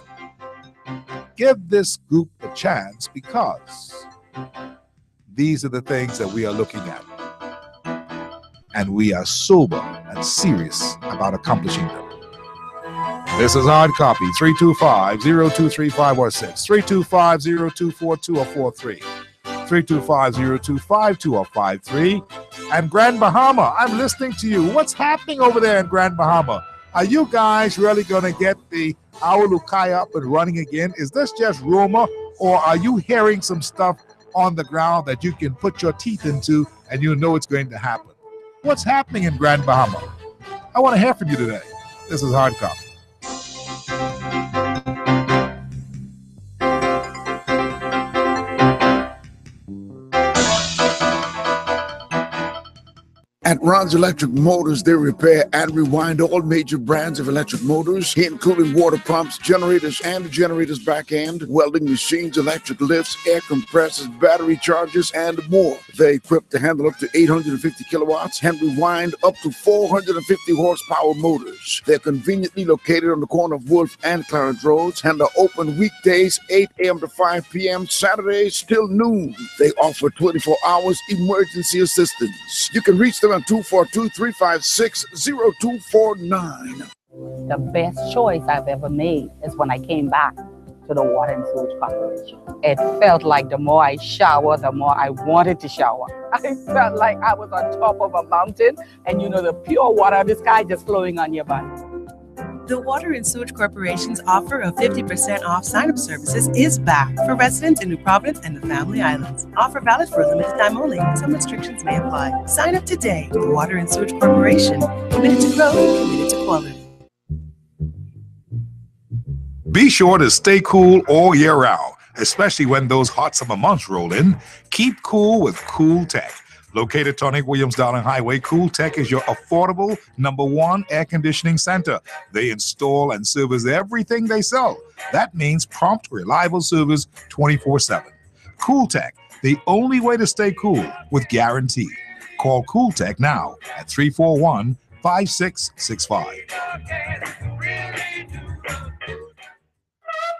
Give this group a chance, because these are the things that we are looking at. And we are sober and serious about accomplishing them. This is Hard Copy, 325-0235 or 6, 325-0242 or 43. 325-0252 or 53. And Grand Bahama, I'm listening to you. What's happening over there in Grand Bahama? Are you guys really going to get the Aulukai up and running again? Is this just rumor, or are you hearing some stuff on the ground that you can put your teeth into and you know it's going to happen? What's happening in Grand Bahama? I want to hear from you today. This is Hard Copy. At Ron's Electric Motors, they repair and rewind all major brands of electric motors, including water pumps, generators and generators back end, welding machines, electric lifts, air compressors, battery chargers, and more. They're equipped to handle up to 850 kilowatts and rewind up to 450 horsepower motors. They're conveniently located on the corner of Wolf and Clarence Roads and are open weekdays 8 a.m. to 5 p.m., Saturdays till noon. They offer 24 hours emergency assistance. You can reach them at 242-356-0249. The best choice I've ever made is when I came back to the Water and Sewage Corporation. It felt like the more I shower, the more I wanted to shower. I felt like I was on top of a mountain and the pure water of the sky just flowing on your body. The Water and Sewage Corporation's offer of 50% off sign-up services is back for residents in New Providence and the Family Islands. Offer valid for a limited time only. Some restrictions may apply. Sign up today. The Water and Sewage Corporation. Committed to growth, committed to quality. Be sure to stay cool all year round, especially when those hot summer months roll in. Keep cool with Cool Tech. Located at Tony Williams Darling Highway, Cool Tech is your affordable #1 air conditioning center. They install and service everything they sell. That means prompt, reliable service 24/7. Cool Tech, the only way to stay cool with guarantee. Call Cool Tech now at 341-5665.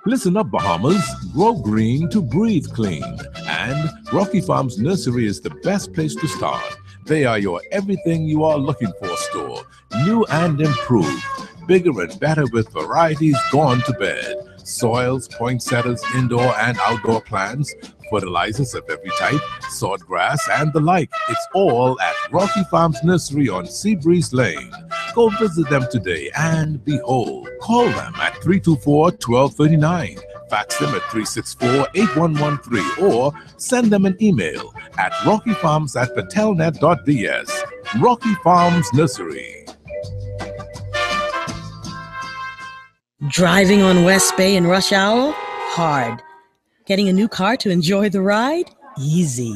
Listen up, Bahamas. Grow green to breathe clean. And Rocky Farms Nursery is the best place to start. They are your everything you are looking for store, new and improved. bigger and better with varieties gone to bed. Soils, poinsettias, indoor and outdoor plants, fertilizers of every type, swordgrass, and the like. It's all at Rocky Farms Nursery on Seabreeze Lane. Go visit them today and behold. Call them at 324-1239. Fax them at 364-8113 or send them an email at rockyfarms@patelnet.ds. Rocky Farms Nursery. Driving on West Bay in rush hour? Hard. Getting a new car to enjoy the ride? Easy.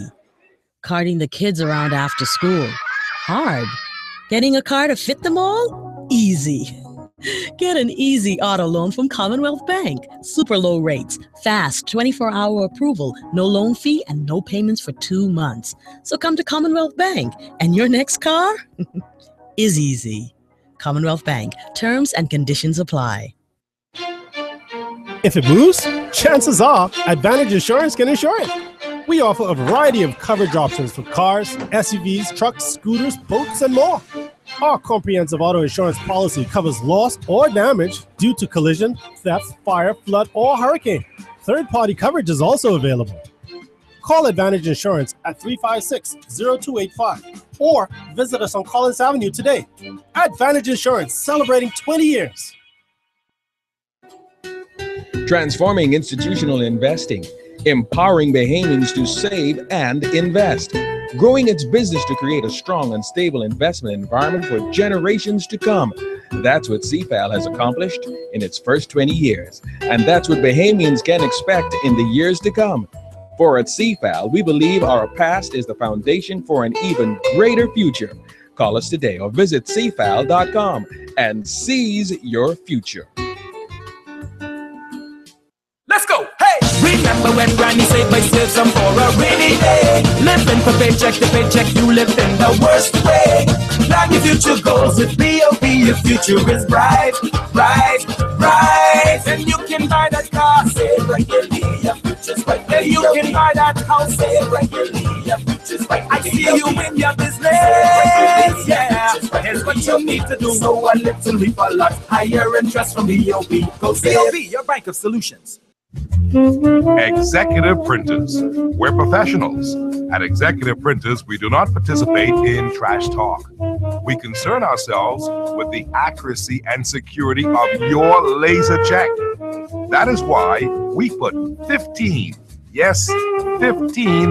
Carting the kids around after school? Hard. Getting a car to fit them all? Easy. Get an easy auto loan from Commonwealth Bank. Super low rates, fast 24-hour approval, no loan fee, and no payments for 2 months. So come to Commonwealth Bank, and your next car is easy. Commonwealth Bank. Terms and conditions apply. If it moves, chances are Advantage Insurance can insure it. We offer a variety of coverage options for cars, SUVs, trucks, scooters, boats, and more. Our comprehensive auto insurance policy covers loss or damage due to collision, theft, fire, flood, or hurricane. Third-party coverage is also available. Call Advantage Insurance at 356-0285 or visit us on Collins Avenue today. Advantage Insurance, celebrating 20 years. Transforming institutional investing, empowering Bahamians to save and invest, growing its business to create a strong and stable investment environment for generations to come. That's what CFAL has accomplished in its first 20 years, and that's what Bahamians can expect in the years to come. For at CFAL, we believe our past is the foundation for an even greater future. Call us today or visit cfal.com and seize your future. Let's go! Hey! Remember when Granny said by save some for a rainy day? Living for paycheck to paycheck, you live in the worst way. Plan your future goals with B.O.B. Your future is bright, bright, bright. And you can buy that car, save regularly. Your future's bright. And you can buy that house, save regularly. Your future's bright. I see you in your business, yeah. Here's what you need to do. So a little leap a lot higher interest from B.O.B. Go save. B.O.B. your bank of solutions. Executive Printers. We're professionals. At Executive Printers, we do not participate in trash talk. We concern ourselves with the accuracy and security of your laser check. That is why we put 15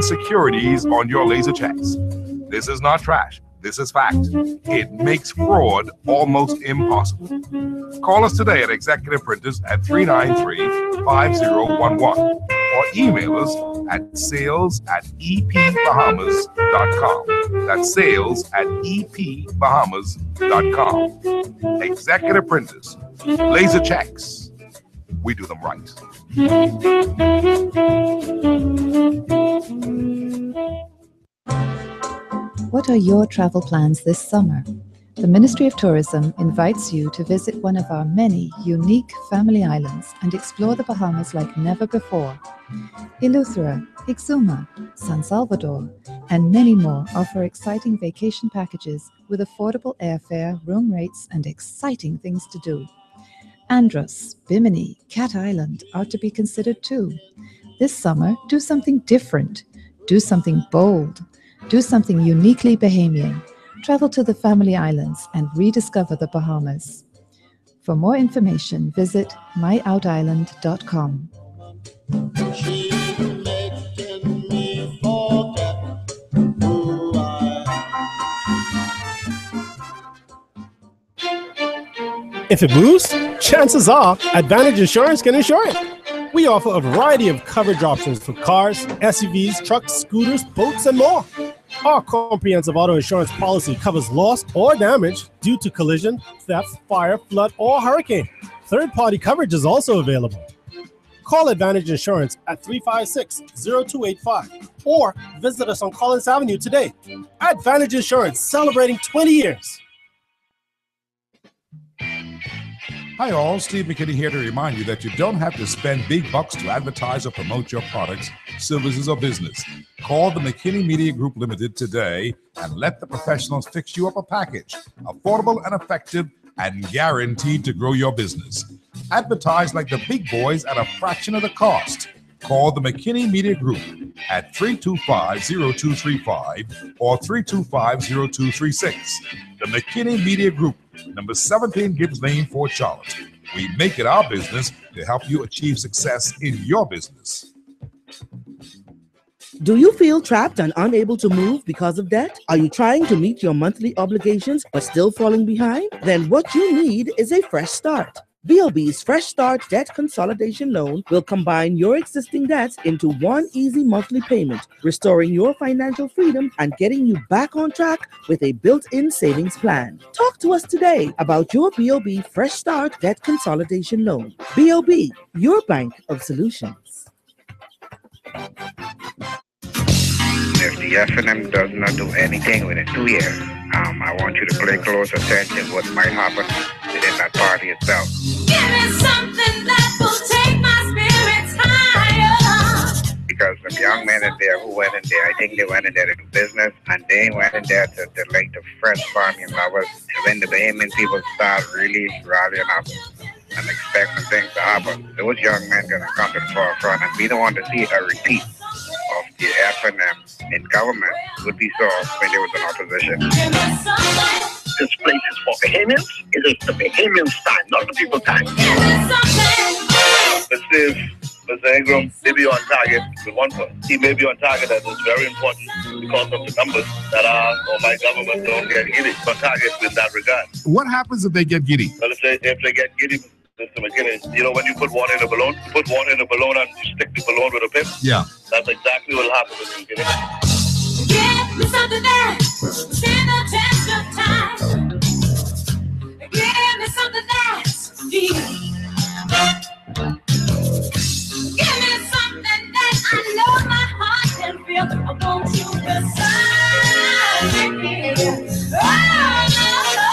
securities on your laser checks. This is not trash. This is fact. It makes fraud almost impossible. Call us today at Executive Printers at 393-5011 or email us at sales@epbahamas.com. That's sales@epbahamas.com. Executive Printers. Laser checks. We do them right. What are your travel plans this summer? The Ministry of Tourism invites you to visit one of our many unique family islands and explore the Bahamas like never before. Eleuthera, Exuma, San Salvador, and many more offer exciting vacation packages with affordable airfare, room rates, and exciting things to do. Andros, Bimini, Cat Island are to be considered too. This summer, do something different. Do something bold. Do something uniquely Bahamian. Travel to the family islands and rediscover the Bahamas. For more information, visit myoutisland.com. If it moves, chances are Advantage Insurance can insure it. We offer a variety of coverage options for cars, SUVs, trucks, scooters, boats, and more. Our comprehensive auto insurance policy covers loss or damage due to collision, theft, fire, flood, or hurricane. Third-party coverage is also available. Call Advantage Insurance at 356-0285 or visit us on Collins Avenue today. Advantage Insurance, celebrating 20 years. Hi all, Steve McKinney here to remind you that you don't have to spend big bucks to advertise or promote your products, services, or business. Call the McKinney Media Group Limited today and let the professionals fix you up a package, affordable and effective and guaranteed to grow your business. Advertise like the big boys at a fraction of the cost. Call the McKinney Media Group at 325-0235 or 325-0236. The McKinney Media Group, number 17 Gibbs Lane, Fort Charlotte. We make it our business to help you achieve success in your business. Do you feel trapped and unable to move because of debt? Are you trying to meet your monthly obligations but still falling behind? Then what you need is a fresh start. BOB's Fresh Start Debt Consolidation Loan will combine your existing debts into one easy monthly payment, restoring your financial freedom and getting you back on track with a built-in savings plan. Talk to us today about your BOB Fresh Start Debt Consolidation Loan. BOB, your bank of solutions. If the FNM does not do anything within 2 years, I want you to pay close attention what might happen within that party itself. Give me something that will take my spirits higher. Because the young men in there who went in there, I think they went in there to do business, and they went in there to like the fresh farming lovers. And when the Bahamian people start really rallying up and expecting things to happen, those young men gonna come to the forefront, and we don't want to see a repeat of the FNM in government would be so when they was in opposition. This place is for Bahamians. It is the Bahamians' time, not the people's time. Let's see if Mr. Ingram may be on target with one point. He may be on target, that is very important because of the numbers that are, or my government don't get giddy on target in that regard. What happens if they get giddy? Well, if they get giddy, Mr. McKinney, you know when you put water in a balloon, you put water in a balloon and you stick the balloon with a pin? Yeah. That's exactly what will happen, Mr. McKinney. Give me something that stand the test of time. Give me something that's deep. Give me something that I know my heart can feel. I want you beside me.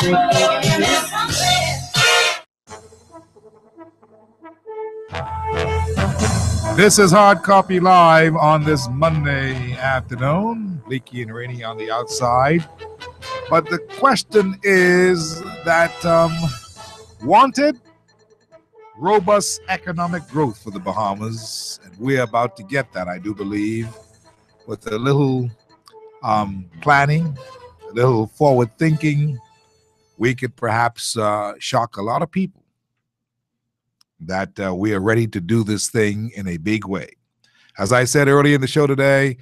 Oh, give me something. This is Hard Copy Live on this Monday afternoon. Bleaky and rainy on the outside. But the question is that wanted robust economic growth for the Bahamas. And we're about to get that, I do believe, with a little planning, a little forward thinking. We could perhaps shock a lot of people that we are ready to do this thing in a big way. As I said earlier in the show today,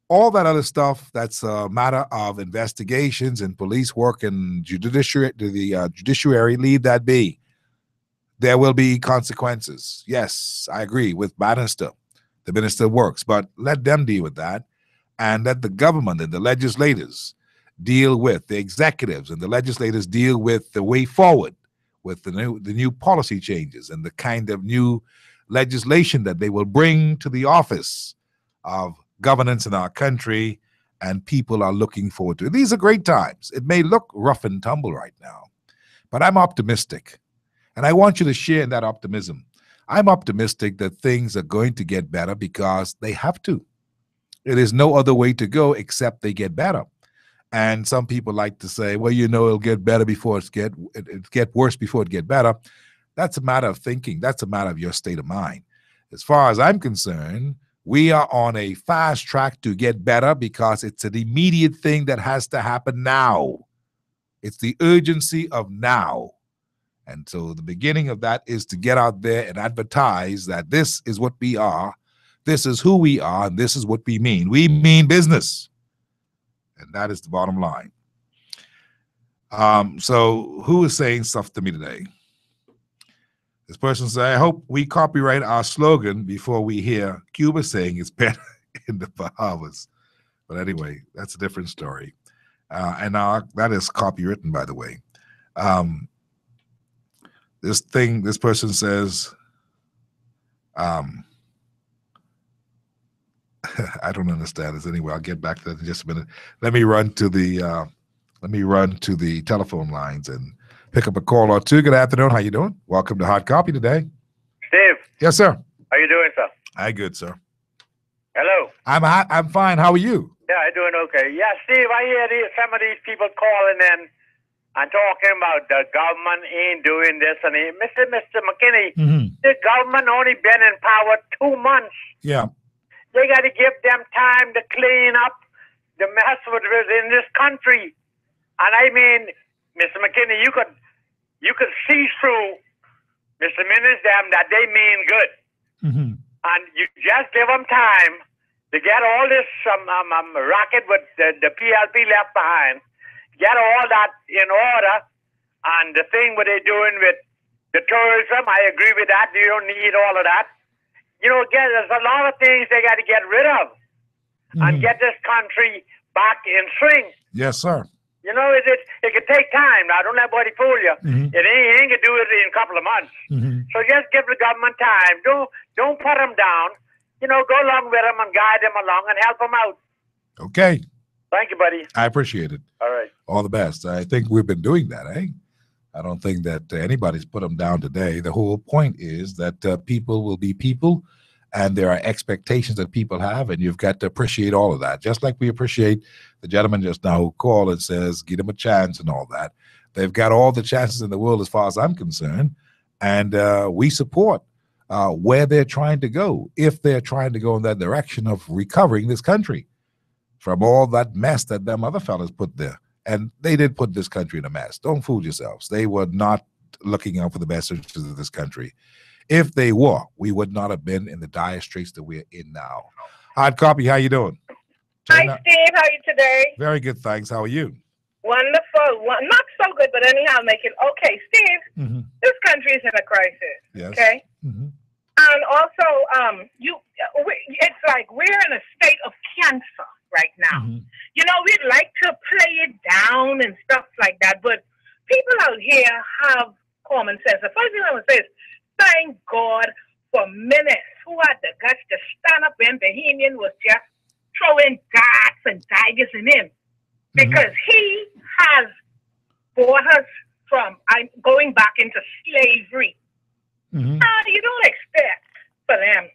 all that other stuff, that's a matter of investigations and police work and judiciary, leave that be. There will be consequences. Yes, I agree with Bannister. The minister works, but let them deal with that, and let the government and the legislators deal with, the executives and the legislators deal with the way forward, with the new policy changes and the kind of new legislation that they will bring to the office of governance in our country, and people are looking forward to it. These are great times. It may look rough and tumble right now, but I'm optimistic, and I want you to share in that optimism. I'm optimistic that things are going to get better because they have to. It is no other way to go except they get better. And some people like to say, well, you know, it'll get better before it get worse before it get better. That's a matter of thinking. That's a matter of your state of mind. As far as I'm concerned, we are on a fast track to get better because it's an immediate thing that has to happen now. It's the urgency of now. And so the beginning of that is to get out there and advertise that this is what we are, this is who we are, and this is what we mean. We mean business. And that is the bottom line. So who is saying stuff to me today? This person said, I hope we copyright our slogan before we hear Cuba saying it's better in the Bahamas. But anyway, that's a different story. And that is copywritten, by the way. This person says, I don't understand this anyway. I'll get back to that in just a minute. Let me run to the telephone lines and pick up a call or two. Good afternoon. How you doing? Welcome to Hot Copy today. Steve. Yes, sir. How you doing, sir? Hi, good, sir. Hello. I'm fine. How are you? Yeah, I'm doing okay. Yeah, Steve, I hear some of these people calling in and talking about the government ain't doing this and Mr. McKinney, the government only been in power 2 months. Yeah. They got to give them time to clean up the mess with in this country. And I mean, Mr. McKinney, you could see through Mr. Minister them that they mean good. And you just give them time to get all this racket with the PLP left behind, get all that in order, and the thing what they're doing with the tourism, I agree with that. You don't need all of that. You know, again, there's a lot of things they got to get rid of and get this country back in swing. Yes, sir. You know, it could take time. Now, don't let anybody fool you. It ain't gonna do it in a couple of months. So just give the government time. Don't put them down. You know, go along with them and guide them along and help them out. Okay. Thank you, buddy. I appreciate it. All right. All the best. I think we've been doing that, eh? I don't think that anybody's put them down today. The whole point is that people will be people, and there are expectations that people have, and you've got to appreciate all of that. Just like we appreciate the gentleman just now who called and says, give them a chance and all that. They've got all the chances in the world as far as I'm concerned, and we support where they're trying to go, if they're trying to go in that direction of recovering this country from all that mess that them other fellas put there. And they did put this country in a mess. Don't fool yourselves. They were not looking out for the best interests of this country. If they were, we would not have been in the dire straits that we're in now. Hard copy, how you doing? Hi, Steve. How are you today? Very good, thanks. How are you? Wonderful. Not so good, but anyhow, make it okay. Steve, this country is in a crisis. Yes. Okay? And also, it's like we're in a state of cancer right now. You know, we'd like to play it down and stuff like that, but people out here have common sense. The first thing I would say is, thank God for Menace, who had the guts to stand up when Bahamian was just throwing darts and daggers in him. Because he has brought us from going back into slavery. You don't expect for them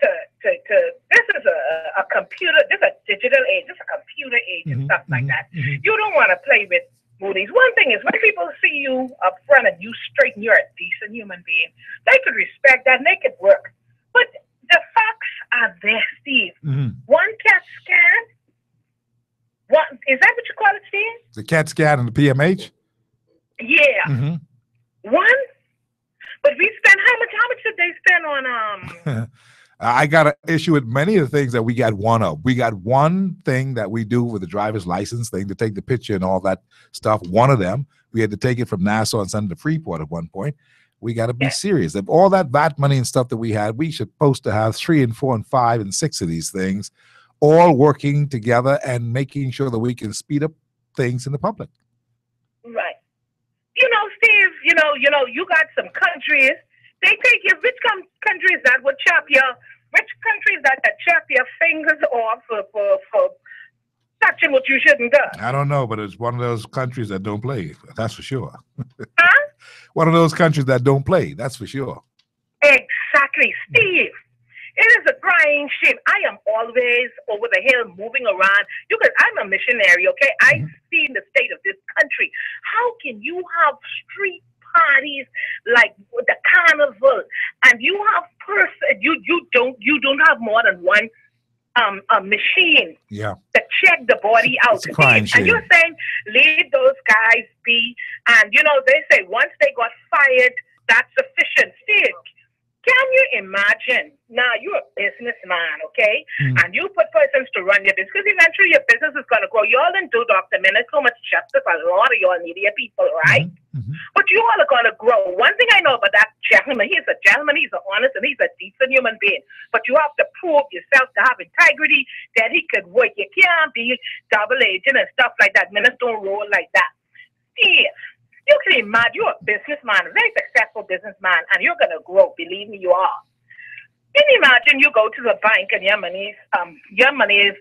to this is a computer, this is a digital age, this is a computer age and stuff like that. You don't want to play with movies. One thing is, when people see you up front and you straight and you're a decent human being, they could respect that and they could work. But the facts are there, Steve. One CAT scan, is that what you call it, Steve? The CAT scan and the PMH? Yeah. One, but we spend how much did they spend on I got an issue with many of the things that we got one of. We got one thing that we do with the driver's license thing to take the picture and all that stuff. One of them, we had to take it from Nassau and send it to Freeport at one point. We got to be serious. If all that VAT money and stuff that we had, we should supposed to have 3 and 4 and 5 and 6 of these things, all working together and making sure that we can speed up things in the public. Right. You know, Steve, you know, you got some countries, they take your, which countries that would chop your, which countries that chop your fingers off for touching what you shouldn't do? I don't know, but it's one of those countries that don't play. That's for sure. One of those countries that don't play. That's for sure. Exactly, Steve. It is a crying shame. I am always over the hill moving around. I'm a missionary, okay? I see the state of this country. How can you have street parties like the carnival, and you have you don't have more than one a machine to check the body out. It's a crying shame. And you're saying leave those guys be, and you know they say once they got fired, that's sufficient. Steve, can you imagine? Now, you're a businessman, okay? And you put persons to run your business, because eventually your business is going to grow. You all didn't do Dr. Minute so much justice, a lot of y'all media people, right? But you all are going to grow. One thing I know about that gentleman, he's a gentleman, he's honest, and he's a decent human being. But you have to prove yourself to have integrity, that he could work. You can't be double agent and stuff like that. Minutes don't roll like that. Steve, you can imagine, you're a businessman, a very successful businessman, and you're going to grow. Believe me, you are. Can you imagine you go to the bank and your money is,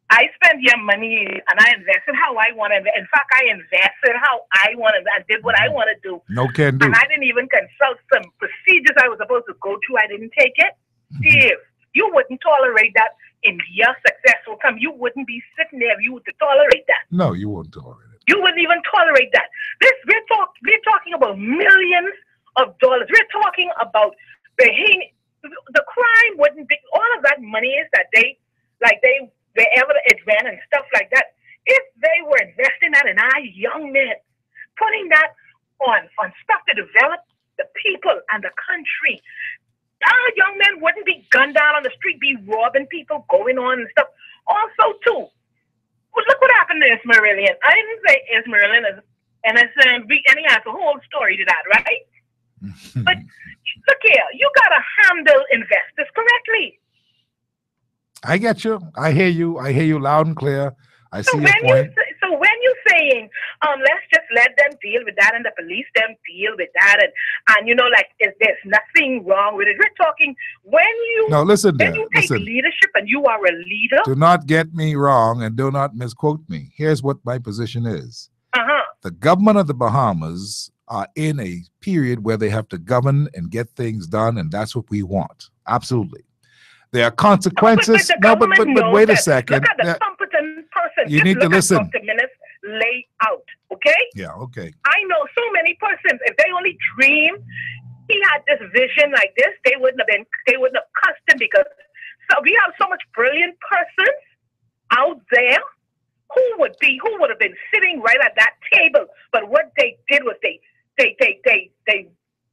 I spend your money and I invested how I want to invest. In fact, I invested how I want to, I did what I want to do. No can do. And I didn't even consult some procedures I was supposed to go through. I didn't take it. Steve, you wouldn't tolerate that in your successful company. You wouldn't be sitting there if you would tolerate that. No, you wouldn't tolerate it. You wouldn't even tolerate that. We're talking about millions of dollars. We're talking about Bahamian. The crime wouldn't be all of that money is that wherever it ran and stuff like that. If they were investing that in our young men, putting that on stuff to develop the people and the country, our young men wouldn't be gunned down on the street, be robbing people, going on and stuff. Also, too, look what happened to Ismailian. I didn't say Ismailian is innocent, and he has a whole story to that, right? But look here, you got to handle investors correctly. I get you. I hear you. I hear you loud and clear. I see your point. So when you're saying, let's just let them deal with that and the police them deal with that and you know, like there's nothing wrong with it. We're talking when you take leadership and you are a leader. Do not get me wrong and do not misquote me. Here's what my position is. The government of the Bahamas are in a period where they have to govern and get things done, and that's what we want. Absolutely. There are consequences. But wait a second. Look at the competent person. You need to listen. Dr. Minnis lay out, okay? Yeah, okay. I know so many persons. If they only dream, he had this vision like this, they wouldn't have cussed him because we have so much brilliant persons out there who would have been sitting right at that table. But what they did was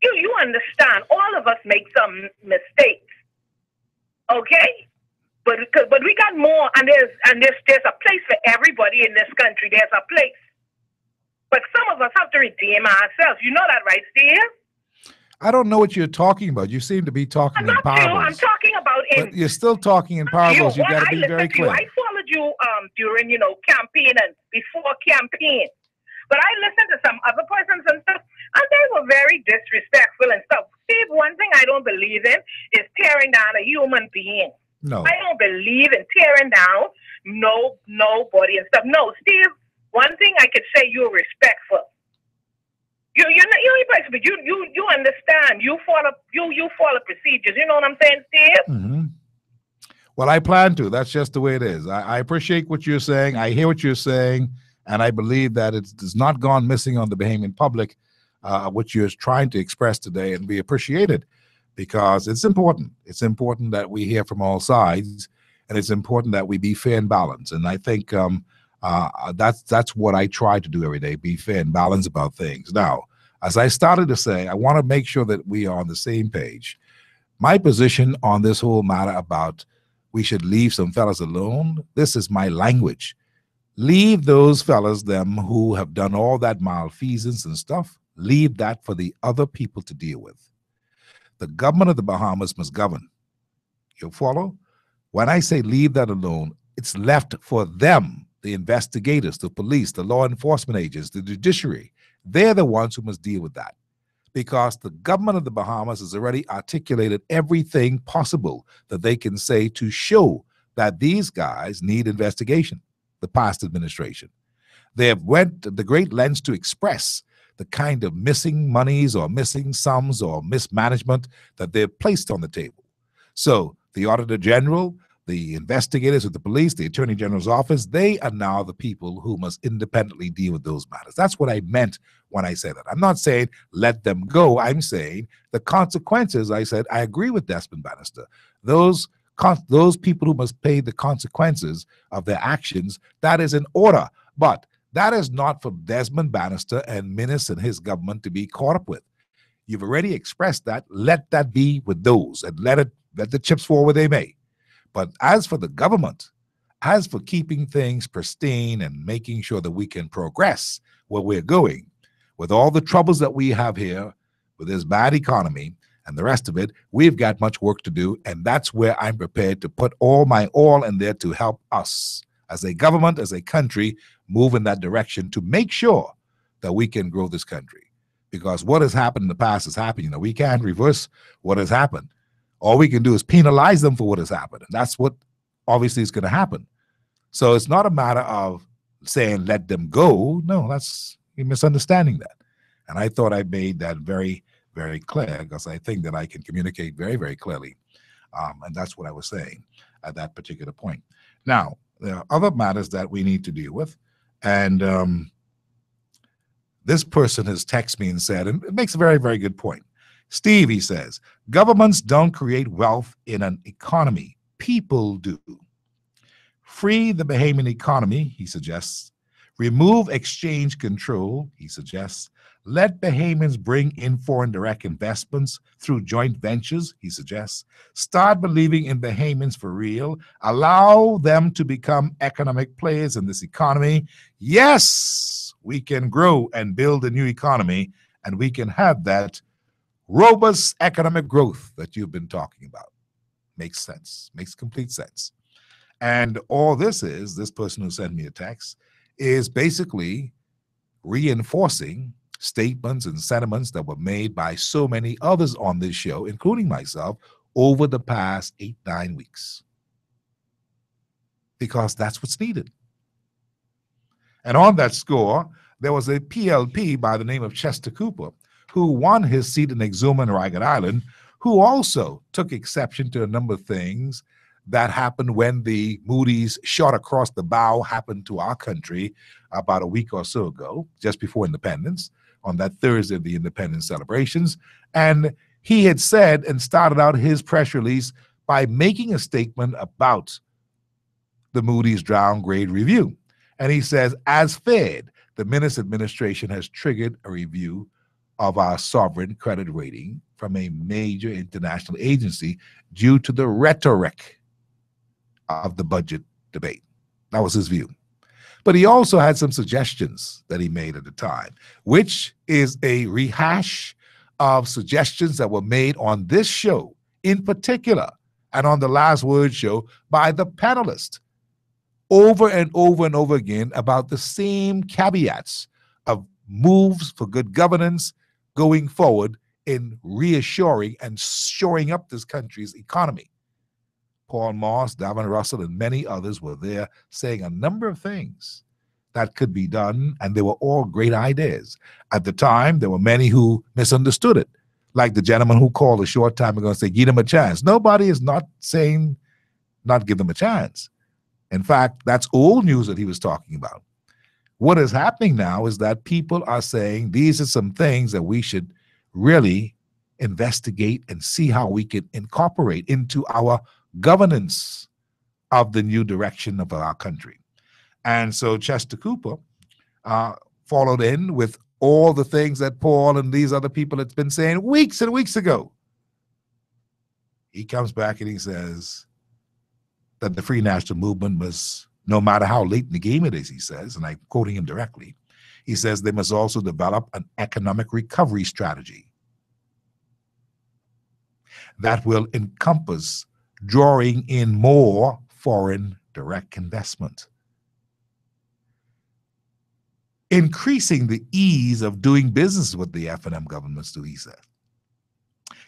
you understand, all of us make some mistakes. Okay, but we got more, and there's a place for everybody in this country. There's a place, but some of us have to redeem ourselves. You know that, right, Steve? I don't know what you're talking about. You seem to be talking in parables. I'm talking about but you're still talking in parables. You got to be very clear. I followed you during campaign and before campaign, but I listened to some other persons and stuff, and they were very disrespectful and stuff. Steve, one thing I don't believe in is tearing down a human being. No. I don't believe in tearing down nobody and stuff. No, Steve, one thing I could say, you're respectful. You're not, but you understand. You follow procedures. You know what I'm saying, Steve? Mm-hmm. Well, I plan to. That's just the way it is. I appreciate what you're saying. I hear what you're saying, and I believe that it's not gone missing on the Bahamian public. What you're trying to express today, and we appreciate it because it's important. It's important that we hear from all sides, and it's important that we be fair and balanced. And I think that's what I try to do every day, be fair and balanced about things. Now, as I started to say, I want to make sure that we are on the same page. My position on this whole matter about we should leave some fellas alone, this is my language. Leave those fellas, them who have done all that malfeasance and stuff, leave that for the other people to deal with. The government of the Bahamas must govern. You follow? When I say leave that alone, it's left for them, the investigators, the police, the law enforcement agents, the judiciary. They're the ones who must deal with that because the government of the Bahamas has already articulated everything possible that they can say to show that these guys need investigation, the past administration. They have went to the great lengths to express the kind of missing monies or missing sums or mismanagement that they've placed on the table. So the Auditor General, the investigators of the police, the Attorney General's office, they are now the people who must independently deal with those matters. That's what I meant when I said that. I'm not saying let them go. I'm saying the consequences, I said, I agree with Desmond Bannister. Those people who must pay the consequences of their actions, that is in order. But that is not for Desmond Bannister and Minnis and his government to be caught up with. You've already expressed that. Let that be with those and let the chips fall where they may. But as for the government, as for keeping things pristine and making sure that we can progress where we're going, with all the troubles that we have here, with this bad economy and the rest of it, we've got much work to do, and that's where I'm prepared to put all my all in there to help us as a government, as a country, move in that direction to make sure that we can grow this country. Because what has happened in the past has happened. We can't reverse what has happened. All we can do is penalize them for what has happened. And that's what obviously is going to happen. So it's not a matter of saying let them go. No, that's you're misunderstanding that. And I thought I made that very, very clear because I think that I can communicate very, very clearly. And that's what I was saying at that particular point. Now, there are other matters that we need to deal with. And This person has texted me and said, and it makes a very, very good point. Steve, he says, governments don't create wealth in an economy. People do. Free the Bahamian economy, he suggests. Remove exchange control, he suggests. Let Bahamians bring in foreign direct investments through joint ventures, he suggests. Start believing in Bahamians for real. Allow them to become economic players in this economy. Yes, we can grow and build a new economy, and we can have that robust economic growth that you've been talking about. Makes sense. Makes complete sense. And all this is, this person who sent me a text, is basically reinforcing statements and sentiments that were made by so many others on this show, including myself, over the past 8-9 weeks. Because that's what's needed. And on that score, there was a PLP by the name of Chester Cooper, who won his seat in Exuma and Ragged Island, who also took exception to a number of things that happened when the Moody's shot across the bow happened to our country about a week or so ago, just before independence, on that Thursday of the independence celebrations. And he had said and started out his press release by making a statement about the Moody's downgrade review. And he says, as Fed, the Minnis administration has triggered a review of our sovereign credit rating from a major international agency due to the rhetoric of the budget debate. That was his view. But he also had some suggestions that he made at the time, which is a rehash of suggestions that were made on this show in particular and on the Last Word show by the panelists over and over and over again about the same caveats of moves for good governance going forward in reassuring and shoring up this country's economy. Paul Moss, Davin Russell, and many others were there saying a number of things that could be done, and they were all great ideas. At the time, there were many who misunderstood it, like the gentleman who called a short time ago and said, give them a chance. Nobody is not saying not give them a chance. In fact, that's old news that he was talking about. What is happening now is that people are saying these are some things that we should really investigate and see how we can incorporate into our governance of the new direction of our country. And so Chester Cooper followed in with all the things that Paul and these other people had been saying weeks and weeks ago. He comes back and he says that the Free National Movement must, no matter how late in the game it is, he says, and I'm quoting him directly, he says they must also develop an economic recovery strategy that will encompass drawing in more foreign direct investment, increasing the ease of doing business with the F&M governments, he said,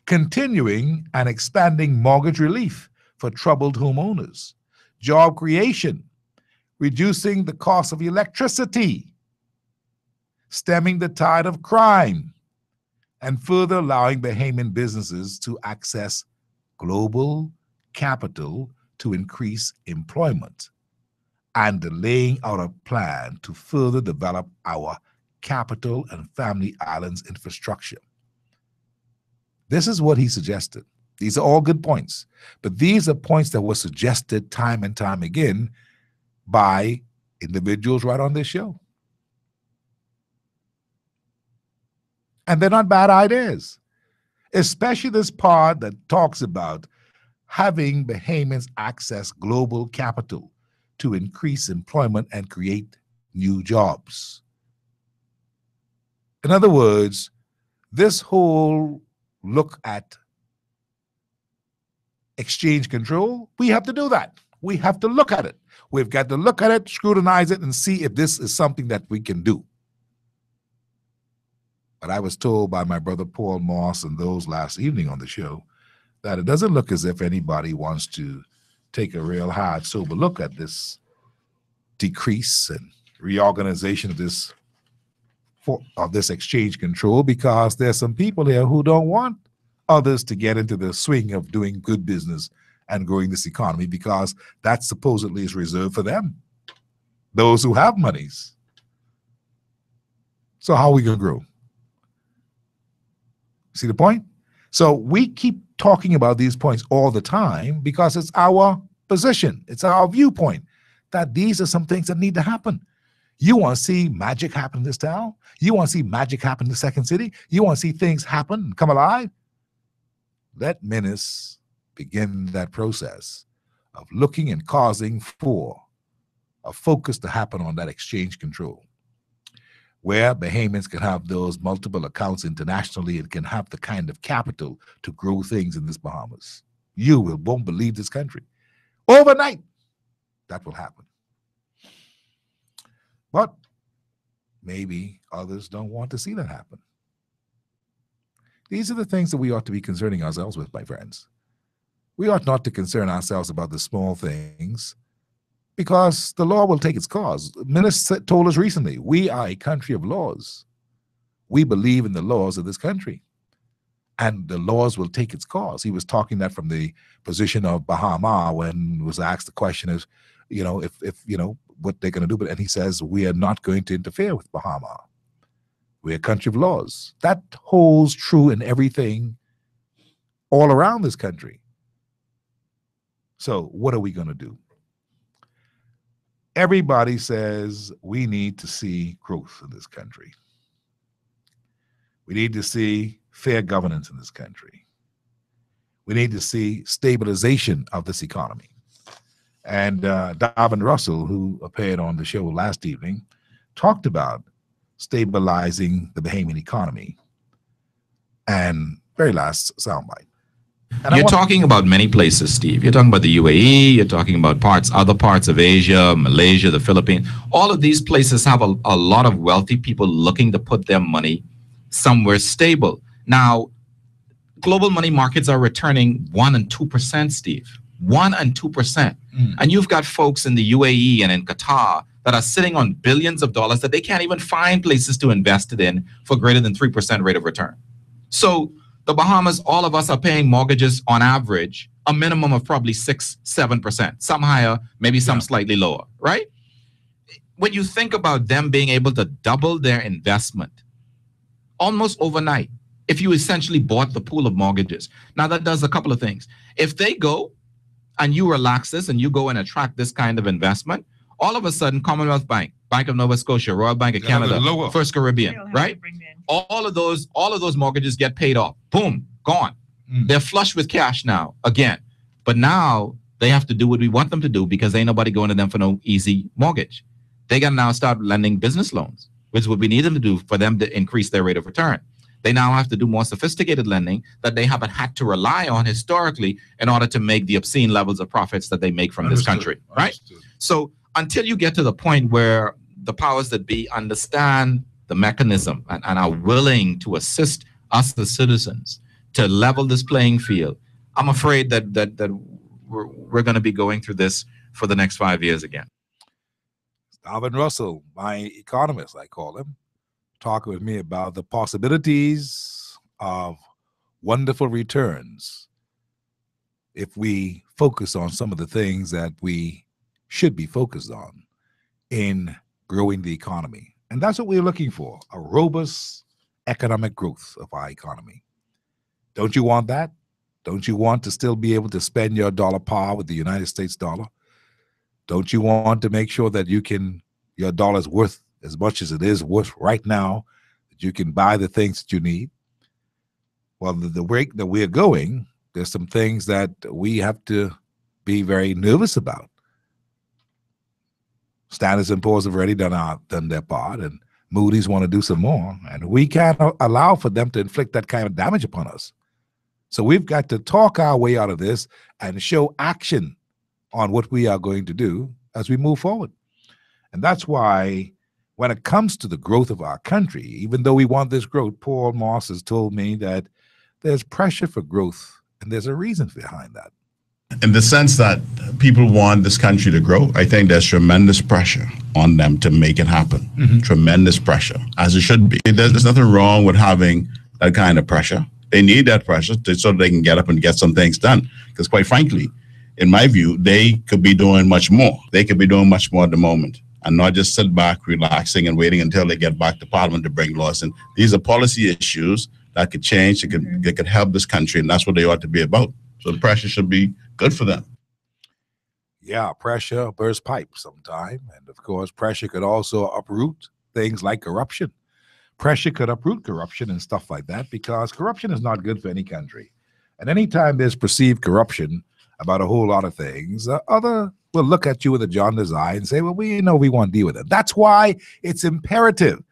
continuing and expanding mortgage relief for troubled homeowners, job creation, reducing the cost of electricity, stemming the tide of crime, and further allowing Bahamian businesses to access global capital to increase employment, and laying out a plan to further develop our capital and family islands infrastructure. This is what he suggested. These are all good points, but these are points that were suggested time and time again by individuals right on this show. And they're not bad ideas, especially this part that talks about having Bahamians access global capital to increase employment and create new jobs. In other words, this whole look at exchange control, we have to do that. We have to look at it. We've got to look at it, scrutinize it, and see if this is something that we can do. But I was told by my brother Paul Moss and those last evening on the show that it doesn't look as if anybody wants to take a real hard, sober look at this decrease and reorganization of this exchange control, because there's some people here who don't want others to get into the swing of doing good business and growing this economy, because that supposedly is reserved for them, those who have monies. So how are we going to grow? See the point? So we keep talking about these points all the time because it's our position. It's our viewpoint that these are some things that need to happen. You want to see magic happen in this town? You want to see magic happen in the second city? You want to see things happen and come alive? Let Menace begin that process of looking and causing for a focus to happen on that exchange control, where Bahamians can have those multiple accounts internationally and can have the kind of capital to grow things in this Bahamas. You won't believe this country. Overnight, that will happen. But maybe others don't want to see that happen. These are the things that we ought to be concerning ourselves with, my friends. We ought not to concern ourselves about the small things, because the law will take its course. Minister told us recently, we are a country of laws. We believe in the laws of this country, and the laws will take its course. He was talking that from the position of Bahama when was asked the question is, if what they're going to do. And he says, we are not going to interfere with Bahama. We're a country of laws. That holds true in everything all around this country. So what are we going to do? Everybody says we need to see growth in this country. We need to see fair governance in this country. We need to see stabilization of this economy. And Darvin Russell, who appeared on the show last evening, talked about stabilizing the Bahamian economy. And very last soundbite. You're talking about many places, Steve. You're talking about the UAE, you're talking about other parts of Asia, Malaysia, the Philippines. All of these places have a lot of wealthy people looking to put their money somewhere stable. Now, global money markets are returning 1% and 2%, Steve. 1% and 2%. And you've got folks in the UAE and in Qatar that are sitting on billions of dollars that they can't even find places to invest it in for greater than 3% rate of return. So the Bahamas, all of us are paying mortgages on average, a minimum of probably 6-7%, some higher, maybe some slightly lower, right? When you think about them being able to double their investment almost overnight, if you essentially bought the pool of mortgages. Now that does a couple of things. If they go and you relax this and you go and attract this kind of investment, all of a sudden Commonwealth Bank, Bank of Nova Scotia, Royal Bank of Canada, First Caribbean, right? All of those mortgages get paid off. Boom, gone. They're flush with cash now again. But now they have to do what we want them to do because ain't nobody going to them for no easy mortgage. They got to now start lending business loans, which is what we need them to do for them to increase their rate of return. They now have to do more sophisticated lending that they haven't had to rely on historically in order to make the obscene levels of profits that they make from this country, right? So until you get to the point where the powers that be understand the mechanism and are willing to assist us as citizens to level this playing field, I'm afraid that we're going to be going through this for the next 5 years again. Darvin Russell, my economist, I call him, talking with me about the possibilities of wonderful returns if we focus on some of the things that we should be focused on in growing the economy. And that's what we're looking for, a robust economic growth of our economy. Don't you want that? Don't you want to still be able to spend your dollar par with the United States dollar? Don't you want to make sure that your dollar's worth as much as it is worth right now, that you can buy the things that you need? Well, the rate that we're going, there's some things that we have to be very nervous about. Standard & Poor's have already done their part, and Moody's want to do some more, and we can't allow for them to inflict that kind of damage upon us. So we've got to talk our way out of this and show action on what we are going to do as we move forward. And that's why when it comes to the growth of our country, even though we want this growth, Paul Moss has told me that there's pressure for growth, and there's a reason behind that. In the sense that people want this country to grow, I think there's tremendous pressure on them to make it happen. Tremendous pressure, as it should be. There's nothing wrong with having that kind of pressure. They need that pressure so they can get up and get some things done. Because quite frankly, in my view, they could be doing much more. They could be doing much more at the moment. and not just sit back, relaxing, and waiting until they get back to Parliament to bring laws. And these are policy issues that could change, that could help this country, and that's what they ought to be about. So the pressure should be good for them. Yeah, pressure bursts pipes sometime. And of course, pressure could also uproot things like corruption. Pressure could uproot corruption and stuff like that, because corruption is not good for any country. And anytime there's perceived corruption about a whole lot of things, other will look at you with a jaundiced eye and say, well, we know we want to deal with it. That's why it's imperative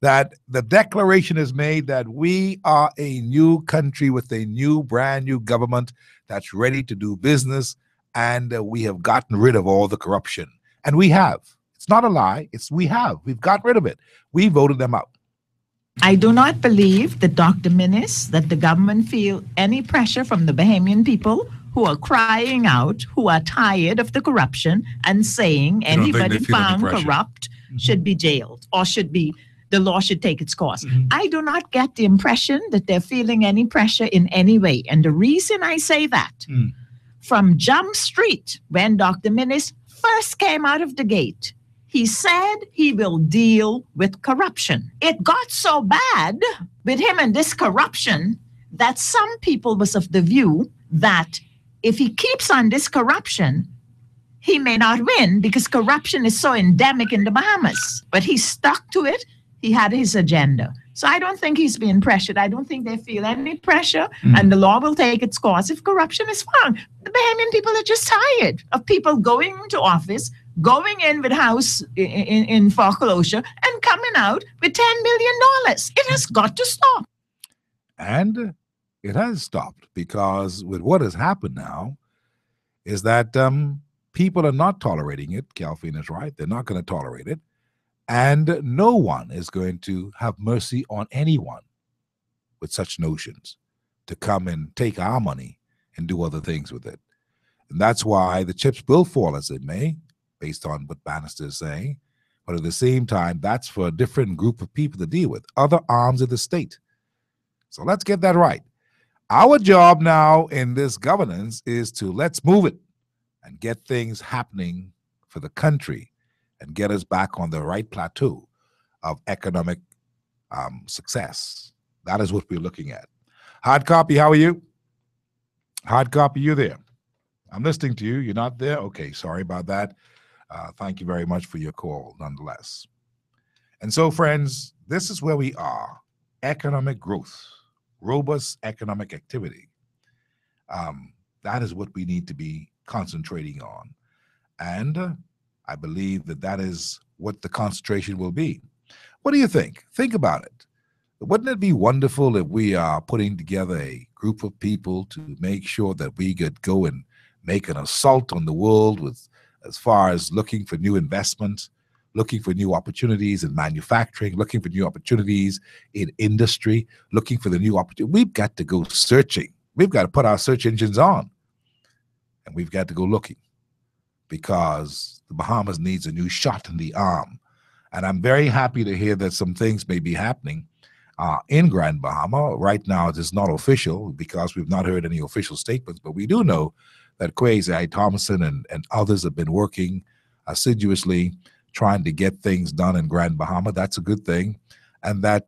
that the declaration is made that we are a new country with a new, brand new government that's ready to do business, and we have gotten rid of all the corruption. And we have. It's not a lie. We have. We've got rid of it. We voted them out. I do not believe that Dr. Minnis, that the government feel any pressure from the Bahamian people who are crying out, who are tired of the corruption and saying anybody found corrupt should be jailed or the law should take its course. I do not get the impression that they're feeling any pressure in any way. And the reason I say that, from Jump Street, when Dr. Minnis first came out of the gate, he said he will deal with corruption. It got so bad with him and this corruption that some people was of the view that if he keeps on this corruption, he may not win because corruption is so endemic in the Bahamas. But he stuck to it. He had his agenda. So I don't think he's being pressured. I don't think they feel any pressure, and the law will take its course if corruption is found. The Bahamian people are just tired of people going into office, going in with house in foreclosure, and coming out with $10 million. It has got to stop. And it has stopped, because with what has happened now is that people are not tolerating it. Calvin is right. They're not going to tolerate it. And no one is going to have mercy on anyone with such notions to come and take our money and do other things with it. And that's why the chips will fall as it may, based on what Bannister is saying. But at the same time, that's for a different group of people to deal with, other arms of the state. So let's get that right. Our job now in this governance is to let's move it and get things happening for the country and get us back on the right plateau of economic success. That is what we're looking at. Hard copy, how are you? Hard copy, you there? I'm listening to you. You're not there? Okay, sorry about that. Thank you very much for your call, nonetheless. And so, friends, this is where we are. Economic growth, robust economic activity. That is what we need to be concentrating on. And I believe that that is what the concentration will be. What do you think? Think about it. Wouldn't it be wonderful if we are putting together a group of people to make sure that we could go and make an assault on the world with, as far as looking for new investments, looking for new opportunities in manufacturing, looking for new opportunities in industry, looking for the new opportunity. We've got to go searching. We've got to put our search engines on, and we've got to go looking, because the Bahamas needs a new shot in the arm. And I'm very happy to hear that some things may be happening in Grand Bahama. Right now, it is not official because we've not heard any official statements, but we do know that Kwesi Thompson and others have been working assiduously trying to get things done in Grand Bahama. That's a good thing. And that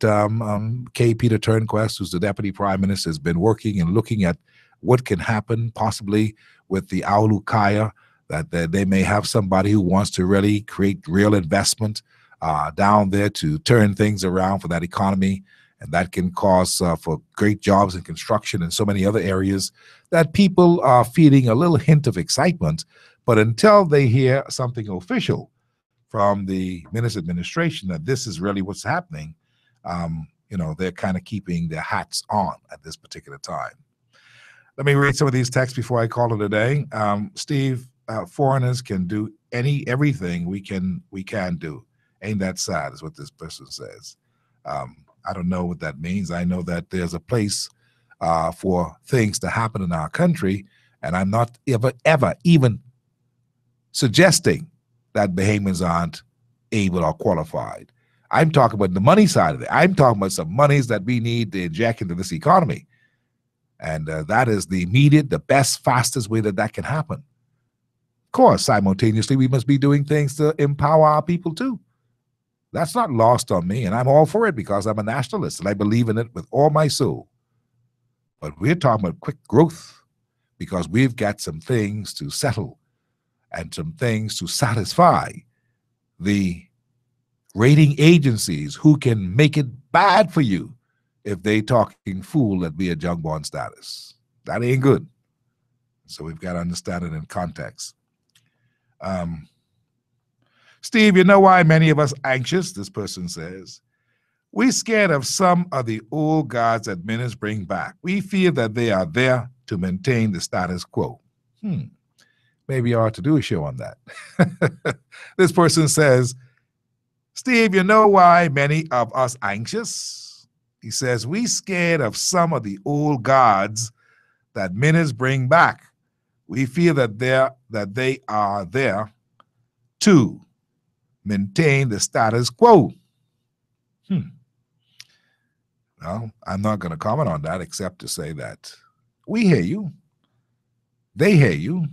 K. Peter Turnquest, who's the Deputy Prime Minister, has been working and looking at what can happen possibly with the Aulu Kaya, that they may have somebody who wants to really create real investment down there to turn things around for that economy. And that can cause for great jobs in construction and so many other areas that people are feeling a little hint of excitement. But until they hear something official from the Minnis administration that this is really what's happening, they're kind of keeping their hats on at this particular time. Let me read some of these texts before I call it a day. Steve, foreigners can do everything we can do. Ain't that sad, is what this person says. I don't know what that means. I know that there's a place for things to happen in our country, and I'm not ever even suggesting that Bahamians aren't able or qualified. I'm talking about the money side of it. I'm talking about some monies that we need to inject into this economy. And that is the immediate, the best, fastest way that can happen. Of course, simultaneously, we must be doing things to empower our people too. That's not lost on me, and I'm all for it because I'm a nationalist and I believe in it with all my soul. But we're talking about quick growth because we've got some things to settle and some things to satisfy the rating agencies who can make it bad for you if they talking fool that we a junk bond status. That ain't good. So we've got to understand it in context. Steve, you know why many of us anxious? This person says, we're scared of some of the old gods that ministers bring back. We feel that they are there to maintain the status quo. Maybe you ought to do a show on that. This person says, Steve, you know why many of us anxious? He says, we scared of some of the old gods that ministers bring back. We feel that they are there to maintain the status quo. Well, I'm not going to comment on that except to say that we hear you. They hear you.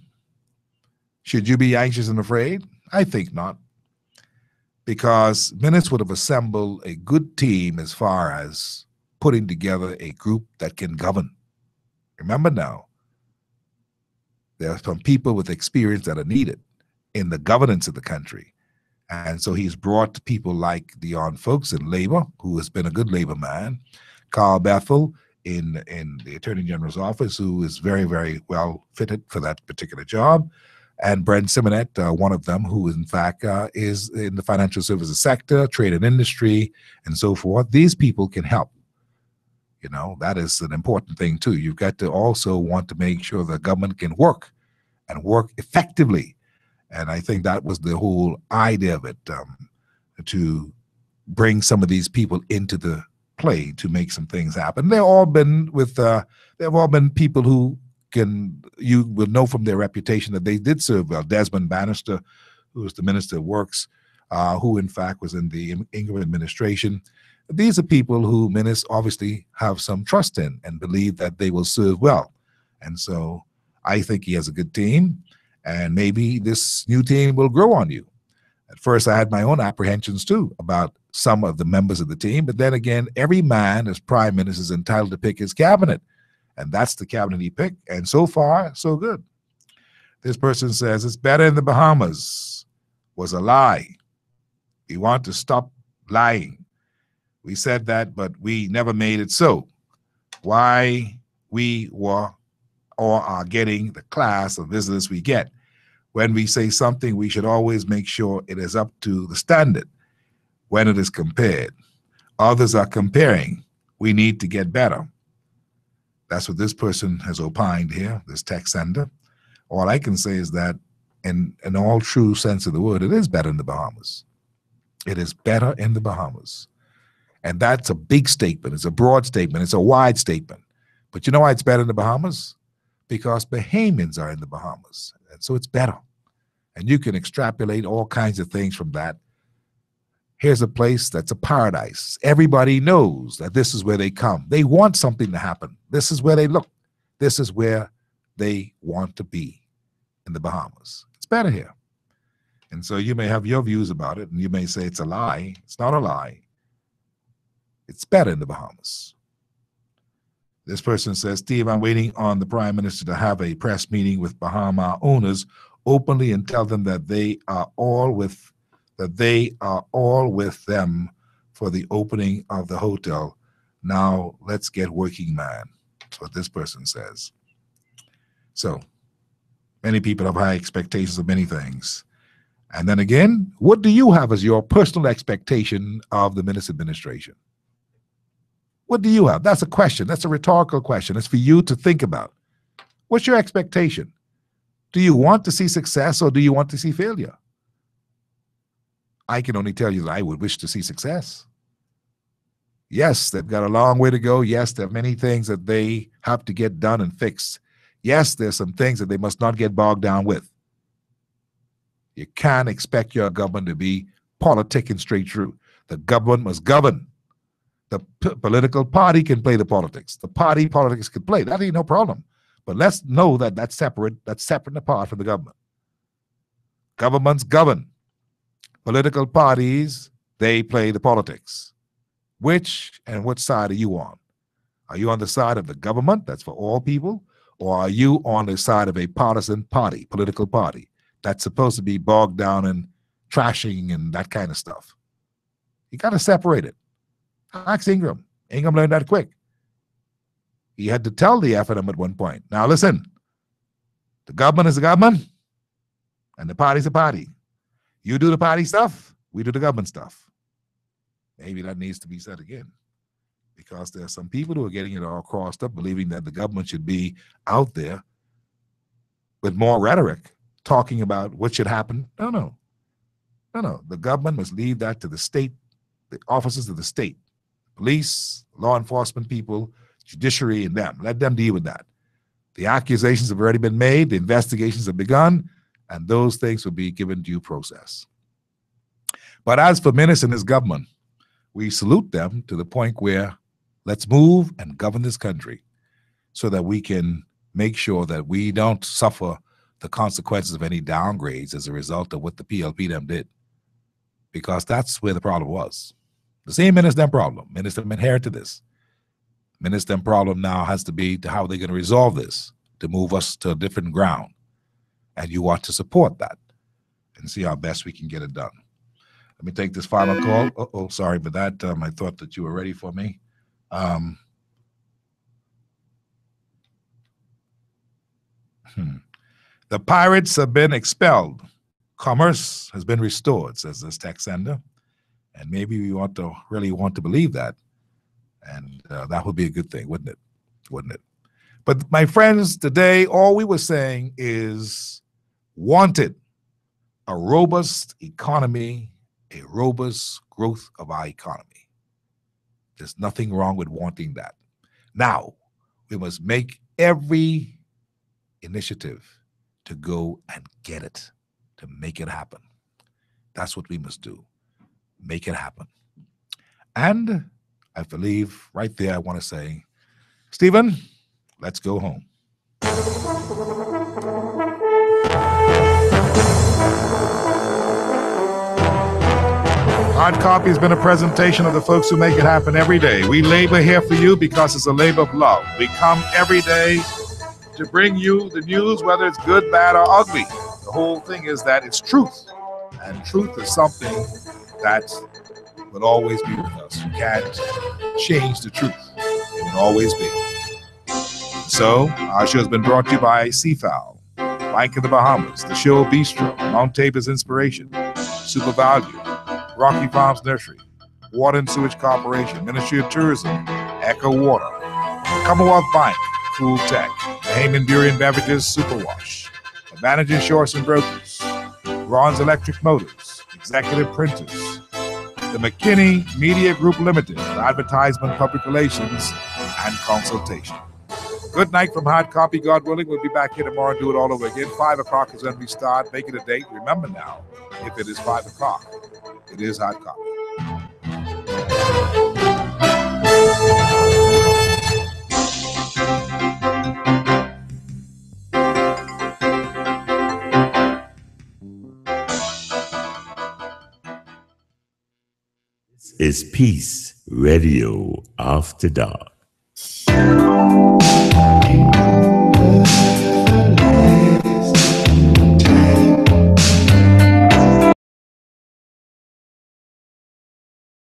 Should you be anxious and afraid? I think not. Because ministers would have assembled a good team as far as putting together a group that can govern. Remember now, there are some people with experience that are needed in the governance of the country. And so he's brought people like Dion Folks in labor, who has been a good labor man, Carl Bethel in the Attorney General's office, who is very, very well fitted for that particular job, and Brent Simonet, one of them, who in fact is in the financial services sector, trade and industry, and so forth. These people can help. You know, that is an important thing too. You've got to also want to make sure the government can work and work effectively. And I think that was the whole idea of it, to bring some of these people into the play to make some things happen. They've all been people who you will know from their reputation that they did serve well. Desmond Bannister, who was the Minister of Works, who in fact was in the Ingram administration. These are people who ministers obviously have some trust in and believe that they will serve well. And so I think he has a good team, and maybe this new team will grow on you. At first, I had my own apprehensions too about some of the members of the team, but then again, every man as prime minister is entitled to pick his cabinet, and that's the cabinet he picked, and so far, so good. This person says, it's better in the Bahamas. Was a lie. We want to stop lying. We said that, but we never made it so. Why we were or are getting the class of visitors we get. When we say something, we should always make sure it is up to the standard when it is compared. Others are comparing. We need to get better. That's what this person has opined here, this text sender. All I can say is that in all true sense of the word, it is better in the Bahamas. It is better in the Bahamas. And that's a big statement. It's a broad statement. It's a wide statement. But you know why it's better in the Bahamas? Because Bahamians are in the Bahamas. And so it's better. And you can extrapolate all kinds of things from that. Here's a place that's a paradise. Everybody knows that this is where they come. They want something to happen. This is where they look. This is where they want to be, in the Bahamas. It's better here. And so you may have your views about it, and you may say it's a lie. It's not a lie. It's better in the Bahamas. This person says, Steve, I'm waiting on the Prime Minister to have a press meeting with Bahama owners openly and tell them that they are all with them for the opening of the hotel. Now let's get working, man. That's what this person says. So many people have high expectations of many things. And then again, what do you have as your personal expectation of the Minister administration? What do you have? That's a question. That's a rhetorical question. It's for you to think about. What's your expectation? Do you want to see success or do you want to see failure? I can only tell you that I would wish to see success. Yes, they've got a long way to go. Yes, there are many things that they have to get done and fixed. Yes, there's some things that they must not get bogged down with. You can't expect your government to be politicking straight through. The government must govern. The political party can play the politics. The party politics can play. That ain't no problem. But let's know that that's separate and apart from the government. Governments govern. Political parties, they play the politics. Which side are you on? Are you on the side of the government, that's for all people, or are you on the side of a partisan party, political party, that's supposed to be bogged down in trashing and that kind of stuff? You got to separate it. Ask Ingram. Ingram learned that quick. He had to tell the FNM at one point, now listen, the government is the government, and the party's the party. You do the party stuff, we do the government stuff. Maybe that needs to be said again, because there are some people who are getting it all crossed up, believing that the government should be out there with more rhetoric, talking about what should happen. No. The government must leave that to the state, the officers of the state, police, law enforcement people, judiciary, and them. Let them deal with that. The accusations have already been made, the investigations have begun, and those things will be given due process. But as for Menace and his government, we salute them to the point where let's move and govern this country so that we can make sure that we don't suffer the consequences of any downgrades as a result of what the PLP them did. Because that's where the problem was. The same Menace them problem. Menace them inherited this. Menace them problem now has to be to how they're going to resolve this, to move us to a different ground. And you want to support that and see how best we can get it done. Let me take this final call. Oh, sorry for that. I thought that you were ready for me. The pirates have been expelled. Commerce has been restored, says this text sender. And maybe we really want to believe that. And that would be a good thing, wouldn't it? Wouldn't it? But my friends, today, all we were saying is wanted a robust economy, a robust growth of our economy. There's nothing wrong with wanting that. Now, we must make every initiative to go and get it, to make it happen. That's what we must do. Make it happen. And I believe right there I want to say, Stephen, let's go home. Hard Copy has been a presentation of the folks who make it happen every day. We labor here for you because it's a labor of love. We come every day to bring you the news, whether it's good, bad, or ugly. The whole thing is that it's truth. And truth is something that will always be with us. You can't change the truth. It will always be. So, our show has been brought to you by Seafowl, Bank of the Bahamas, The Show Bistro, Mount Tabor's Inspiration, Super Value, Rocky Farms Nursery, Water and Sewage Corporation, Ministry of Tourism, Echo Water, Commonwealth Bank, Cool Tech, Bahamian Fury and Beverages, Superwash, Advantage Insurance and Brokers, Ron's Electric Motors, Executive Printers, the McKinney Media Group Limited, Advertisement, Public Relations, and Consultation. Good night from Hard Copy. God willing, we'll be back here tomorrow and do it all over again. 5 o'clock is when we start. Make it a date. Remember now, if it is 5 o'clock, it is Hard Copy. This is Peace Radio After Dark.